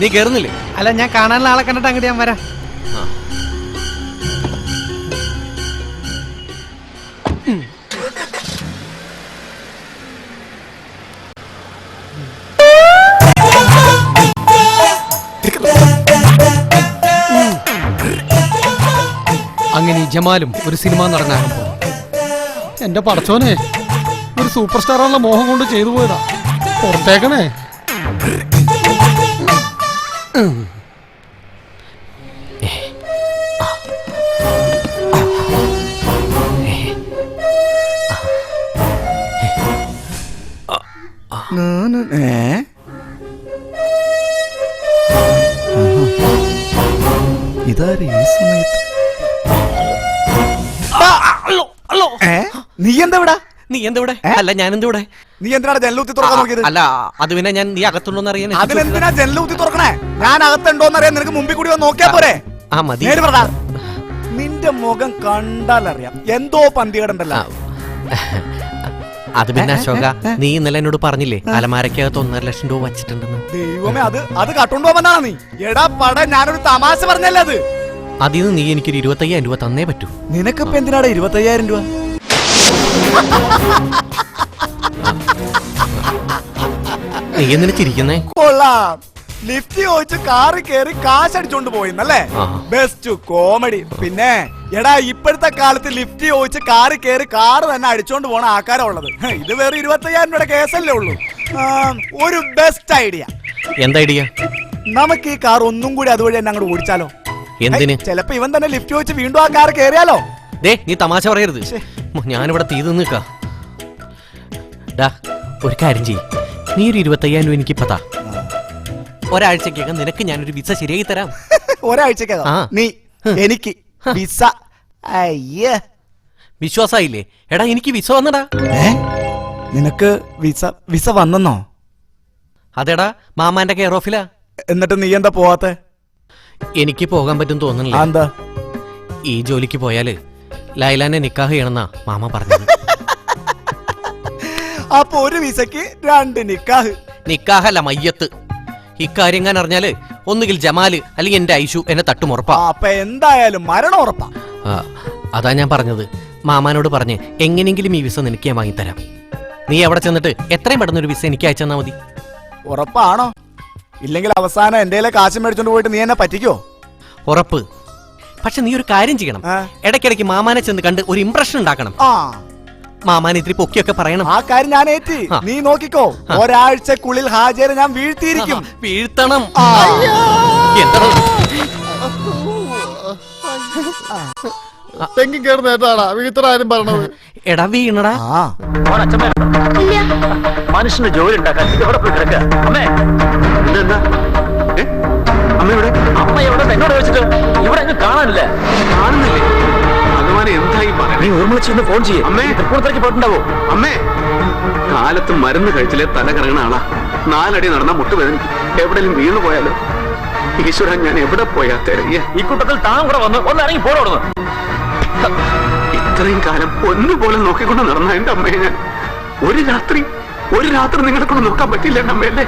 നീ കേറുന്നില്ലേ? അല്ല, ഞാൻ കാണാനുള്ള ആളെ കണ്ടിട്ട് അങ്ങോട്ട് ഞാൻ വരാം. അങ്ങനെ ജമാലും ഒരു സിനിമ നടനാകുമ്പോ എന്റെ പടച്ചോനെ, ഒരു സൂപ്പർ സ്റ്റാറുള്ള മോഹം കൊണ്ട് ചെയ്തു പോയതാ. പുറത്തേക്കണേ. നീ എന്താ ഇവിടെ? നീ എന്തിവിടെ? അല്ല ഞാൻ എന്തിവിടെ? നീ എന്തിനാണ് ജനലൂത്തി തുറക്കാൻ നോക്കിയത്? അല്ല അത് പിന്നെ ഞാൻ നീ അകത്തുണ്ടോന്ന് അറിയാൻ അതിനെന്തിനാ ജനലൂത്തി തുറക്കണേ? ഞാൻ അകത്തുണ്ടോന്ന് അറിയാൻ നിനക്ക് മുമ്പിൽ കൂടി വന്ന് നോക്കിയാ പോരെ? ആ മതി. നേര് പറടാ. നിന്റെ മുഖം കണ്ടാലറിയാം എന്തോ പന്തികേടുണ്ടല്ലോ. അത് പിന്നെ അശോക, നീ ഇന്നലെ എന്നോട് പറഞ്ഞില്ലേ അലമാരക്കകത്ത് 1.5 ലക്ഷം രൂപ വച്ചിട്ടുണ്ടെന്ന്. ദൈവമേ, അത് കട്ടുണ്ടോ വന്നാണ് നീ? എടാ പട, ഞാനൊരു തമാശ പറഞ്ഞല്ലേ അത്. അതിൽ നിന്ന് നീ എനിക്കൊരു 25,000 രൂപ തന്നേ പറ്റൂ. നിനക്കിപ്പോ എന്തിനാടാ 25,000 രൂപ? നീ എന്തിനു ചിരിക്കുന്നേ? കൊള്ളാം. ലിഫ്റ്റ് ചോദിച്ച് കാറി കയറി കാശ് അടിച്ചോണ്ട് പോയിന്നല്ലേ? Best comedy. പിന്നെ എടാ, ഇപ്പോഴത്തെ കാലത്ത് ലിഫ്റ്റ് ചോദിച്ച് കാറി കയറി കാറ് തന്നെ അടിച്ചോണ്ട് പോണ ആൾക്കാരാ ഉള്ളത്. ഇത് വേറെ 25,000 രൂപയുടെ കേസല്ലേ ഉള്ളൂ. ഒരു ബെസ്റ്റ് ഐഡിയ. എന്താ ഐഡിയ? നമുക്ക് ഈ കാർ ഒന്നും കൂടി അതുവഴി തന്നെ അങ്ങോട്ട് ഓടിച്ചാലോ? എന്തിന്? ചിലപ്പോ ഇവൻ തന്നെ ലിഫ്റ്റ് ചോദിച്ച് വീണ്ടും ആ കാർ കയറിയാലോ? നീ തമാശ പറയരുത്. ഞാനിവിടെ തീ നിൽക്കാ. ഒരു കാര്യം ചെയ്യ്, നീ ഒരു 25,000 രൂപ എനിക്ക് ഇപ്പത്താ. ഒരാഴ്ചക്കകം നിനക്ക് ഞാനൊരു വിസ ശരിയായി തരാം. ഒരാഴ്ചക്കകം നീ എനിക്ക് വിസ? അയ്യേ, വിശ്വാസായില്ലേ? എടാ എനിക്ക് വിസ വന്നടാ. നിനക്ക് വിസ വന്നെന്നോ? അതെടാ, മാമാന്റെ കെയർ ഓഫിലാ. എന്നിട്ട് നീ എന്താ പോവാത്തെ? എനിക്ക് പോകാൻ പറ്റും തോന്നുന്നില്ല. എന്താ? ഈ ജോലിക്ക് പോയാല് ലൈലാനെ നിക്കാഹ് ചെയ്യണമെന്നാ മാമ പറഞ്ഞത്. അപ്പൊ ഒരു വിസക്ക് 2 നിക്കാഹ്? നിക്കാഹല്ല, മയ്യത്ത്. ഇക്കാര്യം ഞാൻ അറിഞ്ഞാല് ഒന്നുകിൽ ജമാല് അല്ലെങ്കിൽ എന്റെ ഐഷു എന്നെ തട്ടുമുറപ്പാ. അപ്പൊ എന്തായാലും മരണം ഉറപ്പാ. അതാ ഞാൻ പറഞ്ഞത്. മാമാനോട് പറഞ്ഞ് എങ്ങനെയെങ്കിലും ഈ വിസ നിനക്ക് ഞാൻ വാങ്ങിത്തരാം. നീ അവിടെ ചെന്നിട്ട് എത്രയും പെട്ടെന്ന് ഒരു വിസ എനിക്ക് അയച്ചെന്നാ മതി. ഉറപ്പാണോ? ഇല്ലെങ്കിൽ അവസാനം എന്റെ കാശ് മേടിച്ചോണ്ട് പോയിട്ട് നീ എന്നെ പറ്റിക്കോ? ഉറപ്പ്. പക്ഷെ നീ ഒരു കാര്യം ചെയ്യണം. ഇടയ്ക്കിടയ്ക്ക് മാമാനെ ചെന്ന് കണ്ട് ഒരു ഇംപ്രഷൻ ഉണ്ടാക്കണം. മാമാനെ ഇത്തിരി പൊക്കിയൊക്കെ പറയണം. ആ കാര്യം ഞാൻ ഏറ്റി. നീ നോക്കിക്കോ, ഒരാഴ്ചക്കുള്ളിൽ ഹാജരെ ഞാൻ വീഴ്ത്തിയിരിക്കും. വീഴ്ത്തണം. തെങ്ങി കയറുന്നേട്ടാടാ വീഴ്ത്തടാരും പറഞ്ഞത്. എടാ വീണടാ. മനുഷ്യന് ജോലി ഉണ്ടാക്കാൻ ഇവിടെ പോയി കിടക്കുക. അമ്മേ, അമ്മ എവിടെ എന്നോട് ചോദിച്ചിട്ട് ഇവിടെ അങ്ങ് കാണാനില്ല. കാണുന്നില്ലേ? ഭഗവാനെ എന്തായി പറയാം? നീ ഊർമിളച്ചൊന്ന് ഫോൺ ചെയ്യേ. അമ്മേ, തൃപ്പൂണിത്തേക്ക് പോയിട്ടുണ്ടാവോ? അമ്മേ, കാലത്ത് മരുന്ന് കഴിച്ചില്ലേ തല കറങ്ങണ ആളാ. 4 അടി നടന്നാ മുട്ടുവേദനിക്കും. എവിടെയും വീണു പോയാലോ? ഈശ്വര, ഞാൻ എവിടെ പോയാ തിരയ? ഈ കൂട്ടത്തിൽ താൻ കൂടെ വന്ന് ഒന്ന് ഇറങ്ങി പോടോടുന്നു. ഇത്രയും കാലം ഒന്നുപോലെ നോക്കിക്കൊണ്ട് നടന്ന എന്റെ അമ്മയെ ഞാൻ ഒരു രാത്രി നിങ്ങളെ കൊണ്ട് നോക്കാൻ പറ്റില്ല എന്റെ അമ്മയല്ലേ?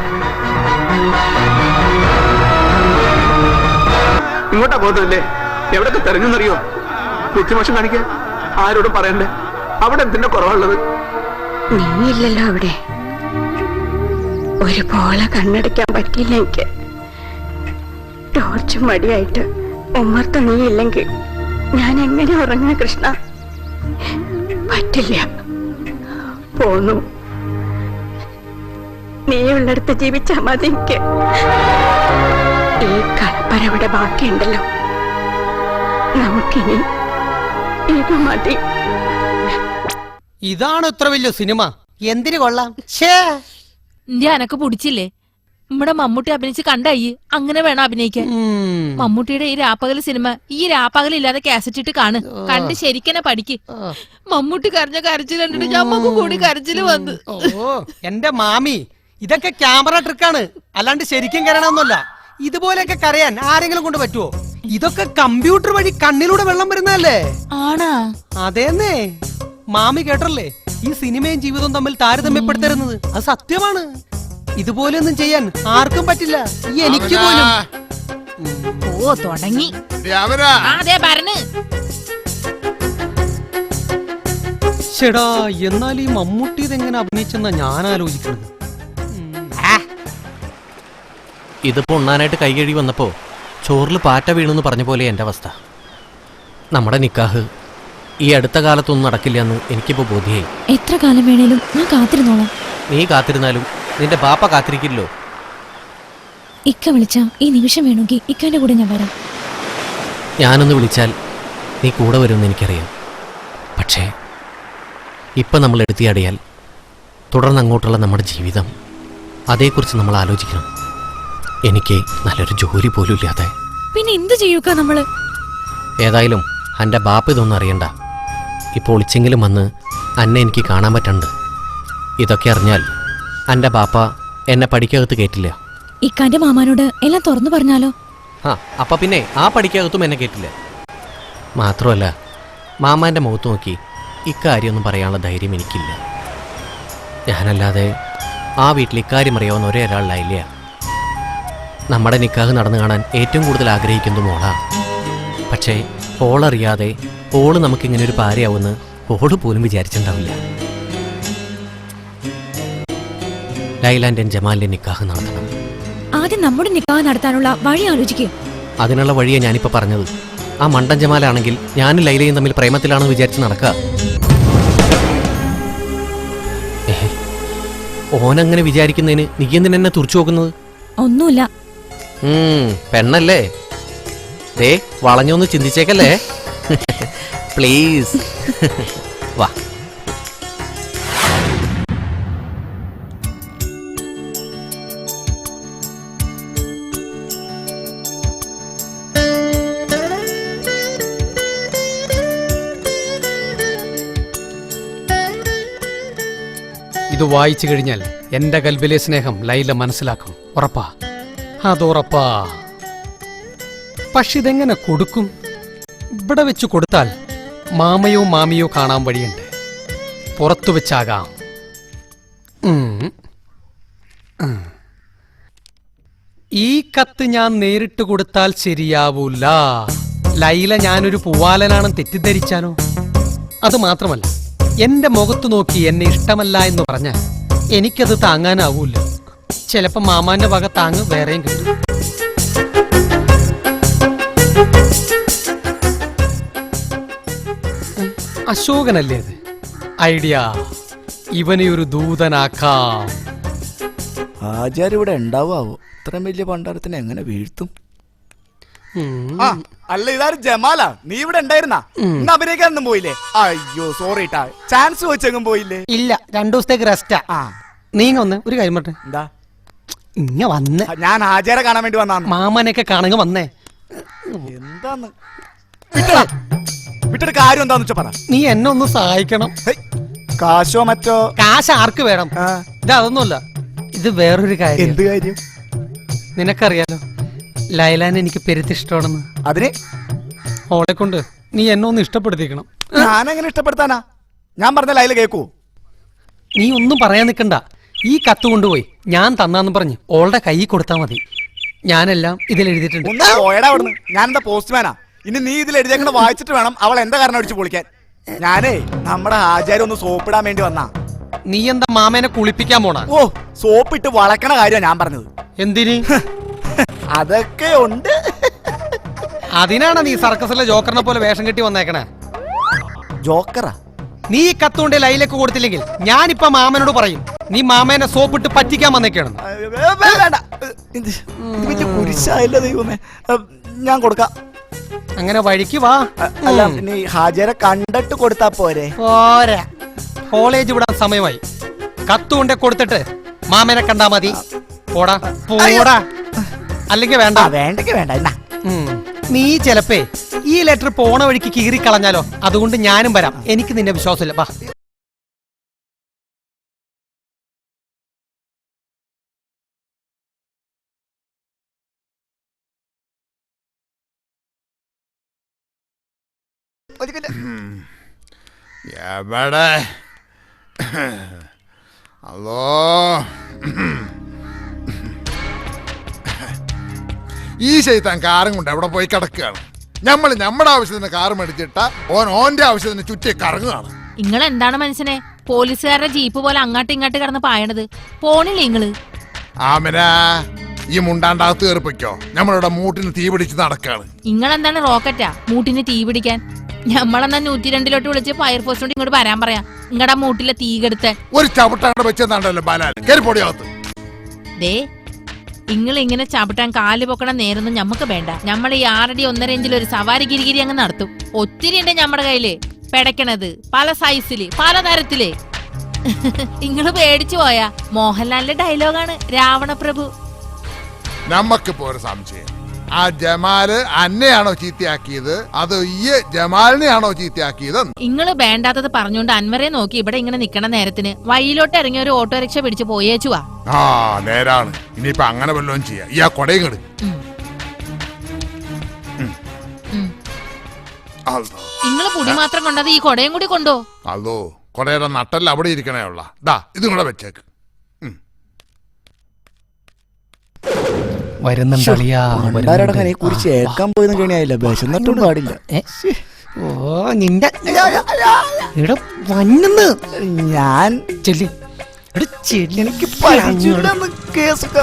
ഇങ്ങോട്ടാ പോകുന്നല്ലേ? എവിടൊക്കെ തെരഞ്ഞെന്നറിയോ? ബുദ്ധിമോശം കാണിക്കാൻ ആരോടും പറയണ്ടേ? അവിടെ എന്തിന്റെ കുറവുള്ളത്? നീയില്ലല്ലോ അവിടെ. ഒരുപോലെ കണ്ണടയ്ക്കാൻ പറ്റിയില്ല എനിക്ക്. ടോർച്ച് മടിയായിട്ട് ഉമ്മർത്ത് നീയില്ലെങ്കിൽ ഞാൻ എങ്ങനെ ഉറങ്ങാ കൃഷ്ണ? പറ്റില്ല. പോന്നു. നീ ഉള്ളിടത്ത് ജീവിച്ചാ മതി എനിക്ക്. ഈ കളപ്പരവിടെ ബാക്കിയുണ്ടല്ലോ, നമുക്കിനി ഇത് മതി. ഇതാണ് ഇത്ര വലിയ സിനിമ. എന്തിനു കൊള്ളാം? ഇന്ത്യ അനക്ക് പിടിച്ചില്ലേ? നമ്മുടെ മമ്മൂട്ടി അഭിനയിച്ച് കണ്ടായി. അങ്ങനെ വേണം അഭിനയിക്കാൻ. മമ്മൂട്ടിയുടെ ഈ രാപ്പകൽ സിനിമ ഈ രാപ്പകലില്ലാതെ കാസറ്റ് ഇട്ട് കാണ്. കണ്ട് ശരിക്കനെ പഠിക്ക്. മമ്മൂട്ടി കരഞ്ഞ കരച്ചിൽ കണ്ടിട്ട് ഞമ്മക്കും കൂടി കരച്ചില് വന്നു. എന്റെ മാമി, ഇതൊക്കെ ക്യാമറ ട്രിക്കാണ്, അല്ലാണ്ട് ശരിക്കും കരണമെന്നല്ല. ഇതുപോലെയൊക്കെ കരയാൻ ആരെങ്കിലും കൊണ്ട് പറ്റുമോ? ഇതൊക്കെ കമ്പ്യൂട്ടർ വഴി കണ്ണിലൂടെ വെള്ളം വരുന്നതല്ലേ? ആണാ? അതേന്നേ. മാമി കേട്ടല്ലേ ഈ സിനിമയും ജീവിതവും തമ്മിൽ താരതമ്യപ്പെടുത്തരുന്നത്? അത് സത്യമാണ്. ഇതുപോലെയൊന്നും ചെയ്യാൻ ആർക്കും പറ്റില്ല, എനിക്ക് പോലും. ഓ, തുടങ്ങി. അതെ ഭരണ്. ചേടാ, എന്നാൽ ഈ മമ്മൂട്ടി ഇതെങ്ങനെ അഭിനയിച്ചെന്നാ ഞാൻ ആലോചിക്കുന്നത്. ഇതിപ്പോ ഉണ്ണാനായിട്ട് കൈ കഴുകി വന്നപ്പോ ചോറിൽ പാറ്റ വീണെന്ന് പറഞ്ഞ പോലെ എന്റെ അവസ്ഥ. നമ്മുടെ നിക്കാഹ് ഈ അടുത്ത കാലത്തൊന്നും നടക്കില്ല എന്ന് എനിക്കിപ്പോ ബോധ്യായി. എത്ര കാലം വേണേലും ഞാൻ കാത്തിരുന്നോളാം. നീ കാത്തിരുന്നാലും നിന്റെ ബാപ്പ കാത്തിരിക്കില്ലോ. ഇക്ക വിളിച്ചാ ഈ നിമിഷം വേണമെങ്കിൽ ഇക്കാന്റെ കൂടെ ഞാൻ വരാം. ഞാനൊന്ന് വിളിച്ചാൽ നീ കൂടെ വരുമെന്ന് എനിക്കറിയാം. പക്ഷേ ഇപ്പൊ നമ്മൾ എടുത്തിയാടിയാൽ തുടർന്ന് അങ്ങോട്ടുള്ള നമ്മുടെ ജീവിതം, അതേക്കുറിച്ച് നമ്മൾ ആലോചിക്കണം. എനിക്ക് നല്ലൊരു ജോലി പോലും ഇല്ലാതെ പിന്നെ എന്ത് ചെയ്യൂക്ക നമ്മള്? ഏതായാലും എൻ്റെ ബാപ്പ ഇതൊന്നും അറിയണ്ട. ഇപ്പോൾ ഒളിച്ചെങ്കിലും വന്ന് അന്നെ എനിക്ക് കാണാൻ പറ്റണ്ട്. ഇതൊക്കെ അറിഞ്ഞാൽ എൻ്റെ ബാപ്പ എന്നെ പഠിക്കകത്ത് കയറ്റില്ല. ഇക്കാന്റെ മാമാനോട് എല്ലാം തുറന്നു പറഞ്ഞാലോ? ആ അപ്പം പിന്നെ ആ പഠിക്കകത്തും എന്നെ കേട്ടില്ല. മാത്രമല്ല മാമാൻ്റെ മുഖത്ത് നോക്കി ഇക്കാര്യമൊന്നും പറയാനുള്ള ധൈര്യം എനിക്കില്ല. ഞാനല്ലാതെ ആ വീട്ടിൽ ഇക്കാര്യം അറിയാവുന്ന ഒരേ ഒരാളിലായില്ല. നമ്മുടെ നിക്കാഹ് നടന്നു കാണാൻ ഏറ്റവും കൂടുതൽ ആഗ്രഹിക്കുന്നത് മോളാ. പക്ഷേ ഓളറിയാതെ ഓള് നമുക്കിങ്ങനെ ഒരു ഭാര്യയാവുമെന്ന് ഓള് പോലും വിചാരിച്ചിട്ടുണ്ടാവില്ല. ലൈലാൻ്റെ ജമാലിൻ്റെ നിക്കാഹ് നടത്തണം. ആദ്യം നമ്മുടെ നിക്കാഹ് നടത്താനുള്ള വഴി ആലോചിക്കുക. അതിനുള്ള വഴിയെ ഞാനിപ്പോൾ പറഞ്ഞത്. ആ മണ്ടൻ ജമാലാണെങ്കിൽ ഞാനും ലൈലയും തമ്മിൽ പ്രേമത്തിലാണെന്ന് വിചാരിച്ച് നടക്കുക. ഓനങ്ങനെ വിചാരിക്കുന്നതിന് നീ എന്തിനാ എന്നെ തുറച്ചു നോക്കുന്നത്? ഒന്നുമില്ല. പെണ്ണല്ലേ? ദേ വളഞ്ഞൊന്ന് ചിന്തിച്ചേക്കല്ലേ പ്ലീസ്. വാ. ഇത് വായിച്ചു കഴിഞ്ഞാൽ എന്റെ കൽബിലെ സ്നേഹം ലൈല മനസ്സിലാക്കും. ഉറപ്പാ, അതുറപ്പാ. പക്ഷെ ഇതെങ്ങനെ കൊടുക്കും? ഇവിടെ വെച്ച് കൊടുത്താൽ മാമയോ മാമിയോ കാണാൻ വഴിയുണ്ട്. പുറത്തു വെച്ചാകാം. ഈ കത്ത് ഞാൻ നേരിട്ട് കൊടുത്താൽ ശരിയാവൂല. ലൈല ഞാനൊരു പൂവാലനാണെന്ന് തെറ്റിദ്ധരിച്ചാലോ? അത് മാത്രമല്ല, എന്റെ മുഖത്ത് നോക്കി എന്നെ ഇഷ്ടമല്ല എന്ന് പറഞ്ഞാൽ എനിക്കത് താങ്ങാനാവൂല. ചിലപ്പോ മാമാന്റെ വക താങ്ങ് വേറെയും കിട്ടും. അശോകനല്ലേ അത്? ഐഡിയ. ഇവനെ ഒരു ദൂതനാക്കാം. ആചാര്യ ഇവിടെ ഉണ്ടാവോ? ഇത്രയും വലിയ പണ്ടാരത്തിന് എങ്ങനെ വീഴ്ത്തും? അല്ല, ഇതാരും ജമാലാ. നീ ഇവിടെ ഉണ്ടായിരുന്നാ? ഇന്ന് അഭിനയിക്കാനൊന്നും പോയില്ലേ? അയ്യോ സോറി ട്ടാ. ചാൻസ് വെച്ചെങ്ങും പോയില്ലേ? ഇല്ല, 2 ദിവസത്തേക്ക് റെസ്റ്റാ. നീങ്ങ വന്ന് ഒരു കാര്യം പറഞ്ഞെ. എന്താ? ഇങ്ങ വന്ന് ഞാൻ ആചാര്യ കാണാൻ വേണ്ടി വന്നാ. മാമനെയൊക്കെ കാണുക വന്നേ. എന്താന്ന് വിട്ടൊരു കാര്യം എന്താന്ന് വെച്ചാ പറ. നീ എന്നെ ഒന്ന് സഹായിക്കണം. കാശോ മറ്റോ? കാശ് ആർക്ക് വേണം? ഇത് അതൊന്നുമല്ല, ഇത് വേറൊരു കാര്യം. എന്ത് കാര്യം? നിനക്കറിയാലോ ലൈലാൻ എനിക്ക് പെരുത്തിഷ്ടമാണെന്ന്. അതിന് ഓളെ കൊണ്ട് നീ എന്നെ ഒന്ന് ഇഷ്ടപ്പെടുത്തിക്കണം. ഞാനെങ്ങനെ ഇഷ്ടപ്പെടുത്താനാ? ഞാൻ പറഞ്ഞ ലൈല കേക്കൂ? നീ ഒന്നും പറയാൻ നിൽക്കണ്ട. ഈ കത്ത് കൊണ്ടുപോയി ഞാൻ തന്നാന്ന് പറഞ്ഞ് ഓളുടെ കൈ കൊടുത്താൽ മതി. ഞാനെല്ലാം ഇതിൽ എഴുതിയിട്ടുണ്ട്. ഒന്ന് പോയടാ അവിടുന്ന്. ഞാനെന്താ പോസ്റ്റ്മാനാ? ഇനി നീ ഇതിൽ എഴുതിയേക്കണ വായിച്ചിട്ട് വേണം അവൾ എന്താ കാരണം അടിച്ചു പൊളിക്കാൻ. ഞാനേ നമ്മുടെ ആചാര്യം ഒന്ന് സോപ്പിടാൻ വേണ്ടി വന്നാ. നീ എന്താ മാമേനെ കുളിപ്പിക്കാൻ പോണ? ഓ, സോപ്പിട്ട് വളക്കണ കാര്യമാണ് ഞാൻ പറഞ്ഞത്. എന്തിന്? അതൊക്കെ ഉണ്ട്. അതിനാണ് നീ സർക്കസിലെ ജോക്കറിനെ പോലെ വേഷം കെട്ടി വന്നേക്കണേ. ജോക്കറാ? നീ കത്തുകൊണ്ട് ലൈലേക്ക് കൊടുത്തില്ലെങ്കിൽ ഞാനിപ്പ മാമനോട് പറയും നീ മാമേനെ സോപ്പിട്ട് പറ്റിക്കാൻ വന്നേക്കാണ്. കുരിശായില്ല ദൈവമേ. ഞാൻ കൊടുക്കാം. അങ്ങനെ വഴിക്ക് വാ. അല്ല, നീ ഹാജരെ കണ്ടിട്ട് കൊടുത്താ പോരെ? പോരാ, കോളേജ് വിടാൻ സമയമായി. കത്തുകൊണ്ട് കൊടുത്തിട്ട് മാമനെ കണ്ടാ മതി. പോടാ പോടാ. അല്ലെങ്കിൽ വേണ്ട. വേണ്ടെങ്കിൽ വേണ്ട. നീ ചിലപ്പേ ഈ ലെറ്റർ പോണ വഴിക്ക് കീറിക്കളഞ്ഞാലോ? അതുകൊണ്ട് ഞാനും വരാം. എനിക്ക് നിന്നെ വിശ്വാസമില്ല. വാ. എവിടെ? അല്ലോ, ഈ ശൈത്താൻ കാറും കൊണ്ട് എവിടെ പോയി കിടക്കുകയാണ്? നമ്മുടെ ആവശ്യത്തിന് കാറ് മേടിച്ചിട്ട ഓന്റെ ആവശ്യത്തിന് ചുറ്റി കറങ്ങുകയാണ്. നിങ്ങൾ എന്താണ് മനുഷ്യനെ പോലീസുകാരുടെ ജീപ്പ് പോലെ അങ്ങോട്ട് ഇങ്ങോട്ട് കിടന്ന് പായണത്? പോണില്ലേ നിങ്ങള്? ആമിന, ഈ മുണ്ടാണ്ടാകത്ത് കയറിപ്പിക്കോ. നമ്മളിവിടെ മൂട്ടിന് തീ പിടിച്ച് നടക്കാണ്. നിങ്ങളെന്താണ് റോക്കറ്റാ മൂട്ടിന് തീ പിടിക്കാൻ? ഞമ്മളെന്നാ 102 വിളിച്ച് ഫയർഫോഴ്സിനോട് ഇങ്ങോട്ട് വരാൻ പറയാം. നിങ്ങളുടെ മൂട്ടിലെ തീ കെടുത്താൻ ഒരു ചവിട്ടാണ്ട് വെച്ചെന്നാണ്ടല്ലോ ബാലാൻ. കയറിപ്പൊടിയാകത്ത്. ദേ, നിങ്ങൾ ഇങ്ങനെ ചവിട്ടാൻ കാല് പൊക്കണ നേരൊന്നും ഞമ്മക്ക് വേണ്ട. നമ്മൾ ഈ 6 അടി 1.5 ഇഞ്ചിൽ ഒരു സവാരി ഗിരിഗിരി അങ്ങ് നടത്തും. ഒത്തിരി ഉണ്ട് നമ്മുടെ കയ്യില് പെടക്കണത്, പല സൈസില് പല തരത്തില്. നിങ്ങള് പേടിച്ചു പോയാ? മോഹൻലാലിന്റെ ഡയലോഗാണ് രാവണപ്രഭു. നമ്മക്കിപ്പോ ഒരു സംശയം. ആ ജമാല് അന്നെയാണോ ചീത്തയാക്കിയത് അതോ ഈ ജമാലിനെയാണോ ചീത്തയാക്കിയത്? നിങ്ങള് വേണ്ടാത്തത് പറഞ്ഞുകൊണ്ട് അൻവറെ നോക്കി ഇവിടെ ഇങ്ങനെ നിക്കണ നേരത്തിന് വഴിയിലോട്ട് ഇറങ്ങിയ ഒരു ഓട്ടോറിക്ഷ പിടിച്ച് പോയേച്ചുവാ. ആ നേരാണ്. ഇനിയിപ്പൊ അങ്ങനെ വല്ലതും ചെയ്യാം. ഈ ആ കൊടയും കെട്. നിങ്ങള് പൊടി മാത്രം കൊണ്ടത് ഈ കൊടയും കൂടി കൊണ്ടോ? അതോ കൊടയുടെ നട്ടല്ല അവിടെ ഇരിക്കണേ ഉള്ള. ദാ ഇതും കൂടെ വെച്ചേക്ക്. വരുന്നുണ്ടളിയാ കുറിച്ച് ഏക്കാൻ പോയെന്ന് കേണിയായില്ല. വിശന്നിട്ടും പാടില്ല. ഓ നിന്റെ വന്നെന്ന് ഞാൻ ചെല്ലി എനിക്ക് കേസൊക്കെ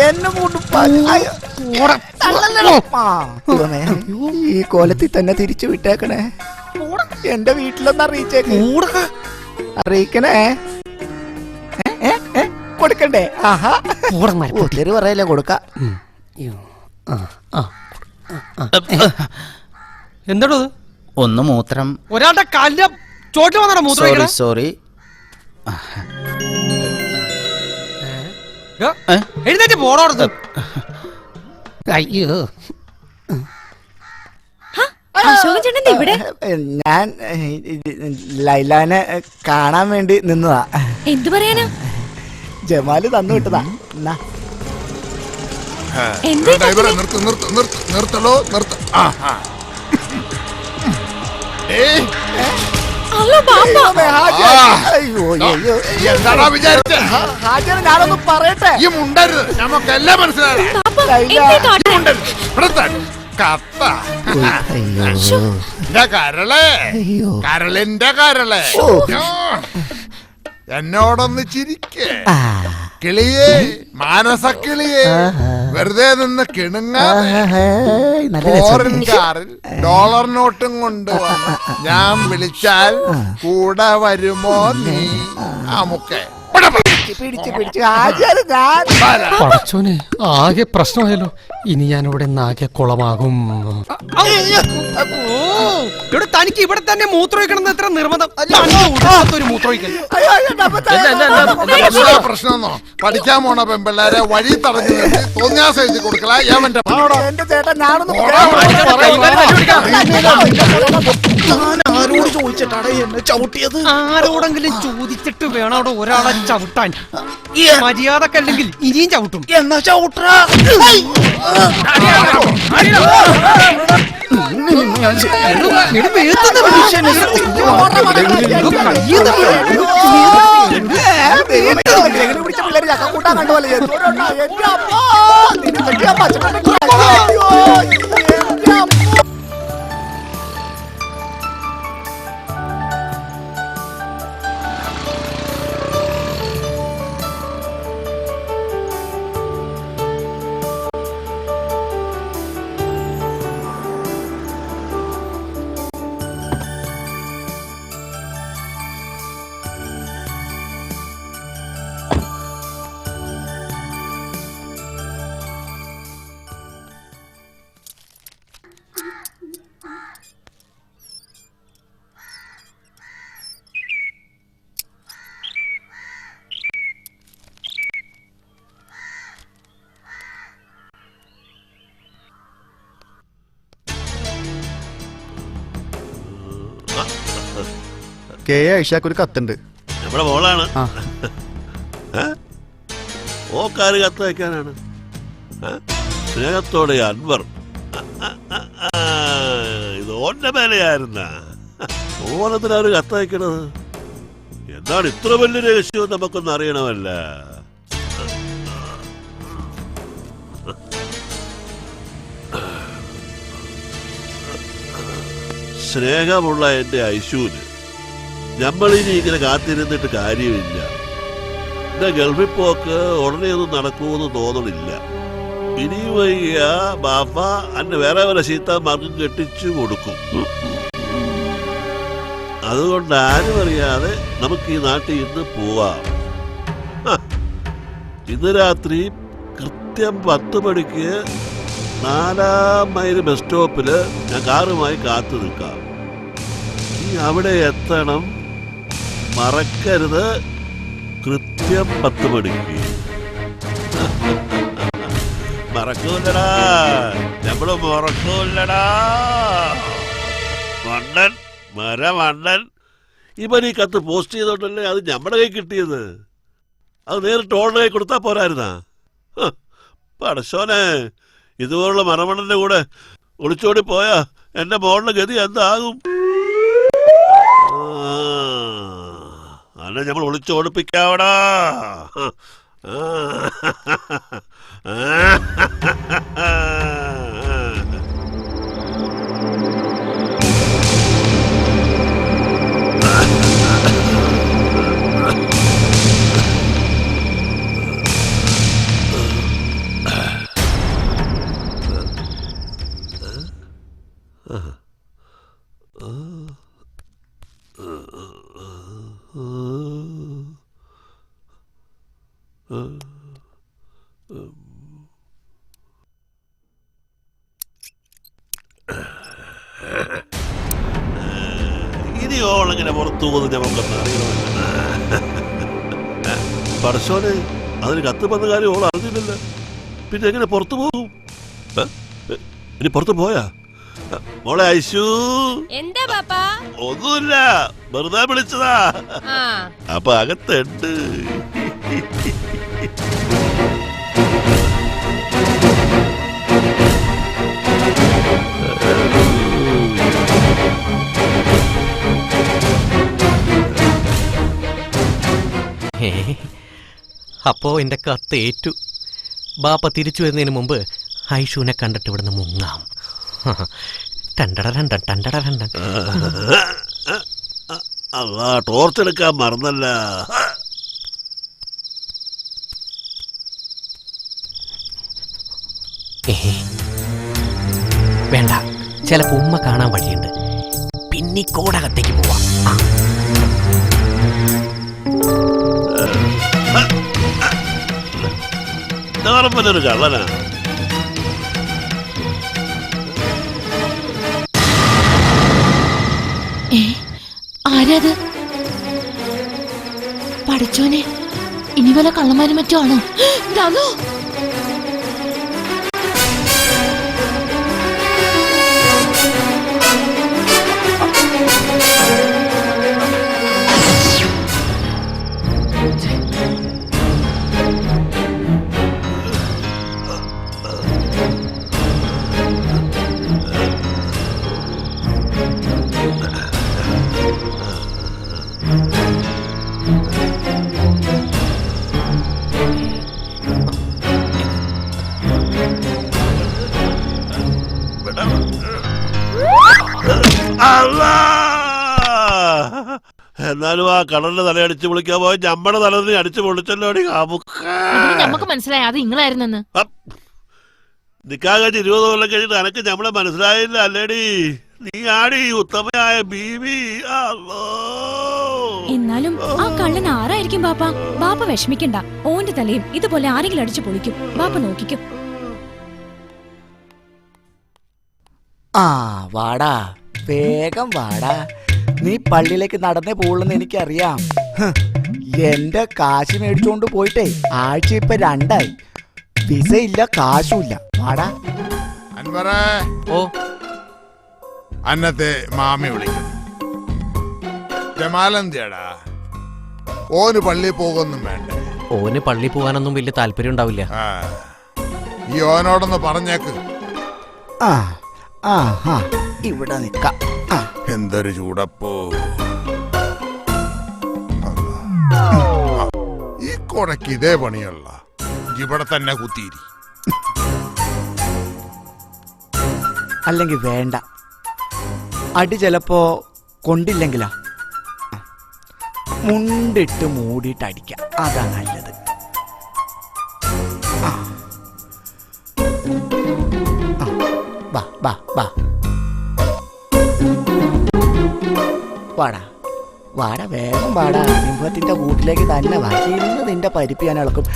എന്നെ ഈ കോലത്തിൽ തന്നെ തിരിച്ചു വിട്ടേക്കണേ. എന്റെ വീട്ടിലൊന്ന് അറിയിക്കണേ. കൊടുക്കണ്ടേ? ഒത്തിരി പറയല്ലേ കൊടുക്ക. എന്താണോ ഒന്ന് മൂത്രം. ഒരാളുടെ കാലിന്റെ ചോട്ട് വന്നാ മൂത്രം. സോറി. എഴുന്നേറ്റ് പോണോർന്ന്. അയ്യോ ഞാൻ ലൈലാനെ കാണാൻ വേണ്ടി നിന്നതാ. എന്തു പറയാനാ? ജമാല് തന്നു വിട്ടതാ. നിർത്തലോ നിർത്ത. എന്താടാ വിചാരിച്ചേ? ഞാനൊന്ന് പറയട്ടെ. ഈ മുണ്ടരുത്, നമുക്കെല്ലാം മനസ്സിലായി. കരളെ കരളിന്റെ കരളെ എന്നോടൊന്ന് ചിരിക്കേ. കിളിയേ, മാനസക്കിളിയേ, വെറുതെ നിന്ന് കിണുങ്ങാതെ ഫോറിൻ കാറിൽ ഡോളർ നോട്ടും കൊണ്ടുവന്ന് ഞാൻ വിളിച്ചാൽ കൂടെ വരുമോ നീ? അമുക്കെ പടച്ചോനെ, ആകെ പ്രശ്നമായല്ലോ. ഇനി ഞാൻ ഇവിടെ ആകെ കുളമാകും. തനിക്ക് ഇവിടെ തന്നെ മൂത്രമൊഴിക്കണം എത്ര നിർബന്ധം? ഒരു മൂത്രമൊഴിക്കൽ പ്രശ്നമൊന്നോ? പഠിക്കാൻ പോണ പെമ്പിള്ളേരെ വഴി തടഞ്ഞു നിർത്തി തോന്നിയാ സൈസ് കൊടുക്കല. എന്റെ ചേട്ടൻ ഞാനൊന്ന് ആരോട് ചോദിച്ചിട്ടാണ് എന്നെ ചവിട്ടിയത്? ആരോടെങ്കിലും ചോദിച്ചിട്ട് വേണം അവിടെ ഒരാളെ ചവിട്ടാൻ. മര്യാദക്കല്ലെങ്കിൽ ഇനിയും ചവിട്ടും. എന്നാ ചവിട്ടാ. പിള്ളേര് ചക്കൂട്ടാൻ കണ്ടുപോലെ ഐഷാക്കൊരു കത്തുണ്ട്. നമ്മുടെ മോളാണ്. ഓക്കാര് കത്ത് വയ്ക്കാനാണ്. സ്നേഹത്തോടെ അൻവർ. ഇത് ഓന്റെ മേലെയായിരുന്ന ഓണത്തിനാണ് കത്ത് വയ്ക്കണത്. എന്താണ് ഇത്ര വലിയ രഹസ്യവും നമുക്കൊന്നും അറിയണമല്ല. സ്നേഹമുള്ള എന്റെ ഐശുവിന് നമ്മളിനി ഇങ്ങനെ കാത്തിരുന്നിട്ട് കാര്യമില്ല. എന്റെ ഗൾഫിൽ പോക്ക് ഉടനെ ഒന്നും നടക്കുമെന്ന് തോന്നണില്ല. ഇനിയും വയ്യ ബാപ്പ അന്നെ വേറെ വല്ല സീതാമാർക്കും കെട്ടിച്ചു കൊടുക്കും. അതുകൊണ്ട് ആരും അറിയാതെ നമുക്ക് ഈ നാട്ടിൽ ഇന്ന് പോവാം. ഇന്ന് രാത്രി കൃത്യം 10 മണിക്ക് 4-ാം മൈൽ ബസ് സ്റ്റോപ്പില് ഞാൻ കാറുമായി കാത്തു നിൽക്കാം. നീ അവിടെ എത്തണം, മറക്കരുത്. കൃത്യം 10 മണിക്ക്. മറക്കൂലടാ, നമ്മള് മറക്കൂലടാ. മണ്ടൻ, മരമണ്ടൻ. ഇവൻ ഈ കത്ത് പോസ്റ്റ് ചെയ്തോണ്ടല്ലേ അത് നമ്മുടെ കൈ കിട്ടിയത്. അത് നേരിട്ട് ഓളുടെ കൈ കൊടുത്താ പോരായിരുന്നാ? പടശോനെ, ഇതുപോലുള്ള മരമണ്ണന്റെ കൂടെ ഒളിച്ചോടി പോയാ എന്റെ മോളുടെ ഗതി എന്താകും? അല്ല നമ്മൾ ഒളിച്ചോടിപ്പിക്കാവടാ. ഇനി ഓളെങ്ങനെ പുറത്തു പോകുന്നത് നമുക്കൊന്ന് അറിയണമല്ല. പടശോനെ, അതിന് കത്ത് വന്ന കാര്യം ഓൾ അറിഞ്ഞില്ലല്ലോ. പിന്നെ എങ്ങനെ പുറത്തു പോകും? ഇനി പുറത്തു പോയാ മോളെ ഐശു? എന്താ പാപ്പാ? ഒന്നുമില്ല, വെറുതെ വിളിച്ചതാ. അപ്പൊ അകത്തുണ്ട്. അപ്പോ എന്റെ കത്ത് ഏറ്റു. ബാപ്പ തിരിച്ചു വരുന്നതിന് മുമ്പ് ഐഷുവിനെ കണ്ടിട്ട് ഇവിടുന്ന് മുങ്ങാം. ടോർച്ചെടുക്കാൻ മറന്നല്ല. വേണ്ട, ചിലപ്പോ ഉമ്മ കാണാൻ വഴിയുണ്ട്. പിന്നിക്കോടകത്തേക്ക് പോവാം. ഒരു കള്ളനാ. ആരാത്? പഠിച്ചോനെ, ഇനി വല്ല കള്ളന്മാരും മറ്റോ ആണോ? രാഘോ, എന്നാലും ആ കടലിന്റെ തലയടിച്ച് വിളിക്കാൻ പോയി നമ്മുടെ തലത്തിൽ അടിച്ചു പൊളിച്ചല്ലോ. നമുക്ക് മനസ്സിലായി അത് നിങ്ങളായിരുന്നെന്ന്. നിക്കാൻ കഴിഞ്ഞ് 20 കൊല്ലം കഴിഞ്ഞിട്ട് എനക്ക് നമ്മളെ മനസ്സിലായില്ല അല്ലേടി? നീ ആടി ഉത്തമയായ ബീവി. എന്നാലും ആ കള്ളൻ ആരായിരിക്കും ബാപ്പ? ബാപ്പ വിഷമിക്കണ്ട, ഓന്റെ തലയും ഇതുപോലെ ആരെങ്കിലും അടിച്ചു പൊളിക്കും. ബാപ്പ നോക്കിക്കും. ആ വാടാ, വേഗം വാടാ. നീ പള്ളിയിലേക്ക് നടന്നേ പോകുള്ളെന്ന് എനിക്കറിയാം. എന്റെ കാശ് മേടിച്ചോണ്ട് പോയിട്ടേ ആഴ്ച ഇപ്പൊ 2 ആയി. വിസ ഇല്ല, കാശുമില്ല. വാടാ. അൻവറേ, ഓ അന്നത്തെ മാമി വിളിക്കണം. ജമാലെന്തിയാടാ? ഓന് പള്ളി പോകുന്നും വേണ്ടേ? ഓന് പള്ളി പോകാനൊന്നും വലിയ താല്പര്യം ഉണ്ടാവില്ല. ഈ ഓനോടൊന്ന് പറഞ്ഞേക്ക്. ആ ആ ആ ഇവിടെ നിക്കാം. എന്തൊരു ചൂടപ്പോ. ഈ കൊടക്ക് ഇതേ പണിയല്ല, ഇവിടെ തന്നെ കുത്തിയിരി. അല്ലെങ്കിൽ വേണ്ട, അടി ചിലപ്പോ കൊണ്ടില്ലെങ്കിലാ. മുണ്ടിട്ട് മൂടിയിട്ട് അടിക്കാം, അതാ നല്ലത്. വാ വാ വാ, വാടാ വാടാ, വേഗം വാടാ. സിംഹത്തിന്റെ കൂട്ടിലേക്ക് തന്നെ വാ. ഇന്ന് നിന്റെ പരിപ്പ് ഞാൻ ഇളക്കും.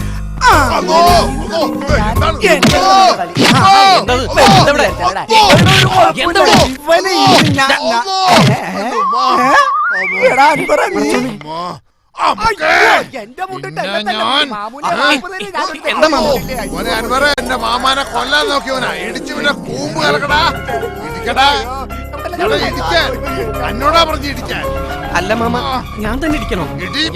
എന്റെ മുണ്ടിട്ട് പിന്നെ എന്നെ തന്നെ ഞാൻ- മാമൂനെ വായ്പ തരും, ഞാൻ ഒരു എന്താ മാമ? തെറ്റ് മോനെ അൻവറെ, എന്റെ മാമാനെ കൊല്ലാൻ നോക്കിയവനാ. ഇടിച്ചു പിന്നെ കൂമ്പ് കലക്കടാ. ഇടിക്കടാ. ഇവിടെ ഇടിക്കാൻ. എന്നോടാ പറഞ്ഞു ഇടിക്കാൻ. അല്ല മാമ, ഞാൻ തന്നെ ഇരിക്കണോ?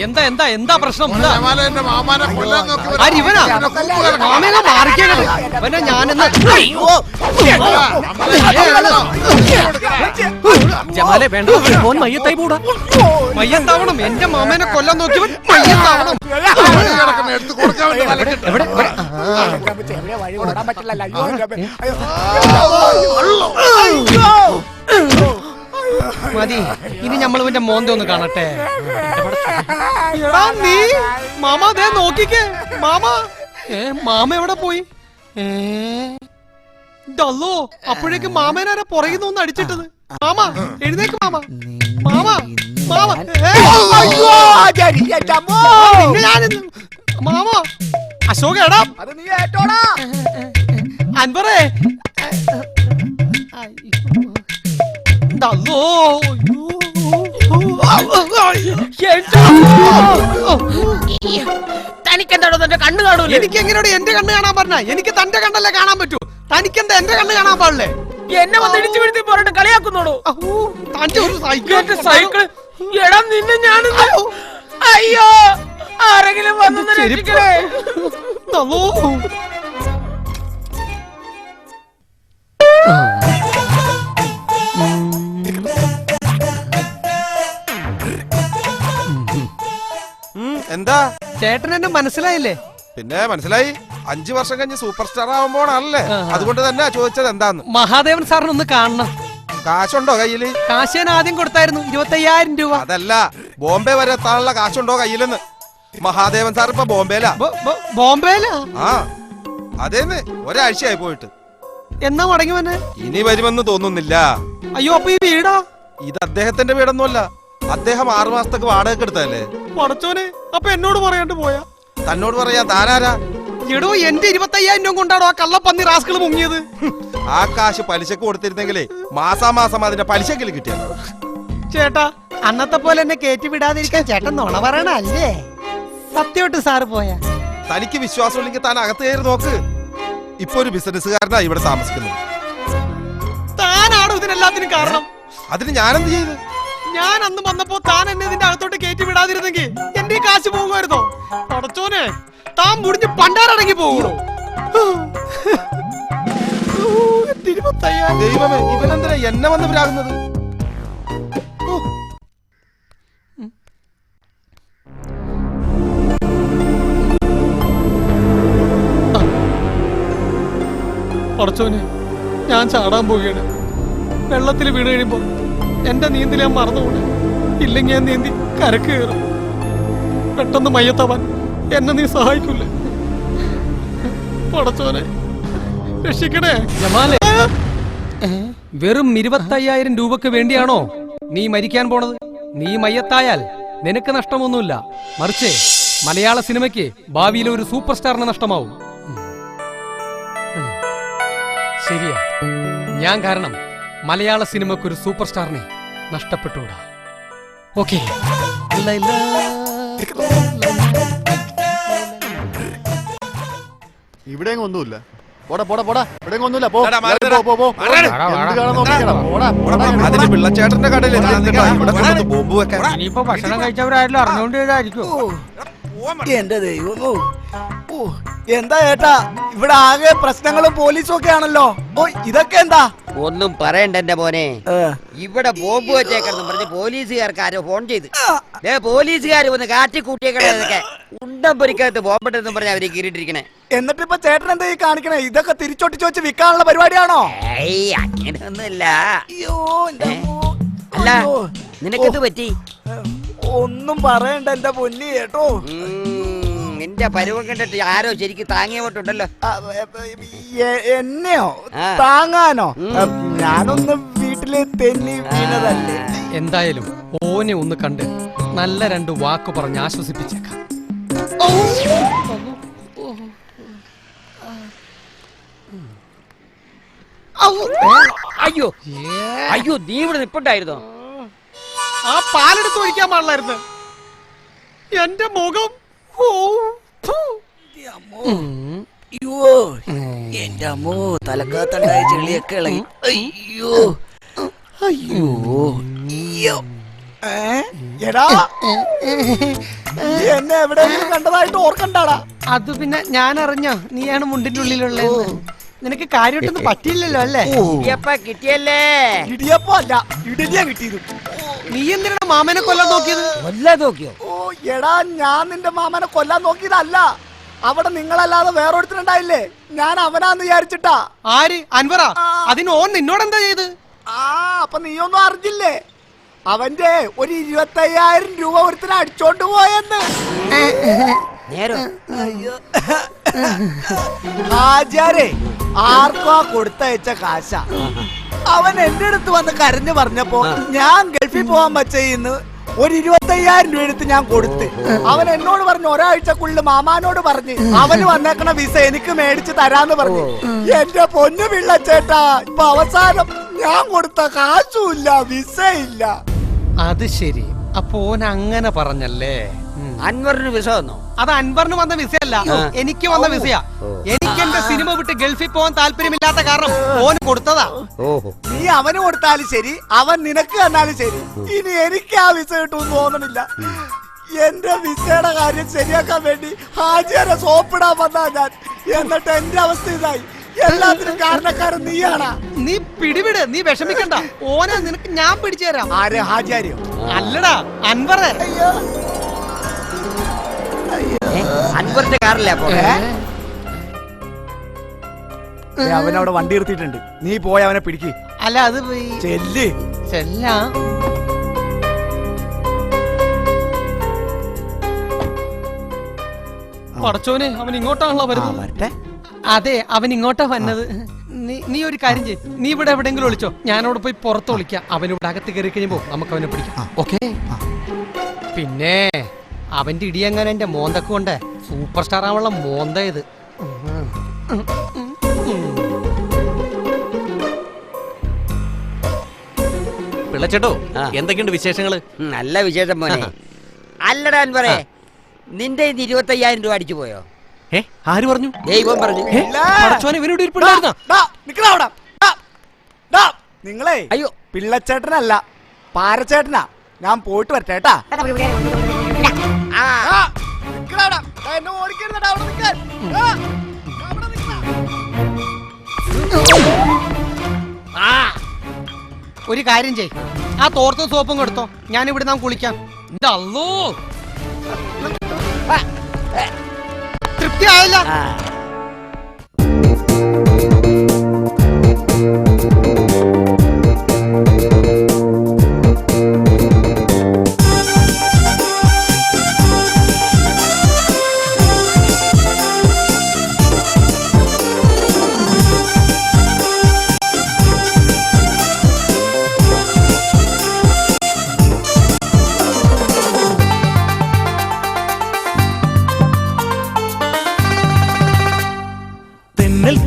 എന്താ എന്താ എന്താ പ്രശ്നം? മോനെ ജമാലെ, എന്റെ മാമാനെ കൊല്ലാൻ നോക്കിയവനാ. ആര് ഇവനാ? ഇവനെ കൂമ്പ് കലക്കടാ. മാമേനെ മാറിക്കണത്. ഇവനെ ഞാനെന്ന് ജമാലെ വേണ്ട, മോൻ മയ്യത്തായി പോടാ. മയ്യത്താവണം. എന്റെ മാമേനെ കൊല്ലാൻ നോക്കിയവൻ മയ്യത്താവണം. എടുത്ത് കൊടുക്കാൻ വേണ്ടി വലക്കിട്ട്. എവിടെ? ചെറിയ വഴി ഓടാൻ പറ്റില്ലല്ലോ. അയ്യോ, മതി, ഇനി നമ്മൾ ഇവന്റെ മോന്ത ഒന്ന് കാണട്ടെ. എടാ നീ മാമ ദേ നോക്കിക്കേ. മാമ മാമ എവിടെ പോയി? ഇതല്ലോ, അപ്പോഴേക്ക് മാമേനാരെ പുറകിൽ നിന്ന് അടിച്ചിട്ടത്. മാമ എഴുന്നേക്ക്. മാമ മാമ മാമ അയ്യോ, എന്റെ അമ്മോ. നിന്നെ ഞാനിന്ന് മാമ അശോക എടാ അത് നീ ഏറ്റോടാ. അൻവറേ ഇതല്ലോ. തനിക്കെന്താണോ തന്റെ കണ്ണ് കാണൂല? എനിക്ക് എങ്ങനെയോട് എന്റെ കണ്ണ് കാണാൻ പറഞ്ഞ? എനിക്ക് തന്റെ കണ്ണല്ലേ കാണാൻ പറ്റൂ. തനിക്കെന്താ എന്റെ കണ്ണ് കാണാൻ പാടില്ലേ? എന്നെ വന്ന് ഇടിച്ചു വീഴ്ത്തി പോരാട്ട് കളിയാക്കുന്നോളൂ. തന്റെ ഒരു സൈക്കിൾ സൈക്കിള് എടാ നിന്നെ ഞാൻ അയ്യോ ആരെങ്കിലും വന്നു രക്ഷിക്കണേ. എന്താ ചേട്ടൻ എന്നെ മനസ്സിലായില്ലേ? പിന്നെ മനസ്സിലായി. 5 വർഷം കഴിഞ്ഞ് സൂപ്പർ സ്റ്റാർ ആവുമ്പോഴാണല്ലേ. അതുകൊണ്ട് തന്നെ ചോദിച്ചത് എന്താന്ന്. മഹാദേവൻ സാറിന് ഒന്ന് കാണണം. കാശുണ്ടോ കയ്യില്? കാശ് ഞാൻ ആദ്യം കൊടുത്തായിരുന്നു, 25,000 രൂപ. അതല്ല, ബോംബെ വരെ എത്താനുള്ള കാശുണ്ടോ കയ്യിലെന്ന്. മഹാദേവൻ സാർ ഇപ്പൊ ബോംബെയിലാ. ബോംബെയിലാ? ആ അതേന്ന്, ഒരാഴ്ചയായി പോയിട്ട്. എന്നാ മടങ്ങി വന്നെ? ഇനി വരുമെന്ന് തോന്നുന്നില്ല. അയ്യോ, അപ്പൊ ഈ വീടാ? ഇത് അദ്ദേഹത്തിന്റെ വീടൊന്നുമല്ല. അദ്ദേഹം 6 മാസത്തേക്ക് വാടക എടുത്തല്ലേ. പടച്ചോനെ, അപ്പൊ എന്നോട് പറയാണ്ട് പോയാ? തന്നോട് പറയാ താനാരാ? എടോ, എന്റെ 25,000 രൂപ കൊണ്ടാണോ ആ കള്ളപ്പന്നി റാസ്കള് മുങ്ങിയത്? ആ കാശ് പലിശക്ക് കൊടുത്തിരുന്നെങ്കിലേ മാസാമാസം അതിന്റെ പലിശക്കിൽ കിട്ടിയ. ചേട്ടാ, അന്നത്തെ പോലെ എന്നെ കയറ്റി വിടാതിരിക്കാൻ ചേട്ടൻ നുണ പറയണല്ലേ? സത്യമായിട്ട് സാറ് പോയാ? തനിക്ക് വിശ്വാസമില്ലെങ്കിൽ താൻ അകത്ത് കയറി നോക്ക്. ഇപ്പൊ ഒരു ബിസിനസ്സുകാരനാ ഇവിടെ താമസിക്കുന്നത്. താനാണോ ഇതിനെല്ലാത്തിനും കാരണം? അതിന് ഞാനെന്ത് ചെയ്ത്? ഞാൻ അന്ന് വന്നപ്പോ താൻ എന്നെ ഇതിന്റെ അകത്തോട്ട് കയറ്റി വിടാതിരുന്നെങ്കിൽ എന്റെ ഈ കാശ് പോകുമായിരുന്നോ? പടച്ചോനെ, താൻ മുടിഞ്ഞ് പണ്ടാരടങ്ങി പോകുമോ? ദൈവമേ, ഇവനെന്തിനാ എന്നെ വന്ന് പ്രാകുന്നത്? പടച്ചോനെ, ഞാൻ ചാടാൻ പോവുകയാണ്. വെള്ളത്തിൽ വീണ് കഴിയുമ്പോ എന്റെ നീന്തൽ ഞാൻ മറന്നുകൂടെ? ഇല്ലെങ്കിൽ ഞാൻ നീന്തി കരക്ക് കയറും. പെട്ടെന്ന് മയ്യത്താവാൻ എന്നെ നീ സഹായിക്കൂലേ? പടച്ചോനെ രക്ഷിക്കണേ. വെറും 25,000 രൂപക്ക് വേണ്ടിയാണോ നീ മരിക്കാൻ പോണത്? നീ മയ്യത്തായാൽ നിനക്ക് നഷ്ടമൊന്നുമില്ല. മറിച്ച് മലയാള സിനിമയ്ക്ക് ഭാവിയിലെ ഒരു സൂപ്പർ സ്റ്റാറിന് നഷ്ടമാവും. ശരിയാ, ഞാൻ കാരണം മലയാള സിനിമക്ക് ഒരു സൂപ്പർ സ്റ്റാറിനെ നഷ്ടപ്പെട്ടുകൂടാ. ഓക്കെ. ഇവിടെ ഒന്നുമില്ല. പോടാ പോടാ പോടാ, ഇവിടെ ഒന്നുമില്ല. പോ എടാ, മാറി പോ, പോ, പോ. മാറി. എന്ത് കാണാൻ നോക്കിക്കടാ. പോടാ പോടാ. അതിന് പിള്ളച്ചേട്ടന്റെ കടയിൽ ഇവിടെ കൊണ്ടുവന്ന് ബോംബ് വെക്കാൻ. ഇനിയിപ്പോ ഭക്ഷണം കഴിച്ചവരായാലും അറിഞ്ഞോണ്ട് ചെയ്തായിരിക്കും. എന്റെ ദൈവമോ. എന്താ ഏട്ടാ, ഇവിടെ ആകെ പ്രശ്നങ്ങളും പോലീസും ഒക്കെ ആണല്ലോ. ഓ, ഇതൊക്കെ എന്താ? ഒന്നും പറയണ്ട എന്റെ മോനെ. ഇവിടെ ബോംബ് വെച്ചേക്കെന്ന് പറഞ്ഞ് പോലീസുകാർക്ക് ആരോ ഫോൺ ചെയ്ത്. പോലീസുകാർ വന്ന് കാറ്റിക്കൂട്ടിയേക്കണതൊക്കെ ഉണ്ടം പൊരിക്കകത്ത് ബോംബിട്ടെന്ന് പറഞ്ഞ അവര് കീറിട്ടിരിക്കണേ. എന്നിട്ട് ഇപ്പൊ ചേട്ടൻ എന്താ ഈ കാണിക്കണേ? ഇതൊക്കെ തിരിച്ചൊട്ടിച്ച് വെച്ച് വിൽക്കാനുള്ള പരിപാടിയാണോ? അങ്ങനെയൊന്നുമില്ല. അല്ല, നിനക്കെന്ത് പറ്റി? ഒന്നും പറയണ്ട എന്റെ പൊന്നി കേട്ടോ. നിന്റെ പരുവം കണ്ടിട്ട് ആരോ ശരിക്കും താങ്ങിയോട്ടുണ്ടല്ലോ. എന്നെയോ താങ്ങാനോ? ഞാനൊന്ന് വീട്ടില് തെന്നി വീണതല്ലേ. എന്തായാലും ഓനെ ഒന്ന് കണ്ട് നല്ല 2 വാക്ക് പറഞ്ഞ് ആശ്വസിപ്പിച്ചേക്കാം. അയ്യോ അയ്യോ, നീ ഇവിടെ നിപ്പുണ്ടായിരുന്നോ? ആ പാലെടുത്ത് ഒഴിക്കാൻ പാടില്ലായിരുന്നു. എന്റെ മുഖം ഓ, ഫു. അയ്യോ എന്റെ അമ്മോ തലക്കാത്തുണ്ടായ ചെളിയൊക്കെ ഇളകി. അയ്യോ അയ്യോ അയ്യോ. എടാ എന്നെ എവിടെയെങ്കിലും കണ്ടതായിട്ട് ഓർക്കണ്ടാടാ. അത് പിന്നെ ഞാൻ അറിഞ്ഞോ നീയാണ് മുണ്ടിന്റെ ഉള്ളിലുള്ളത്. നിനക്ക് കാര്യമായിട്ടൊന്നും പറ്റിയില്ലല്ലോ അല്ലേ? കിട്ടിയല്ലേ? ഇടിയപ്പോ അല്ല ഇടിലിയാ കിട്ടിയത്. നീ എന്തിനാ മാമനെ കൊല്ലാൻ നോക്കിയത്? കൊല്ലാൻ നോക്കിയോ? ഓ എടാ ഞാൻ നിന്റെ മാമനെ കൊല്ലാൻ നോക്കിയതല്ല. അവിടെ നിങ്ങളല്ലാതെ വേറൊരുത്തരുണ്ടായില്ലേ, ഞാൻ അവനാന്ന് വിചാരിച്ചിട്ടാ. ആര്? അൻവറ? അതിന് ഓൻ നിന്നോടെന്താ ചെയ്ത്? ആ അപ്പൊ നീയൊന്നും അറിഞ്ഞില്ലേ? അവന്റെ ഒരു 25,000 രൂപ ഒരുത്തിന് അടിച്ചോണ്ട് പോയെന്ന്. ആചാരേ ആർക്കോ കൊടുത്തയച്ച കാശ. അവൻ എന്റെ അടുത്ത് വന്ന് കരഞ്ഞു പറഞ്ഞപ്പോ ഞാൻ ഗൾഫിൽ പോവാൻ പറ്റുന്ന ഒരു 25,000 രൂപ എടുത്ത് ഞാൻ കൊടുത്ത്. അവൻ എന്നോട് പറഞ്ഞു ഒരാഴ്ചക്കുള്ളിൽ മാമാനോട് പറഞ്ഞ് അവന് വന്നേക്കണ വിസ എനിക്ക് മേടിച്ച് തരാന്ന് പറഞ്ഞു. എന്റെ പൊന്നു പിള്ളച്ചേട്ടാ, ഇപ്പൊ അവസാനം ഞാൻ കൊടുത്ത കാശുമില്ല, വിസ ഇല്ല. അത് ശരി, അപ്പൊ ഓൻ അങ്ങനെ പറഞ്ഞല്ലേ? അൻവറിന് വിസ വന്നോ? അത് അൻവറിന് വന്ന വിസയല്ല, എനിക്ക് വന്ന വിസയാ. എനിക്ക് എന്റെ സിനിമ വിട്ട് ഗൾഫിൽ പോകാൻ താല്പര്യമില്ലാത്ത കാരണം ഓന് കൊടുത്തതാ. നീ അവന് കൊടുത്താലും ശരി, അവൻ നിനക്ക് തന്നാലും ശരി, ഇനി എനിക്ക് ആ വിസ കിട്ടുമെന്ന് തോന്നണില്ല. എന്റെ വിസയുടെ കാര്യം ശരിയാക്കാൻ വേണ്ടി ഹാജിയാരെ സോപ്പിടാൻ വന്നാ ഞാൻ. എന്നിട്ട് എന്റെ അവസ്ഥ ഇതായി. എല്ലാത്തിനും കാരണക്കാരൻ നീയാണാ. നീ പിടിവിട്, നീ വിഷമിക്കണ്ട. ഓനെ നിനക്ക് ഞാൻ പിടിച്ചു തരാം. ആര്? ഹാജിയാരിയോ? അല്ലടാ, അൻവറെ. അൻവറിന്റെ കാറില്ലേ? അവനവിടെ വണ്ടി നിർത്തിയിട്ടുണ്ട്, നീ പോയി അവനെ പിടിക്ക്. അല്ല അത് ചെല്ല്. ചെല്ലാം. പടച്ചോനെ, അവൻ ഇങ്ങോട്ടാണല്ലോ വരുന്നത്. അതെ, അവൻ ഇങ്ങോട്ടാ വന്നത്. നീ ഒരു കാര്യം ചെയ്യ്, നീ ഇവിടെ എവിടെയെങ്കിലും ഒളിച്ചോ, ഞാനവിടെ പോയി പുറത്ത് ഒളിക്കാം. അവനിവിടെ അകത്ത് കയറി കഴിയുമ്പോ നമുക്ക് അവനെ പിടിക്കാം. ഓക്കേ? പിന്നെ അവന്റെ ഇടിയങ്ങനെ എന്റെ മോന്തക്ക് കൊണ്ട് സൂപ്പർ സ്റ്റാർ ആവുള്ള മോന്ത ഇത്. പിള്ളച്ചേട്ടോ, എന്തൊക്കെയുണ്ട് വിശേഷങ്ങള്? നല്ല വിശേഷം മോനെ. അല്ലടാ അൻവറേ, നിന്റെ 25,000 രൂപ അടിച്ചു പോയോ? ആര് പറഞ്ഞു? ദൈവം പറഞ്ഞു. നിങ്ങളെ അയ്യോ പിള്ളച്ചേട്ടനല്ല, പാരച്ചേട്ടനാ. ഞാൻ പോയിട്ട് വരട്ടേട്ടാ. ഒരു കാര്യം ചെയ്, ആ തോർത്തും സോപ്പും കൊടുത്തോ, ഞാൻ ഇവിടെ നാം കുളിക്കാം. അല്ലോ തൃപ്തി ആയില്ല.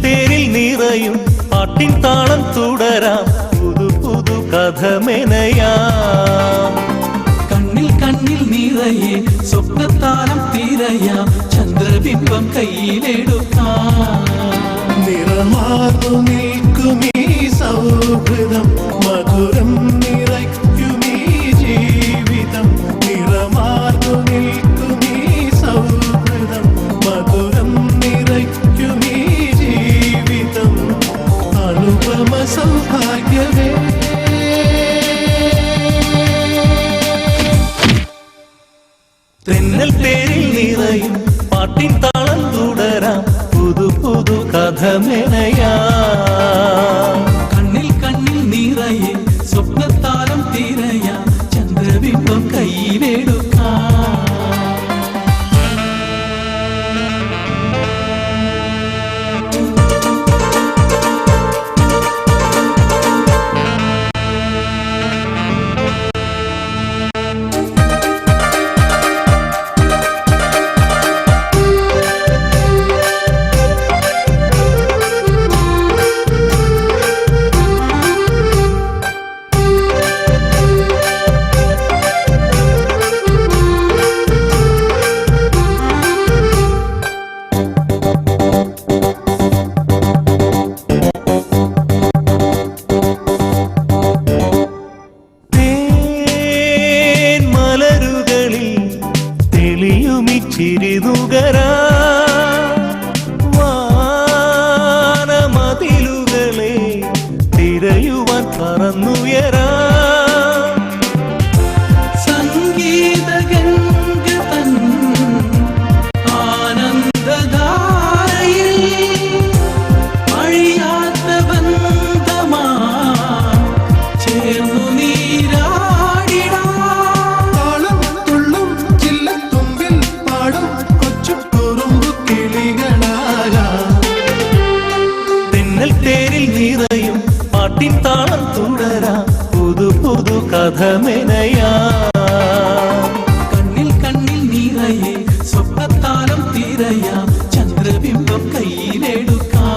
തേരിൽ നിറയും പാട്ടിൻ താളം തുടരാം, പുതു പുതു കഥ മെനയാം. കണ്ണിൽ കണ്ണിൽ നിറയെ സ്വപ്നത്താളം തീരയാം, ചന്ദ്രബിംബം കയ്യിലെടുക്കാം. നിറമാർന്നു നിൽക്കുമീ സൗഹൃദം, മധുരം നിറയ്ക്കുമീ ജീവിതം. നിറമാർന്നു നിൽക്കുമീ സൗഹൃദം, മധുരം നിറയ്ക്കുമീ ജീവിതം. അനുപമ സൗഭാഗ്യമേ, തെന്നൽ തേരിൽ നിറയും പാട്ടിൻ താളം തുടരാം, പുതു പുതു കഥ മെനയാം. കണ്ണിൽ കണ്ണിൽ നിറയെ സ്വപ്നത്താളം തീരയാം, ചന്ദ്രബിംബം കയ്യിലെടുക്കാം. കഥമെനയാ കണ്ണിൽ കണ്ണിൽ നിറയെ സ്വപ്നത്താലം തീരയാ ചന്ദ്രബിംബം കയ്യിലെടുക്കാം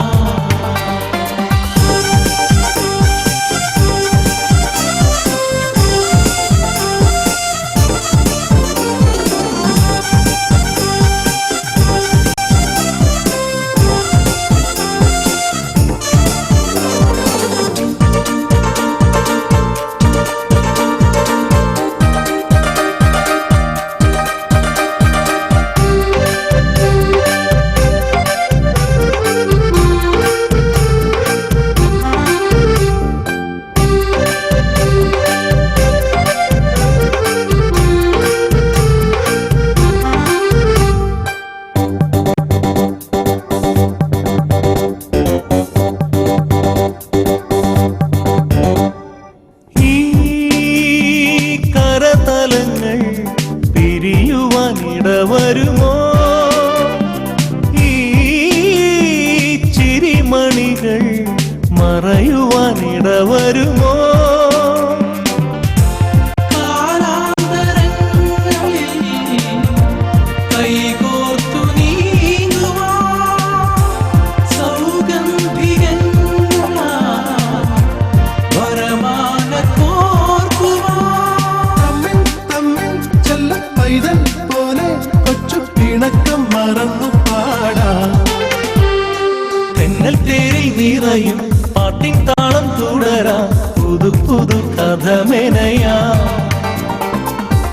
വരുമോ ഈ ചിരിമണികൾ മറയുവാനിട വരുമോ കൈകോർത്തു നീങ്ങുവാ സൗഗന്ധികങ്ങള വരമാല കോർക്കുവാ ചെല്ല പൈതൽ പോലെ കൊച്ചു പിണക്കം മറന്നു പാടാ തെന്നൽ തേരിൽ നിറയും പാട്ടിൻ താളം തുടരാ പുതു പുതു കഥമെനയാ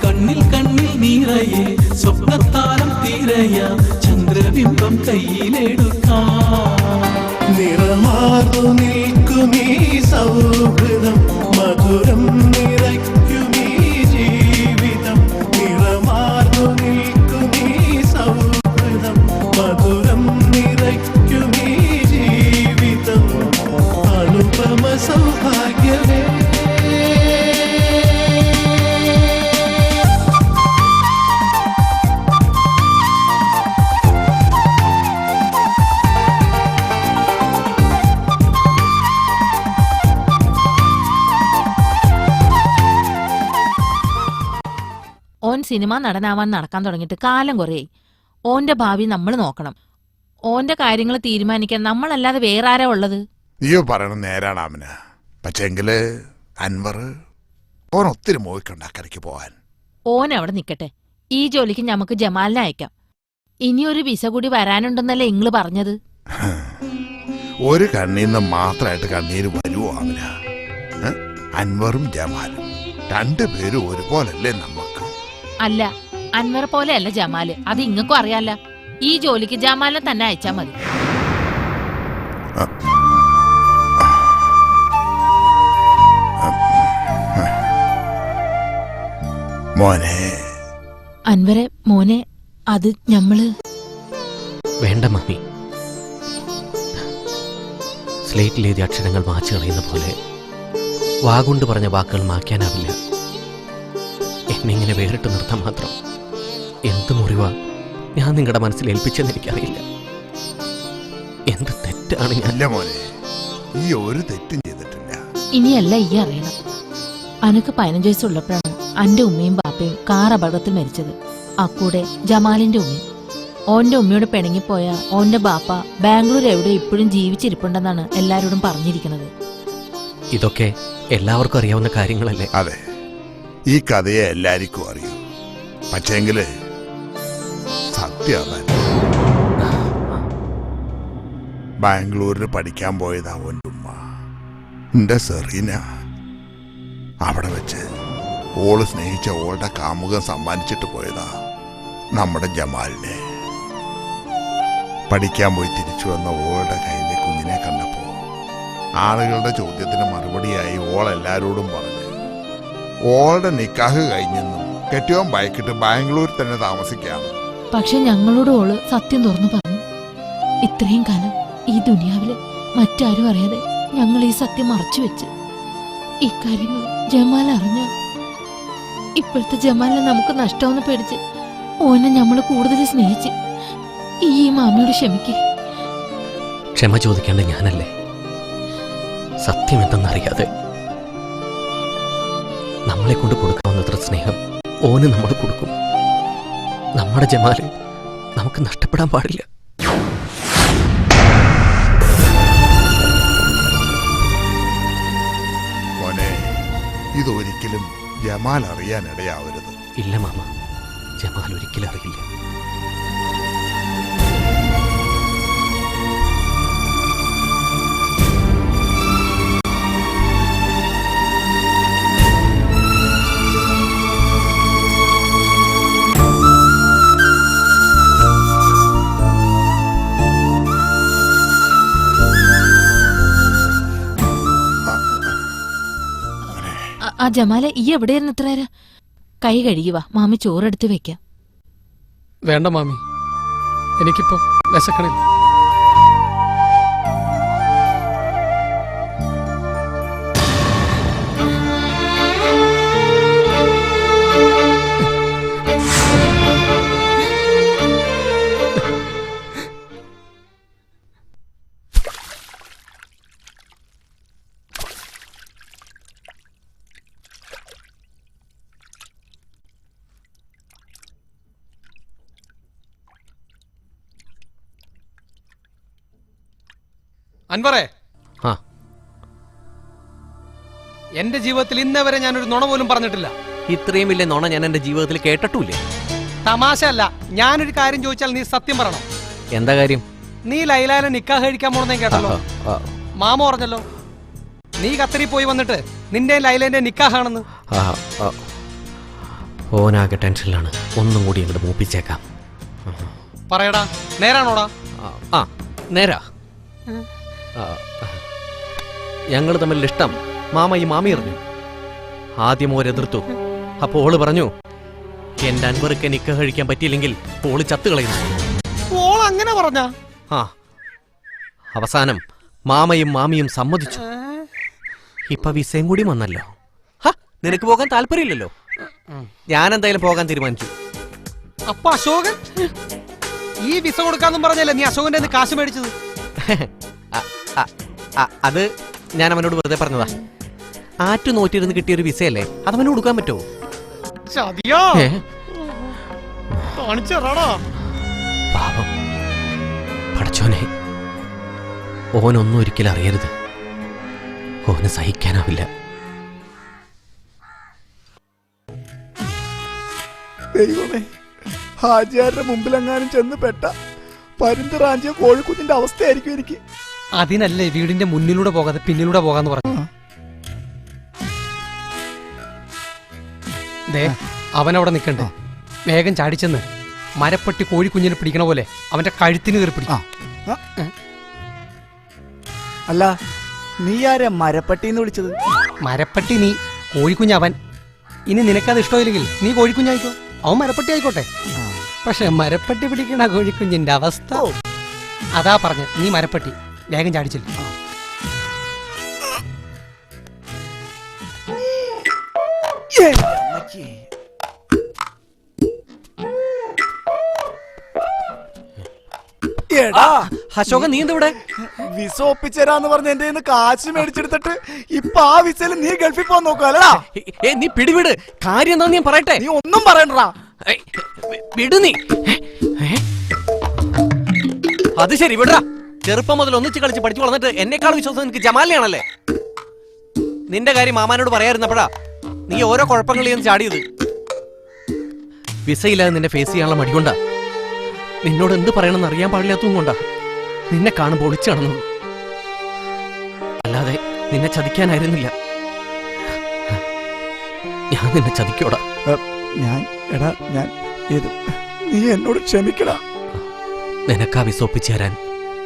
കണ്ണിൽ കണ്ണിൽ നിറയെ സ്വപ്നത്താലം തീരയാ ചന്ദ്രബിംബം കയ്യിലെടുക്കാം നിറമാർന്നു നിൽക്കുമീ സൗഹൃദം മധുരം നിറയ്ക്കുമീ ജീവിതം നിറമാർന്നു നിൽക്കുമീ സൗഹൃദം മധുരം നിറയ്ക്കുമീ ജീവിതം അനുപമ സൗഭാഗ്യമേ ഓൻ സിനിമ നടനാവാൻ നടക്കാൻ തുടങ്ങിയിട്ട് കാലം കുറയായി. ഓന്റെ ഭാവി നമ്മൾ നോക്കണം. ഓന്റെ കാര്യങ്ങൾ തീരുമാനിക്കാൻ നമ്മളല്ലാതെ വേറെ ആരാ ഉള്ളത്? നീയോ പറയണ നേരാണ് ആമിന. പക്ഷെങ്കില് അൻവർ ഓൻ ഒത്തിരി മോഹിക്കണ്ട അക്കരയ്ക്ക് പോവാൻ. ഓൻ അവിടെ നിക്കട്ടെ. ഈ ജോലിക്ക് നമുക്ക് ജമാലിനെ അയക്കാം. ഇനിയൊരു വിസ കൂടി വരാനുണ്ടെന്നല്ലേ ഇങ്ങള് പറഞ്ഞത്? ഒരു കണ്ണീന്ന് മാത്രമായിട്ട് കണ്ണീര് വരുവോ ആമിന? അൻവറും ജമാലും രണ്ടുപേരും ഒരുപോലല്ലേ നമുക്ക്? അല്ല, അൻവർ പോലെയല്ല ജമാല്. അത് ഇങ്ങക്കും അറിയാല്ല. ഈ ജോലിക്ക് ജമാലിനെ തന്നെ അയച്ചാ മതി. മോനെ അൻവരെ മോനെ, അത് ഞമ്മള് വേണ്ട മമ്മി. സ്ലേറ്റിലെഴുതിയ അക്ഷരങ്ങൾ മാച്ചു കളയുന്ന പോലെ വാഗുണ്ട് പറഞ്ഞ വാക്കുകൾ മായ്ക്കാനാവില്ല. എന്നിങ്ങനെ വേറിട്ട് നിർത്താൻ മാത്രം എന്ത് മുറിവാ ഞാൻ നിങ്ങളുടെ മനസ്സിൽ ഏൽപ്പിച്ചെന്ന് എനിക്കറിയില്ല. എന്ത് തെറ്റാണ് ഞാൻ? മോനെ, ഈ ഒരു തെറ്റും ചെയ്തിട്ടില്ല. ഇനിയല്ല ഈ അറിയണം. അനക്ക് 15 വയസ്സുള്ളപ്പോഴാണ് അന്റെ ഉമ്മയും ബാപ്പയും കാർ അപകടത്തിൽ മരിച്ചത്. അക്കൂടെ ജമാലിന്റെ ഉമ്മയും. ഓന്റെ ഉമ്മയോട് പിണങ്ങിപ്പോയ ഓന്റെ ബാപ്പ ബാംഗ്ലൂർ എവിടെ ഇപ്പോഴും ജീവിച്ചിരിപ്പുണ്ടെന്നാണ് എല്ലാരോടും പറഞ്ഞിരിക്കുന്നത്. ഇതൊക്കെ എല്ലാവർക്കും അറിയാവുന്ന കാര്യങ്ങളല്ലേ? അതെ, ഈ കഥയെ എല്ലാവർക്കും അറിയൂ. പക്ഷേങ്കില് സത്യം ബാംഗ്ലൂരിൽ പഠിക്കാൻ പോയതാ ഓൻ്റെ ഉമ്മ, എന്റെ സെറീന. അവിടെ വെച്ച് ഓള് സ്നേഹിച്ച ഓളുടെ കാമുകം സമ്മാനിച്ചിട്ട് പോയതാ നമ്മുടെ ജമാലിനെ. പഠിക്കാൻ പോയി തിരിച്ചു വന്ന ഓളുടെ കയ്യിലെ കുഞ്ഞിനെ കണ്ടപ്പോ ആളുകളുടെ ചോദ്യത്തിന് മറുപടിയായി ഓൾ എല്ലാരോടും പറഞ്ഞു ഓളുടെ നിക്കാഹ് കഴിഞ്ഞെന്നും കെട്ടിയോൻ ബൈക്കിട്ട് ബാംഗ്ലൂരിൽ തന്നെ താമസിക്കാം. പക്ഷെ ഞങ്ങളോട് ഓള് സത്യം തുറന്നു പറഞ്ഞു. ഇത്രയും കാലം ഈ ദുനിയാവില് മറ്റാരും അറിയാതെ ഞങ്ങൾ ഈ സത്യം മറച്ചു വെച്ച്. ഇക്കാര്യങ്ങൾ ജമാൽ അറിഞ്ഞ ഇപ്പോഴത്തെ ജമാലിനെ നമുക്ക് നഷ്ടമെന്ന് പേടിച്ച് ഓനെ നമ്മള് കൂടുതൽ സ്നേഹിച്ച്. ഈ മാമിയോട് ക്ഷമിക്കേ. ക്ഷമ ചോദിക്കേണ്ട ഞാനല്ലേ? സത്യം എന്തെന്നറിയാതെ നമ്മളെ കൊണ്ട് കൊടുക്കാവുന്നത്ര സ്നേഹം ഓന് നമ്മൾ കൊടുക്കും. നമ്മുടെ ജമാല് നമുക്ക് നഷ്ടപ്പെടാൻ പാടില്ല. മോനെ, ഇതൊരിക്കലും ജമാൽ അറിയാനിടയാവരുത്. ഇല്ല മാമ, ജമാൽ ഒരിക്കലും അറിയില്ല. ആ ജമാലെ, ഈ എവിടെയായിരുന്നു ഇത്ര നേരം? കൈ കഴുകി വാ, മാമി ചോറെടുത്ത് വെക്കാം. വേണ്ട മാമി, എനിക്കിപ്പോ വിശക്കണില്ല. അൻവറേ, എന്റെ ജീവിതത്തിൽ ഇന്നവരെ ഞാനൊരു നുണ പോലും പറഞ്ഞിട്ടില്ല. ഇത്രയും വലിയ നുണ ഞാൻ എന്റെ ജീവിതത്തിൽ കേട്ടിട്ടില്ലേ. തമാശ അല്ല, ഞാനൊരു കാര്യം ചോദിച്ചാൽ നീ സത്യം പറയണം. എന്താ കാര്യം? നീ ലൈലാനെ നിക്കാഹ് കഴിക്കാൻ പോണെന്നേ കേട്ടല്ലോ. മാമ പറഞ്ഞല്ലോ നീ ഖത്തറിൽ പോയി വന്നിട്ട് നിന്റെ ലൈലേന്റെ നിക്കാഹാണെന്ന്. ഓനാകെ ടെൻഷനിലാണ്. ഒന്നും കൂടി അങ്ങോട്ട് മൂപ്പിച്ചേക്കാം. പറയടാ, നേരാണോടാ? നേരാ. ഞങ്ങൾ തമ്മിൽ ഇഷ്ടം മാമയും മാമി അറിഞ്ഞു. ആദ്യം ഓരെതിർത്തു. അപ്പൊ ഓള് പറഞ്ഞു, എന്റെ അൻവർക്ക് നിക്കാഹ് കഴിക്കാൻ പറ്റിയില്ലെങ്കിൽ ഓള് ചത്തുകളയുന്നു. അങ്ങനെ പറഞ്ഞ അവസാനം മാമയും മാമിയും സമ്മതിച്ചു. ഇപ്പൊ വിസയും കൂടി വന്നല്ലോ. നിനക്ക് പോകാൻ താല്പര്യമില്ലല്ലോ. ഞാൻ എന്തായാലും പോകാൻ തീരുമാനിച്ചു. അപ്പൊ അശോകൻ ഈ വിസ കൊടുക്കാന്നും പറഞ്ഞല്ലേ നീ അശോകന്റെ കാശ് മേടിച്ചത്? അത് ഞാൻ അവനോട് വെറുതെ പറഞ്ഞതാ. ആറ്റു നോറ്റിരുന്ന് കിട്ടിയൊരു വിസയല്ലേ, അതവന് കൊടുക്കാൻ പറ്റുമോ? പാപം പടച്ചോനെ, ഓനൊന്നും ഒരിക്കലും അറിയരുത്. ഓന് സഹിക്കാനാവില്ല. ദൈവമേ, ഹാജിയാരുടെ മുമ്പിലെങ്ങാനും ചെന്ന് പെട്ട പരുന്ത് റാഞ്ചിയ കോഴിക്കുഞ്ഞിന്റെ അവസ്ഥയായിരിക്കും എനിക്ക്. അതിനല്ലേ വീടിന്റെ മുന്നിലൂടെ പോകാതെ പിന്നിലൂടെ പോകാന്ന് പറഞ്ഞു. ദേ, അവനവിടെ നിൽക്കണ്ടേ, വേഗം ചാടിച്ചെന്ന് മരപ്പട്ടി കോഴിക്കുഞ്ഞിനെ പിടിക്കണ പോലെ അവന്റെ കഴുത്തിന് കയറി പിടിക്കും. അല്ല, നീ ആരെ മരപ്പട്ടിന്ന് വിളിച്ചത്? മരപ്പട്ടി നീ, കോഴിക്കുഞ്ഞ് അവൻ. ഇനി നിനക്കത് ഇഷ്ടമില്ലെങ്കിൽ നീ കോഴിക്കുഞ്ഞായിക്കോ, അവൻ മരപ്പട്ടി ആയിക്കോട്ടെ. പക്ഷെ മരപ്പട്ടി പിടിക്കണ കോഴിക്കുഞ്ഞിന്റെ അവസ്ഥ അതാ പറഞ്ഞ. നീ മരപ്പട്ടി, വേഗം ചാടിച്ചില്ല. അശോക, നീ എന്തിവിടെ? വിസ ഒപ്പിച്ചേരാന്ന് പറഞ്ഞ എന്റെ കാശ് മേടിച്ചെടുത്തിട്ട് ഇപ്പൊ ആ വിസയിൽ നീ ഗൾഫിൽ പോകാൻ നോക്കാലടാ. നീ പിടിവിട്. കാര്യം എന്താ ഞാൻ പറയട്ടെ. നീ ഒന്നും പറയണ്ടാ. വിടു നീ. അത് ശരി, വിടറാ. ചെറുപ്പം മുതൽ ഒന്നിച്ച് കളിച്ച് പഠിച്ചു വളർന്നിട്ട് എന്നെക്കാൾ വിശ്വാസം നിനക്ക് ജമാലിനെയാണല്ലേ. നിന്റെ കാര്യം മാമാനോട് പറയാതിരുന്നപ്പോഴാ നീ ഓരോ കുഴപ്പങ്ങളിലും ചാടിയത്. വിസയില്ലാതെ നിന്നെ ഫേസ് ചെയ്യാനുള്ള മടികൊണ്ടാ. നിന്നോട് എന്ത് പറയണമെന്ന് അറിയാൻ പാടില്ലാത്തതും കൊണ്ടാ നിന്നെ കാണുമ്പോൾ ഒളിച്ചു നടന്നത്. അല്ലാതെ നിന്നെ ചതിക്കാനായിരുന്നില്ല. ഞാൻ നിന്നെ ചതിക്കോടാ. നീ എന്നോട് ക്ഷമിക്കടാ. നിനക്കാ വിസ ഒപ്പിച്ചു തരാൻ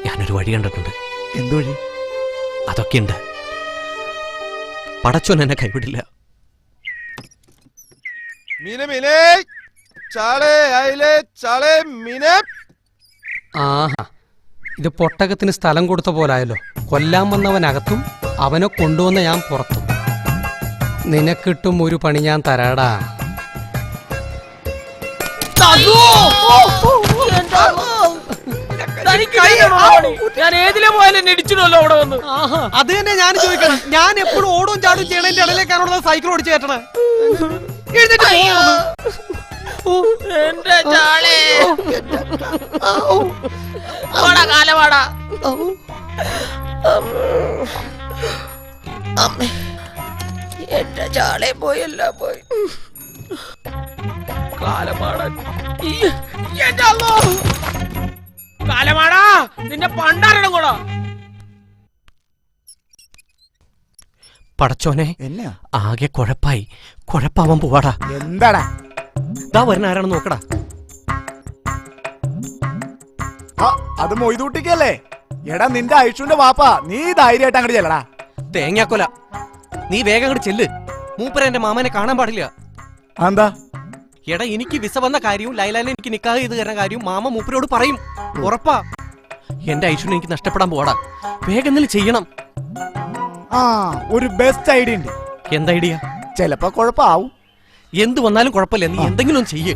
ഞാനൊരു വഴി കണ്ടിട്ടുണ്ട്. എന്ത് വഴി? അതൊക്കെയുണ്ട്. പടച്ചോൻ എന്നെ കൈവിടില്ല. ആഹാ, ഇത് പൊട്ടകത്തിന് സ്ഥലം കൊടുത്ത പോലായല്ലോ. കൊല്ലാൻ വന്നവനകത്തും അവനെ കൊണ്ടുവന്ന ഞാൻ പുറത്തും. നിനക്കിട്ടും ഒരു പണി ഞാൻ തരാടാ. ഞാൻ ഏതിലെ പോയാലും എന്നെ ഇടിച്ചിടല്ലോ അവിടെ വന്ന്. അത് തന്നെ ഞാൻ ചോദിക്കണം. ഞാൻ എപ്പോഴും ഓടും ചാടും ചെയ്യണതിന്റെ ഇടയിലേക്കാണുള്ളത് സൈക്കിൾ ഓടിച്ചു കയറ്റണേ. എഴുന്നേറ്റ് എന്റെ ചാളേ കാലവാടാ. എന്റെ ചാളെ പോയല്ലോ പോയി കാലമാടാൻ. കാലമാടാ നിന്റെ പണ്ടാരണം കൂടാ. പടച്ചോനെ ആകെ കുഴപ്പാവാൻ പോവാടാ. എന്താടാ ദാ വരുന്ന ആരാണെന്ന് നോക്കടാ. അത് മൊയ്തൂട്ടിക്കല്ലേ? എടാ നിന്റെ ഐഷുവിന്റെ വാപ്പ, നീ ധൈര്യമായിട്ട് അങ്ങോട്ട് ചെല്ലടാ. തേങ്ങാക്കൊല, നീ വേഗം അങ്ങോട്ട് ചെല്ല്. മൂപ്പര എന്റെ മാമനെ കാണാൻ പാടില്ല. എന്താ? എടാ എനിക്ക് വിസ വന്ന കാര്യവും ലൈലാനെ എനിക്ക് നിക്കാഹ് ചെയ്ത് തരുന്ന കാര്യവും മാമ മൂപ്പരോട് പറയും. ഉറപ്പാ. എന്റെ ഐഷുവിനെ എനിക്ക് നഷ്ടപ്പെടാൻ പോവാടാ. വേഗം എന്തെങ്കിലും ചെയ്യണം. ഒരു ബെസ്റ്റ് ഐഡിയ ഉണ്ട്. എന്താ ഐഡിയ? ചെലപ്പോ കുഴപ്പാവും. എന്ത് വന്നാലും കുഴപ്പമില്ല, നീ എന്തെങ്കിലും ചെയ്യ്.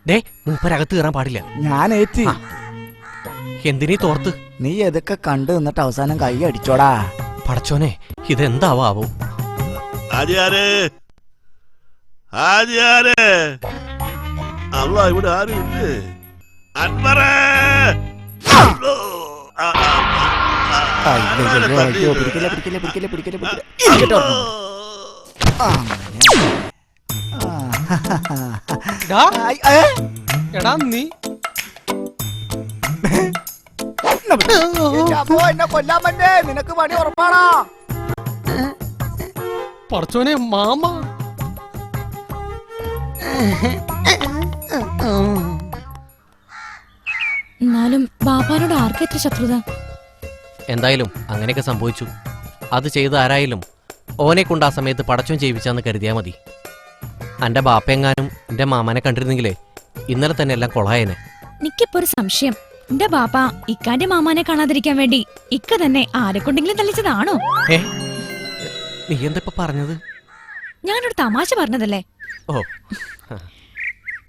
ദേ മൂപ്പരകത്ത് കയറാൻ പാടില്ല. ഞാൻ ഏറ്റി. എന്തിനീ തോർത്ത്? നീ എതൊക്കെ കണ്ടു നിന്നിട്ട് അവസാനം കൈ അടിച്ചോടാ. പടച്ചോനെ ഇതെന്താവോ? അല്ല ഇവിടെ ആരുമില്ലേ? അൻവറേ എടാ നീ എന്നെ കൊല്ലാൻ പറ്റേ? നിനക്ക് പണി ഉറപ്പാടാ. പടച്ചോനെ മാമ. എന്നാലും ബാപ്പാനോട് ആർക്കും എത്ര ശത്രുത? എന്തായാലും അങ്ങനെയൊക്കെ സംഭവിച്ചു. അത് ചെയ്ത ആരായാലും ഓനെ കൊണ്ട് ആ സമയത്ത് പടച്ചോൻ ചെയ്യിപ്പിച്ചാന്ന് കരുതിയാ മതി. എന്റെ ബാപ്പയെങ്ങാനും എന്റെ മാമനെ കണ്ടിരുന്നെങ്കിലേ ഇന്നലെ തന്നെ എല്ലാം കൊളായനെ. നിക്കിപ്പോ ഒരു സംശയം. എന്റെ ബാപ്പ ഇക്കാന്റെ മാമാനെ കാണാതിരിക്കാൻ വേണ്ടി ഇക്ക തന്നെ ആരെ കൊണ്ടെങ്കിലും തള്ളിച്ചതാണോ? നീ എന്താ പറഞ്ഞത്? ഞാനൊരു തമാശ പറഞ്ഞതല്ലേ. ഓ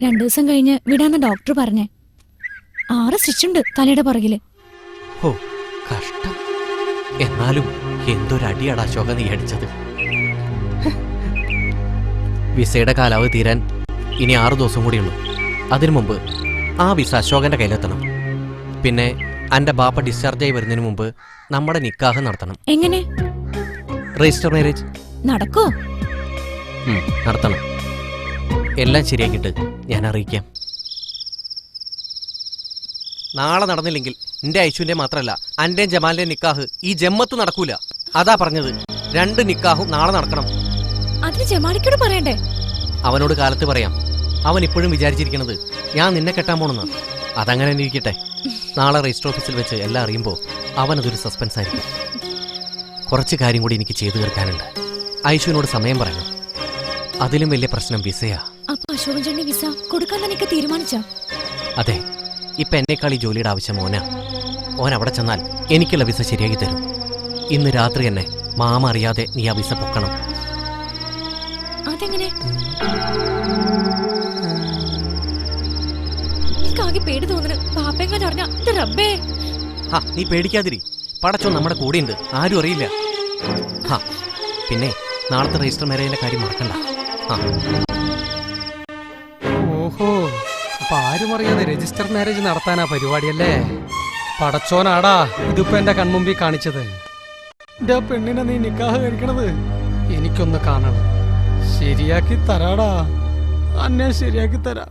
2 ദിവസം കഴിഞ്ഞ് വിടാന്ന് ഡോക്ടർ പറഞ്ഞേ. 6 സ്റ്റിച്ചുണ്ട് തലയുടെ പുറകില്. ഓ കഷ്ടം. എന്നാലും എന്തൊരടിയാടാ അശോക നീ അടിച്ചത്. വിസയുടെ കാലാവധി തീരാൻ ഇനി 6 ദിവസം കൂടിയുള്ളൂ. അതിനു മുമ്പ് ആ വിസ അശോകന്റെ കയ്യിലെത്തണം. പിന്നെ എന്റെ ബാപ്പ ഡിസ്ചാർജ് ആയി വരുന്നതിന് മുമ്പ് നമ്മുടെ നിക്കാഹ് നടത്തണം. എങ്ങനെ? രജിസ്റ്റർ മാരേജ് നടക്കോ? നടത്തണം. എല്ലാം ശരിയാക്കിയിട്ട് ഞാൻ അറിയിക്കാം. നാളെ നടന്നില്ലെങ്കിൽ എന്റെ ഐശുവിന്റെ മാത്രല്ല എന്റെയും ജമാലിന്റെ നിക്കാഹ് ഈ ജമ്മത്ത് നടക്കൂല. അതാ പറഞ്ഞത്. 2 നിക്കാഹും നാളെ നടക്കണം. അതിന് ജമാലിക്കോട് പറയണ്ടേ? അവനോട് കാലത്ത് പറയാം. അവൻ ഇപ്പോഴും വിചാരിച്ചിരിക്കണത് ഞാൻ നിന്നെ കെട്ടാൻ പോണെന്ന്. അതങ്ങനെ തന്നെ ഇരിക്കട്ടെ. നാളെ രജിസ്റ്റർ ഓഫീസിൽ വെച്ച് എല്ലാം അറിയുമ്പോൾ അവനതൊരു സസ്പെൻസ് ആയിരിക്കും. കുറച്ച് കാര്യം കൂടി എനിക്ക് ചെയ്തു തീർക്കാനുണ്ട്. ഐശുവിനോട് സമയം പറയണം. അതിലും വലിയ പ്രശ്നം വിസയാ. അപ്പൊ അശോകൻ ചേട്ടന് വിസ കൊടുക്കാൻ തന്നെ തീരുമാനിച്ച? അതെ. ഇപ്പൊ എന്നേക്കാൾ ഈ ജോലിയുടെ ആവശ്യം മോനാ. ഓൻ അവിടെ ചെന്നാൽ എനിക്കുള്ള വിസ ശരിയാക്കി തരും. ഇന്ന് രാത്രി തന്നെ മാമ അറിയാതെ നീ ആ വിസ പൊക്കണം. അതെങ്ങനെ? എനിക്കാകെ പേടി തോന്നുന്നു. പാപ്പയെങ്ങാനും അറിഞ്ഞ റബ്ബേ. നീ പേടിക്കാതിരി. പടച്ചോ നമ്മുടെ കൂടെയുണ്ട്. ആരും അറിയില്ല. പിന്നെ നാളത്തെ രജിസ്റ്റർ മാരേജിന്റെ കാര്യം മറക്കണ്ട. ഓഹോ, അപ്പൊ ആരും അറിയാതെ രജിസ്റ്റർ മാരേജ് നടത്താനാ പരിപാടിയല്ലേ? പടച്ചോനാടാ ഇതിപ്പോ എന്റെ കൺമുമ്പിൽ കാണിച്ചത്. എന്റെ പെണ്ണിനെ നീ നിക്കാഹ് കഴിക്കണത് എനിക്കൊന്ന് കാണണം. ശരിയാക്കി തരാടാ. അന്നെ ശരിയാക്കി തരാ.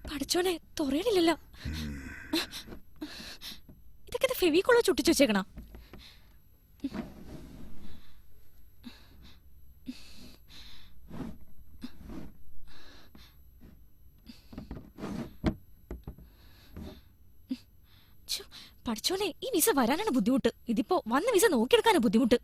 പടച്ചോനെ തുറയണില്ലല്ലോ. ഇതൊക്കെ ഫെവിക്കോളോ ചുട്ടിച്ചു വെച്ചേക്കണ? പഠിച്ചോനെ ഈ വിസ വരാനാണ് ബുദ്ധിമുട്ട്. ഇതിപ്പോ വന്ന വിസ നോക്കിയെടുക്കാനാണ് ബുദ്ധിമുട്ട്.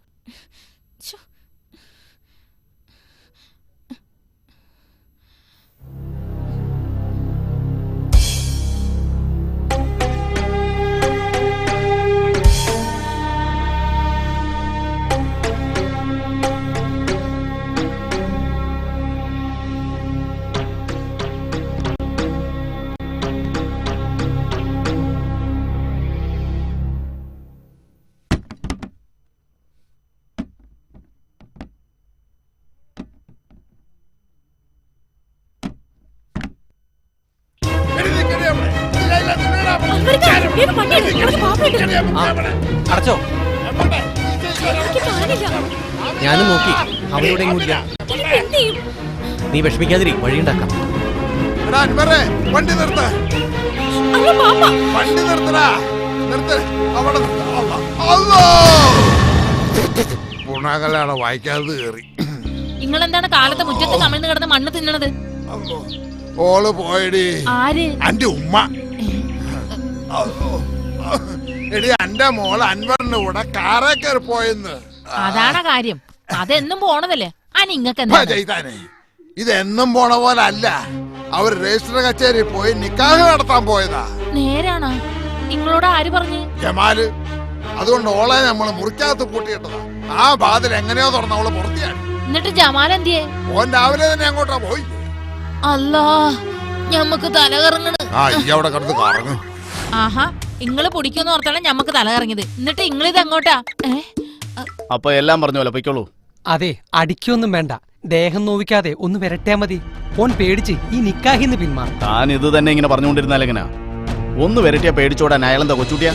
അടച്ചോ. ഞാനും നോക്കി, അവനോട് എങ്ങൂല്ല. നീ വിഷമിക്കാതിരി, വഴിയുണ്ടാക്കാം. എടാ അൻവറേ, വണ്ടി നിർത്ത. വണ്ടി നിർത്തടാ, നിർത്ത്. അവിടെ ഗുണകലാണ് വായിക്കാതെ കയറി. നിങ്ങളെന്താണ് കാലത്തെ മുറ്റത്ത് കമിഴ്ന്ന് കിടന്ന് മണ്ണ് തിന്നണത്? ഓള് പോയടി. ആര്? അന്റെ ഉമ്മ. എടി അന്റെ മോള് അൻവറിന്റെ കൂടെ കാറേ കയറി പോയെന്ന്. അതാണ് കാര്യം. അതെന്നും പോണതല്ലേ? ആ നിങ്ങക്ക് ഇതെന്നും പോണ പോലെ അല്ല. അവർ രജിസ്റ്റർ കച്ചേരി പോയി നിക്കാഹ് നടത്താൻ പോയതാ. നേരാണോ? നിങ്ങളോട് ആര് പറഞ്ഞു? ജമാല്. അതുകൊണ്ട് ഓളെ നമ്മള് മുറിക്കകത്ത് കൂട്ടിയിട്ടതാ. ആ ബാതിൽ എങ്ങനെയോ തുറന്ന അവള് പുറത്തിയാണ്. എന്നിട്ട് ജമാൽ എന്തിയെ? ഓൻ രാവിലെ തന്നെ അങ്ങോട്ടാ പോയി. അല്ലാ, ഞമ്മക്ക് തല കറങ്ങണ്. അവിടെ കിടന്ന് കറങ്ങും. ആഹാ, ഇങ്ങള് പൊടിക്കൊന്നും ഓർത്താണ് ഞമ്മക്ക് തല കറങ്ങിയത്. എന്നിട്ട് ഇങ്ങളിത് എങ്ങോട്ടാ? അപ്പൊ എല്ലാം പറഞ്ഞോല്ലോ, പൊയ്ക്കോളൂ. അതെ, അടിക്കൊന്നും വേണ്ട. ദേഹം നോവിക്കാതെ ഒന്ന് വരട്ടിയാ മതി. ഓൻ പേടിച്ച് ഈ നിക്കാഹിന്ന് പിന്മാറും. താൻ ഇത് തന്നെ ഇങ്ങനെ പറഞ്ഞുകൊണ്ടിരുന്നാലെങ്ങനാ? ഒന്ന് വരട്ടിയാ പേടിച്ചോടാൻ അയാളെന്താ കൊച്ചുട്ടിയാ?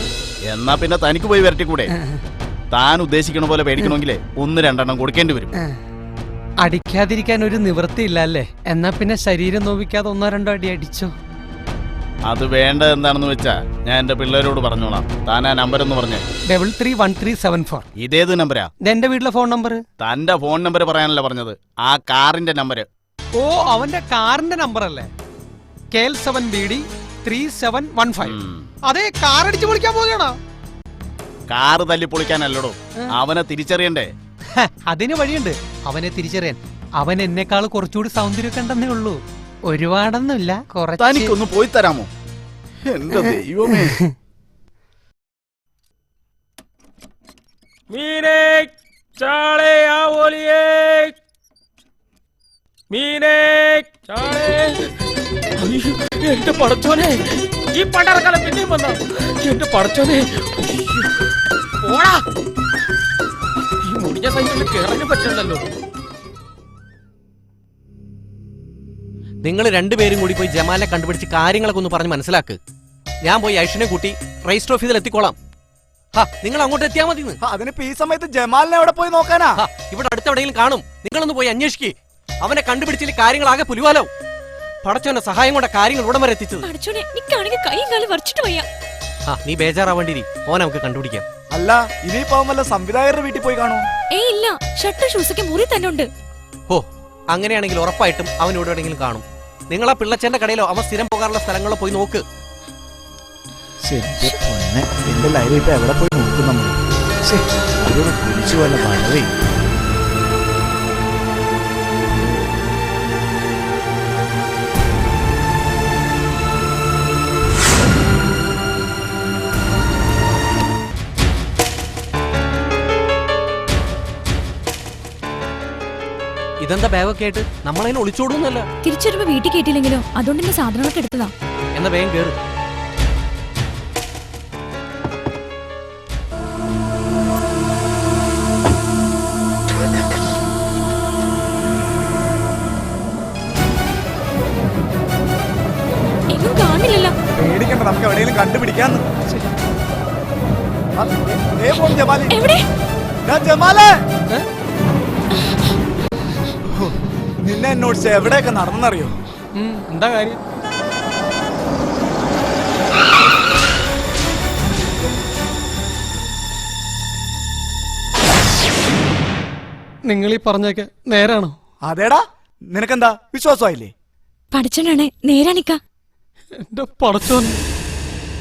എന്നാ പിന്നെ തനിക്ക് പോയി വരട്ടിക്കൂടെ? താൻ ഉദ്ദേശിക്കണ പോലെ പേടിക്കണമെങ്കിലേ 1-2 കൊടുക്കേണ്ടി വരും. അടിക്കാതിരിക്കാൻ ഒരു നിവൃത്തിയില്ല അല്ലേ? എന്നാ പിന്നെ ശരീരം നോവിക്കാതെ 1-2 അടി അടിച്ചോ. അത് വേണ്ട എന്താണെന്ന് വെച്ചാ ഞാൻ എന്റെ പിള്ളേരോട് പറഞ്ഞോളാം. താൻ ആ നമ്പർ ഒന്ന് പറഞ്ഞേ. 331374. ഇതേത് നമ്പരാ? എന്റെ വീട്ടിലെ ഫോൺ നമ്പർ. തന്റെ ഫോൺ നമ്പർ പറയാനല്ല പറഞ്ഞത്, ആ കാറിന്റെ നമ്പർ. ഓ, അവന്റെ കാറിന്റെ നമ്പർ അല്ലേ? KL7BD 3715. അതെ, കാർ അടിച്ചു പൊളിക്കാൻ പോകണോ? കാറ് തല്ലി പൊളിക്കാനല്ലടോ, അവനെ തിരിച്ചറിയണ്ടേ? അതിന് വഴിയുണ്ട്. അവനെ തിരിച്ചറിയാൻ. അവൻ എന്നെക്കാൾ കുറച്ചുകൂടി സൗന്ദര്യമൊക്കെ ഉണ്ടെന്നേ ഉള്ളൂ. ഒരുപാടൊന്നുമില്ല, കുറച്ച്. തനിക്കൊന്ന് പോയി തരാമോ? എന്റെ ദൈവമേ. മീനേ ചാളേ ആവോലിയേ, മീനേ ചാളേ. എന്റെ പടച്ചോനെ, ഈ പണ്ടറക്കാലം പിന്നെയും വന്ന. എന്റെ പടച്ചോനെ, ഓടാ. ഈ മുടിഞ്ഞ സൈക്കിളിൽ കേറാനും പറ്റണ്ടല്ലോ. നിങ്ങൾ രണ്ടുപേരും കൂടി പോയി ജമാലിനെ കണ്ടുപിടിച്ച് കാര്യങ്ങളൊക്കെ ഒന്ന് പറഞ്ഞ് മനസ്സിലാക്ക്. ഞാൻ പോയി ഐഷിനെ കൂട്ടി രജിസ്റ്റർ ഓഫീസിൽ എത്തിക്കോളാം. നിങ്ങൾ അങ്ങോട്ട് എത്തിയാൽ മതി. അതിനിപ്പോ ഈ സമയത്ത് ജമാലിനെ എവിടെ പോയി നോക്കാനാ? ഇവിടെ അടുത്തെവിടെയെങ്കിലും കാണും. നിങ്ങളൊന്ന് പോയി അന്വേഷിക്കേ. അവനെ കണ്ടുപിടിച്ചില്ല കാര്യങ്ങളാകെ പുലിവാലോ. പടച്ചോന്റെ സഹായം കൊണ്ട് കാര്യങ്ങൾ ഇവിടം വരെ എത്തിച്ചത്. നീ ബേജാറാവേണ്ടിരി. ഓൻ നമുക്ക് കണ്ടുപിടിക്കാം. അല്ല, ഇനിയിപ്പോ വല്ല സംവിധായകരുടെ വീട്ടിൽ പോയി കാണും. ഇല്ല, ഷർട്ട് ഷൂസൊക്കെ മുറി തന്നെ ഉണ്ട്. ഓ, അങ്ങനെയാണെങ്കിൽ ഉറപ്പായിട്ടും അവൻ ഇവിടെ എവിടെയെങ്കിലും കാണും. നിങ്ങൾ ആ പിള്ളച്ചേന്റെ കടയിലോ അവൻ സ്ഥിരം പോകാറുള്ള സ്ഥലങ്ങളിലോ പോയി നോക്ക്. എന്റെ ലൈവ് ഇപ്പൊ എവിടെ പോയി നോക്കും നമ്മൾ? കുടിച്ചു വല്ല മഴവേ. ഇതെന്താ ബാഗൊക്കെ ആയിട്ട്? നമ്മളതിനെ ഒളിച്ചോടുന്നല്ല. തിരിച്ചറിയുമ്പോ വീട്ടിൽ കേട്ടില്ലെങ്കിലോ, അതുകൊണ്ട് എന്റെ സാധനങ്ങളൊക്കെ എടുത്തതാ. എന്നാ വേഗം കേറ്. എങ്ങും കാണില്ലല്ലോ. പേടിക്കണ്ട, നമുക്ക് എവിടെയെങ്കിലും കണ്ടുപിടിക്കാന്ന്. എവിടെ? ജമാലേ, നിന്നെ എന്നോട് എവിടെയൊക്കെ നടന്നറിയോ? എന്താ കാര്യം? നിങ്ങൾ ഈ പറഞ്ഞൊക്കെ നേരാണോ? അതേടാ, നിനക്കെന്താ വിശ്വാസമായില്ലേ? പഠിച്ചോണ്ടാണ് നേരാണിക്ക. എന്റെ പടച്ചോൻ.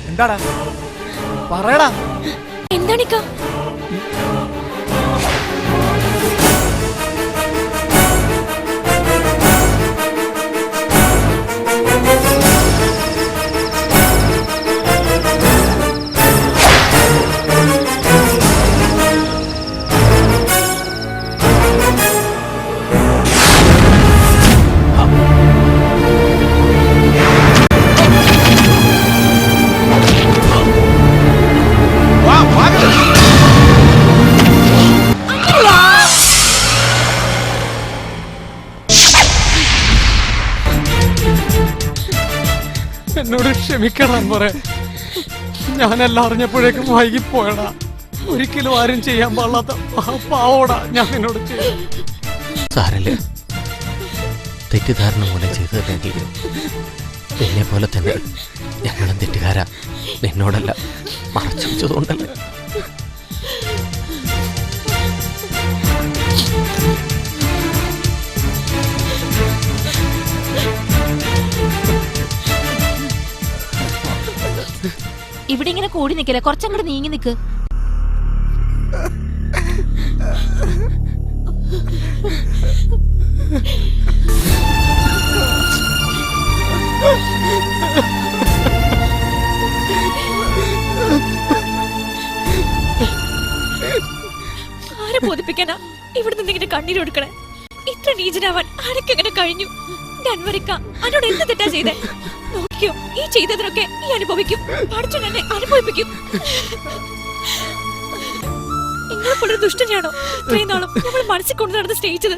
എന്താടാ പറയടാ. എന്താണിക്ക? എന്നോട് ക്ഷമിക്കണം പറയാ. ഞാനെല്ലാം അറിഞ്ഞപ്പോഴേക്കും വൈകിപ്പോയടാ. ഒരിക്കലും ആരും ചെയ്യാൻ പാടില്ലാത്ത പാവോടാ ഞാൻ നിന്നോട് ചെയ്തു. സാരല്ലേ, തെറ്റിദ്ധാരണ മൂലം ചെയ്തതല്ലെങ്കിൽ എന്നെ പോലെ തന്നെ ഞങ്ങളും തെറ്റുകാരാ. നിന്നോടല്ല, മറച്ചു വെച്ചതുകൊണ്ടല്ല. ഇവിടെ ഇങ്ങനെ കൂടി നിക്കല, കുറച്ചങ്ങോട്ട് നീങ്ങി നിക്ക്. ആരെ ബോധിപ്പിക്കാനാ ഇവിടെ നിന്ന് ഇങ്ങനെ കണ്ണീരൊടുക്കണേ? ഇത്ര നീചനാവാൻ ആരൊക്കെങ്ങനെ കഴിഞ്ഞു? ഡൻവരിക്ക എന്നോട് എന്ത് തെറ്റാ ചെയ്തേ? നോക്കിയോ, ഈ ചെയ്തതിനൊക്കെ ഈ അനുഭവിക്കും. പഠിച്ചു എന്നെ അനുഭവിപ്പിക്കും. നിങ്ങളെ പോലെ ദുഷ്ടനെയാണോ ഇത്രയും നാളും നമ്മൾ മനസ്സിൽ കൊണ്ടു നടന്ന് സ്നേഹിച്ചത്?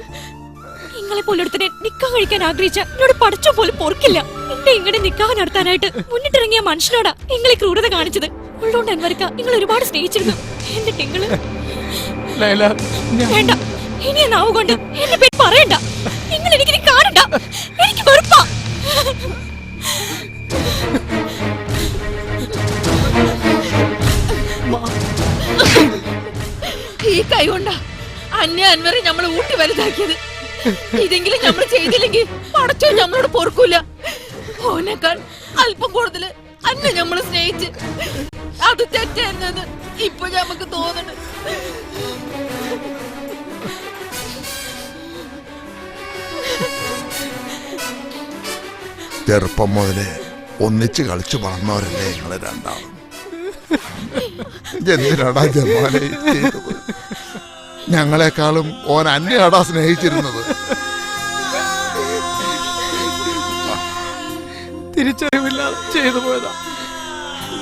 നിങ്ങളെ പോലെ ഒരുത്തനെ നിക്കാഹ് കഴിക്കാൻ ആഗ്രഹിച്ച എന്നോട് പഠിച്ചോ പോലും പൊറുക്കില്ല. എന്നെ ഇങ്ങനെ നിക്കാഹ് നടത്താനായിട്ട് മുന്നിട്ടിറങ്ങിയ മനുഷ്യനോടാ നിങ്ങളെ ക്രൂരത കാണിച്ചത്. ഉള്ളോണ്ട് അൻവരിക്ക നിങ്ങൾ ഒരുപാട് സ്നേഹിച്ചിരുന്നു. എന്നിട്ട് നിങ്ങള് വേണ്ട, ഇനി നാവ് കൊണ്ട് എന്റെ പേര് പറയണ്ട. നിങ്ങൾ എനിക്ക് കാണണ്ട, എനിക്ക് വെറുപ്പാ. ഈ കൈ കൊണ്ടാ അന്യ അൻവറെ നമ്മള് ഊട്ടി വലുതാക്കിയത്. ഇതെങ്കിലും നമ്മൾ ചെയ്തില്ലെങ്കിൽ പടച്ചോ നമ്മളോട് പൊറുക്കൂല. ഓനേക്കാൾ അല്പം കൂടുതല് അന്നെ നമ്മള് സ്നേഹിച്ച് അത് തെറ്റായിരുന്നത് ഇപ്പൊ നമുക്ക് തോന്നണ്. ചെറുപ്പം മുതലേ ഒന്നിച്ച് കളിച്ചു വളർന്നവരല്ലേ ഞങ്ങള് രണ്ടാളും. എന്തിനാടാ ജമാലെ ചെയ്തത്? ഞങ്ങളെക്കാളും ഓൻ അന്യാടാ സ്നേഹിച്ചിരുന്നത്. തിരിച്ചറിവില്ലാതെ ചെയ്തു പോയതാ.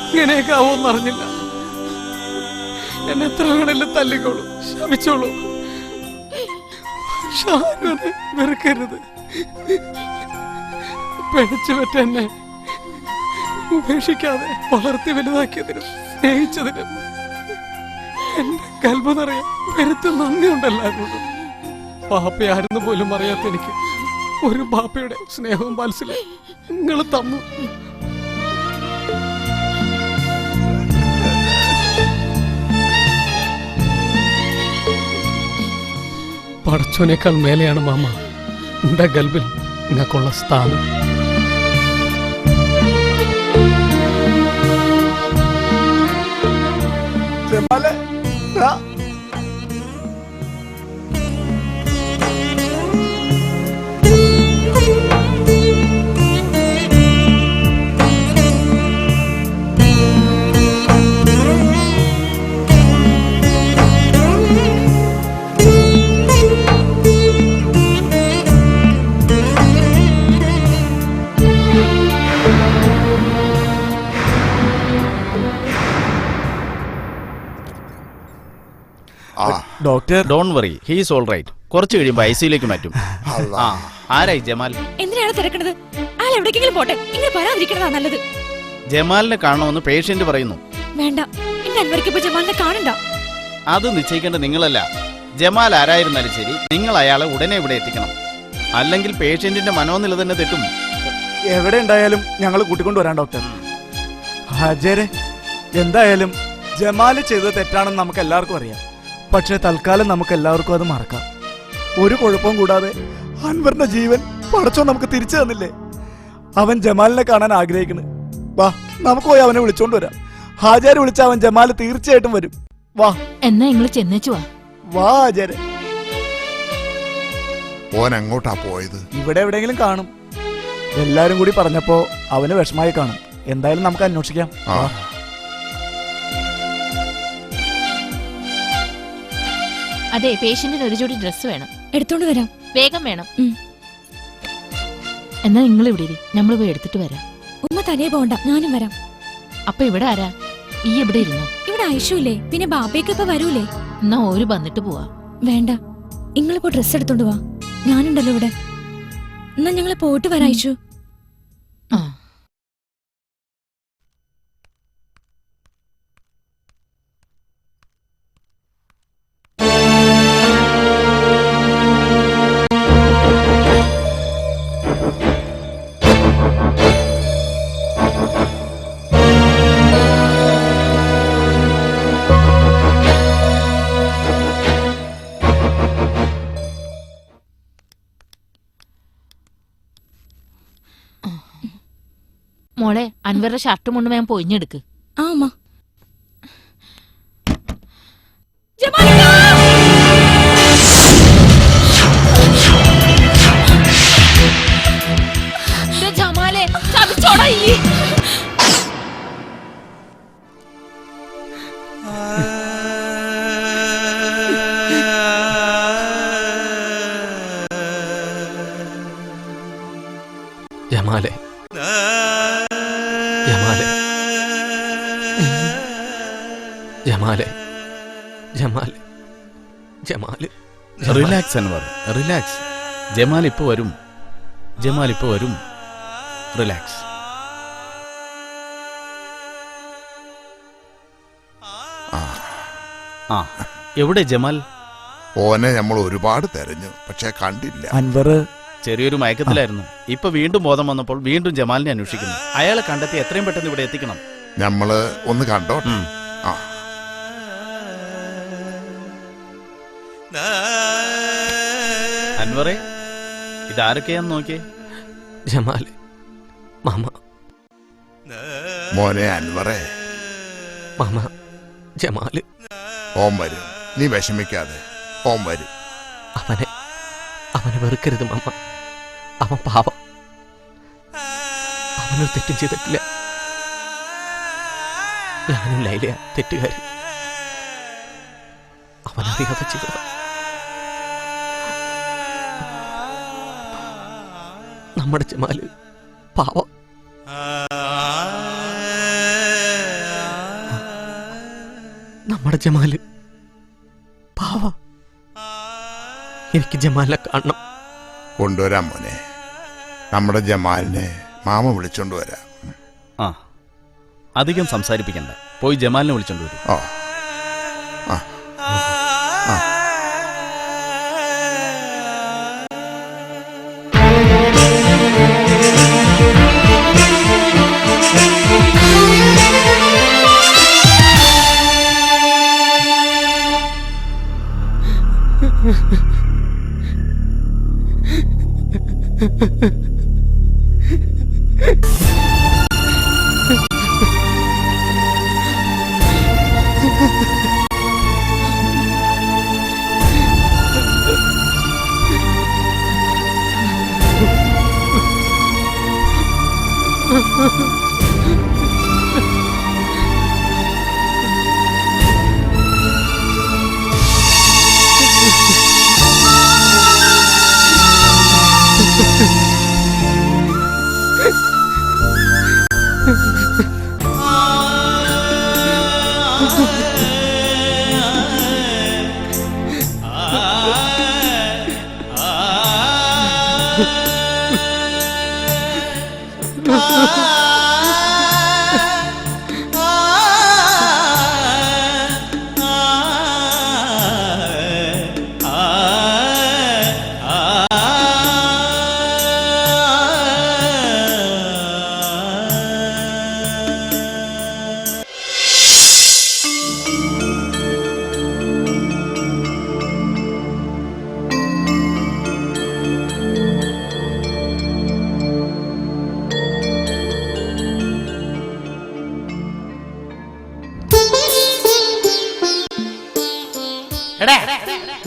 ഇങ്ങനെയൊക്കെ ആവോന്ന് അറിഞ്ഞില്ല. എന്നെ എത്ര വേണേലും തല്ലിക്കോളൂ, ശമിച്ചോളൂ. ഷാനുവിനെ വെറുക്കരുത്. പിഴച്ചു പറ്റ എന്നെ ഉപേക്ഷിക്കാതെ വളർത്തി വലുതാക്കിയതിനും സ്നേഹിച്ചതിനും എന്റെ കൽബെന്നറിയാം പെരുത്ത് നന്ദിയുണ്ടല്ലായിരുന്നു. ബാപ്പയായിരുന്നു പോലും അറിയാത്ത എനിക്ക് ഒരു ബാപ്പയുടെ സ്നേഹവും വാത്സല്യം നിങ്ങൾ തന്നു. പടച്ചോനേക്കാൾ മേലെയാണ് മാമ എന്റെ ഗൽബിൽ നിങ്ങൾക്കുള്ള സ്ഥാനം. Doctor don't worry, he's all right. കുറച്ച് കഴിയുമ്പോൾ ഐസിയിലേക്ക് മാറ്റും. ആരായി ജമാൽ? എന്തിനാണ് തിരക്കണത്? അയാൾ എവിടേക്കെങ്കിലും പോട്ടെ, ഇങ്ങനെ പറയാതിരിക്കണതാ നല്ലത്. ജമാലിനെ കാണണമെന്ന് പേഷ്യന്റ് പറയുന്നു. വേണ്ട, എന്റെ അൻവരിക്ക് ജമാലിനെ കാണണ്ട. അത് നിശ്ചയിക്കേണ്ട നിങ്ങളല്ല. ജമാൽ ആരായിരുന്നാലും ശരി, നിങ്ങൾ അയാളെ ഉടനെ ഇവിടെ എത്തിക്കണം. അല്ലെങ്കിൽ പേഷ്യന്റിന്റെ മനോനില തന്നെ തെറ്റും. എവിടെ ഉണ്ടായാലും ഞങ്ങൾ കൂട്ടിക്കൊണ്ടുവരാം ഡോക്ടർ. ഹാജരെ, എന്തായാലും ജമാല് ചെയ്തത് തെറ്റാണെന്ന് നമുക്ക് എല്ലാവർക്കും അറിയാം. പക്ഷെ തൽക്കാലം നമുക്ക് എല്ലാവർക്കും അത് മറക്കാം. ഒരു കുഴപ്പവും കൂടാതെ അൻവറിന്റെ ജീവൻ പടച്ചോ നമുക്ക് തിരിച്ചു തന്നില്ലേ? അവൻ ജമാലിനെ കാണാൻ ആഗ്രഹിക്കുന്നു. വാ, നമുക്ക് പോയി അവനെ വിളിച്ചോണ്ട് വരാം. ഹാജര് വിളിച്ച അവൻ ജമാല് തീർച്ചയായിട്ടും വരും. വാ, എന്നാ നിങ്ങൾ ചെന്നേച്ചു വാ. വാ ഹാജര്. ഓൻ എങ്ങോട്ടാ പോയത്? ഇവിടെ എവിടെയെങ്കിലും കാണും. എല്ലാരും കൂടി പറഞ്ഞപ്പോ അവന് വിഷമായി കാണും. എന്തായാലും നമുക്ക് അന്വേഷിക്കാം. അതെ, പേഷ്യന്റിന് ഒരു ജോഡി ഡ്രസ് വേണം. എടുത്തോണ്ട് വരാം. വേഗം വേണം. എന്നാ നിങ്ങൾ ഇവിടെ ഇരി, നമ്മൾ പോയി എടുത്തിട്ട് വരാം. ഉമ്മ തനിയെ പോണ്ട, ഞാനും വരാം. അപ്പൊ ഇവിടെ ആരാ? ഈ എവിടെ ഇരുന്നോ? ഇവിടെ ഐഷുല്ലേ, പിന്നെ ബാബയ്ക്ക് ഇപ്പൊ വരൂലേ? എന്നാ ഒരു വന്നിട്ട് പോവാ. വേണ്ട, നിങ്ങളിപ്പോ ഡ്രസ് എടുത്തോണ്ട് വാ, ഞാനുണ്ടല്ലോ ഇവിടെ. എന്നാ ഞങ്ങള് പോയിട്ട് വരാം ഐഷു. മോളെ അൻവറുടെ ഷർട്ടും മുണ്ടും ഞാൻ പൊയിഞ്ഞെടുക്ക്. ആ അമ്മ. ജമാലെ ചതിച്ചോടാ ഈ. ജമാലെ ജമാലെ ജമാലെ ജമാലെ ജമാല് റിലാക്സ് അൻവർ, റിലാക്സ്. ജമാൽ ഇപ്പൊ വരും, ജമാൽ ഇപ്പൊ വരും. റിലാക്സ്. ആ എവിടെ ജമാൽ? ഓനെ നമ്മൾ ഒരുപാട് തെരഞ്ഞു, പക്ഷെ കണ്ടില്ല. അൻവർ ചെറിയൊരു മയക്കത്തിലായിരുന്നു. ഇപ്പൊ വീണ്ടും ബോധം വന്നപ്പോൾ വീണ്ടും ജമാലിനെ അന്വേഷിക്കുന്നു. അയാളെ കണ്ടെത്തി എത്രയും പെട്ടെന്ന് ഇവിടെ എത്തിക്കണം. നമ്മള് ഒന്ന് കണ്ടോ? ആ അൻവറെ, ഇതാരൊക്കെയാന്ന് നോക്കിയേ. ജമാല് മാമ. മോനെ അൻവറെ. മാമ ജമാല്. ഓം വരും, നീ വിഷമിക്കാതെ. ഓം വരും. അവനെ വെറുക്കരുത് മാമ. അവൻ പാവം. അവനൊരു തെറ്റും ചെയ്തിട്ടില്ല. ഞാനും ലൈലയാ തെറ്റുകാരി. അവനറിയാതെ ചെയ്തത്. നമ്മുടെ ജമാല് പാവം. നമ്മുടെ ജമാല് പാവം. എനിക്ക് ജമാലിനെ കാണണം. കൊണ്ടുവരാം മോനെ. നമ്മുടെ ജമാലിനെ മാമ വിളിച്ചോണ്ട് വരാം. ആ, അധികം സംസാരിപ്പിക്കണ്ട. പോയി ജമാലിനെ വിളിച്ചോണ്ട് വരും. ഓ ആ ആ.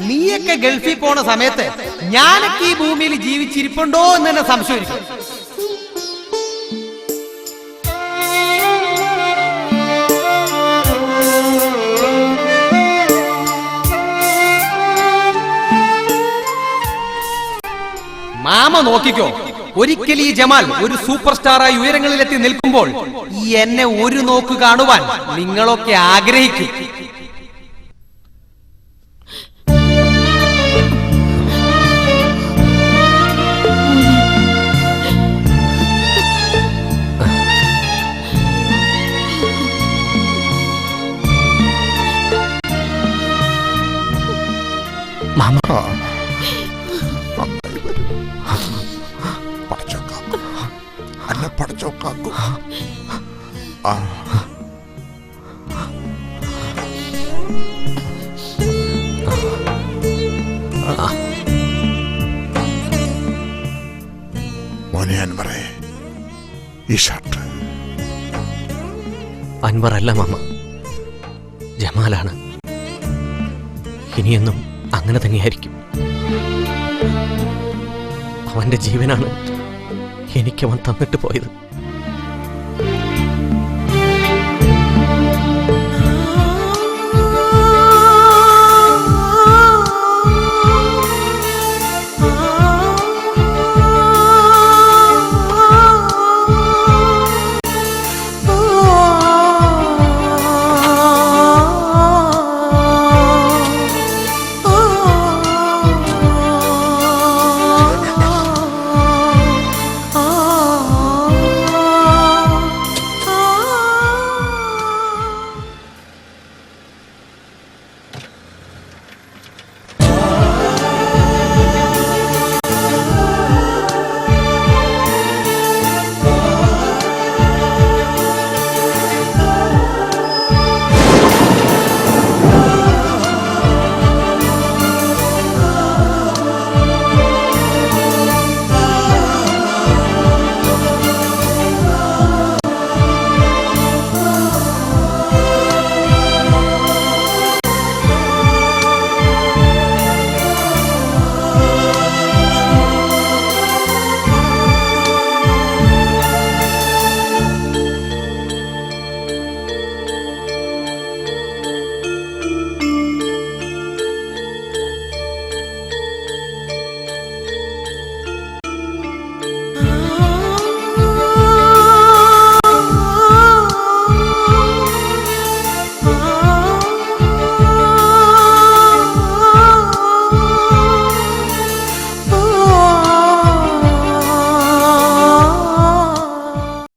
നീയൊക്കെ ഗൾഫിൽ പോണ സമയത്ത് ഞാനൊക്കെ ഈ ഭൂമിയിൽ ജീവിച്ചിരിപ്പുണ്ടോ എന്ന് തന്നെ സംശയിക്കും. മാമ നോക്കിക്കോ, ഒരിക്കലും ഈ ജമാൽ ഒരു സൂപ്പർ സ്റ്റാറായി ഉയരങ്ങളിലെത്തി നിൽക്കുമ്പോൾ ഈ എന്നെ ഒരു നോക്ക് കാണുവാൻ നിങ്ങളൊക്കെ ആഗ്രഹിക്കും. മാമ അന്നെ പടച്ചോക്കാക്കൂ. മോനെ അൻവറേ, ഈ ഷർട്ട് അൻവർ അല്ല മാമ, ജമാലാണ്. ഇനിയെന്നും അങ്ങനെ തന്നെയായിരിക്കും. അവന്റെ ജീവനാണ് എനിക്കവൻ തന്നിട്ട് പോയത്. ആ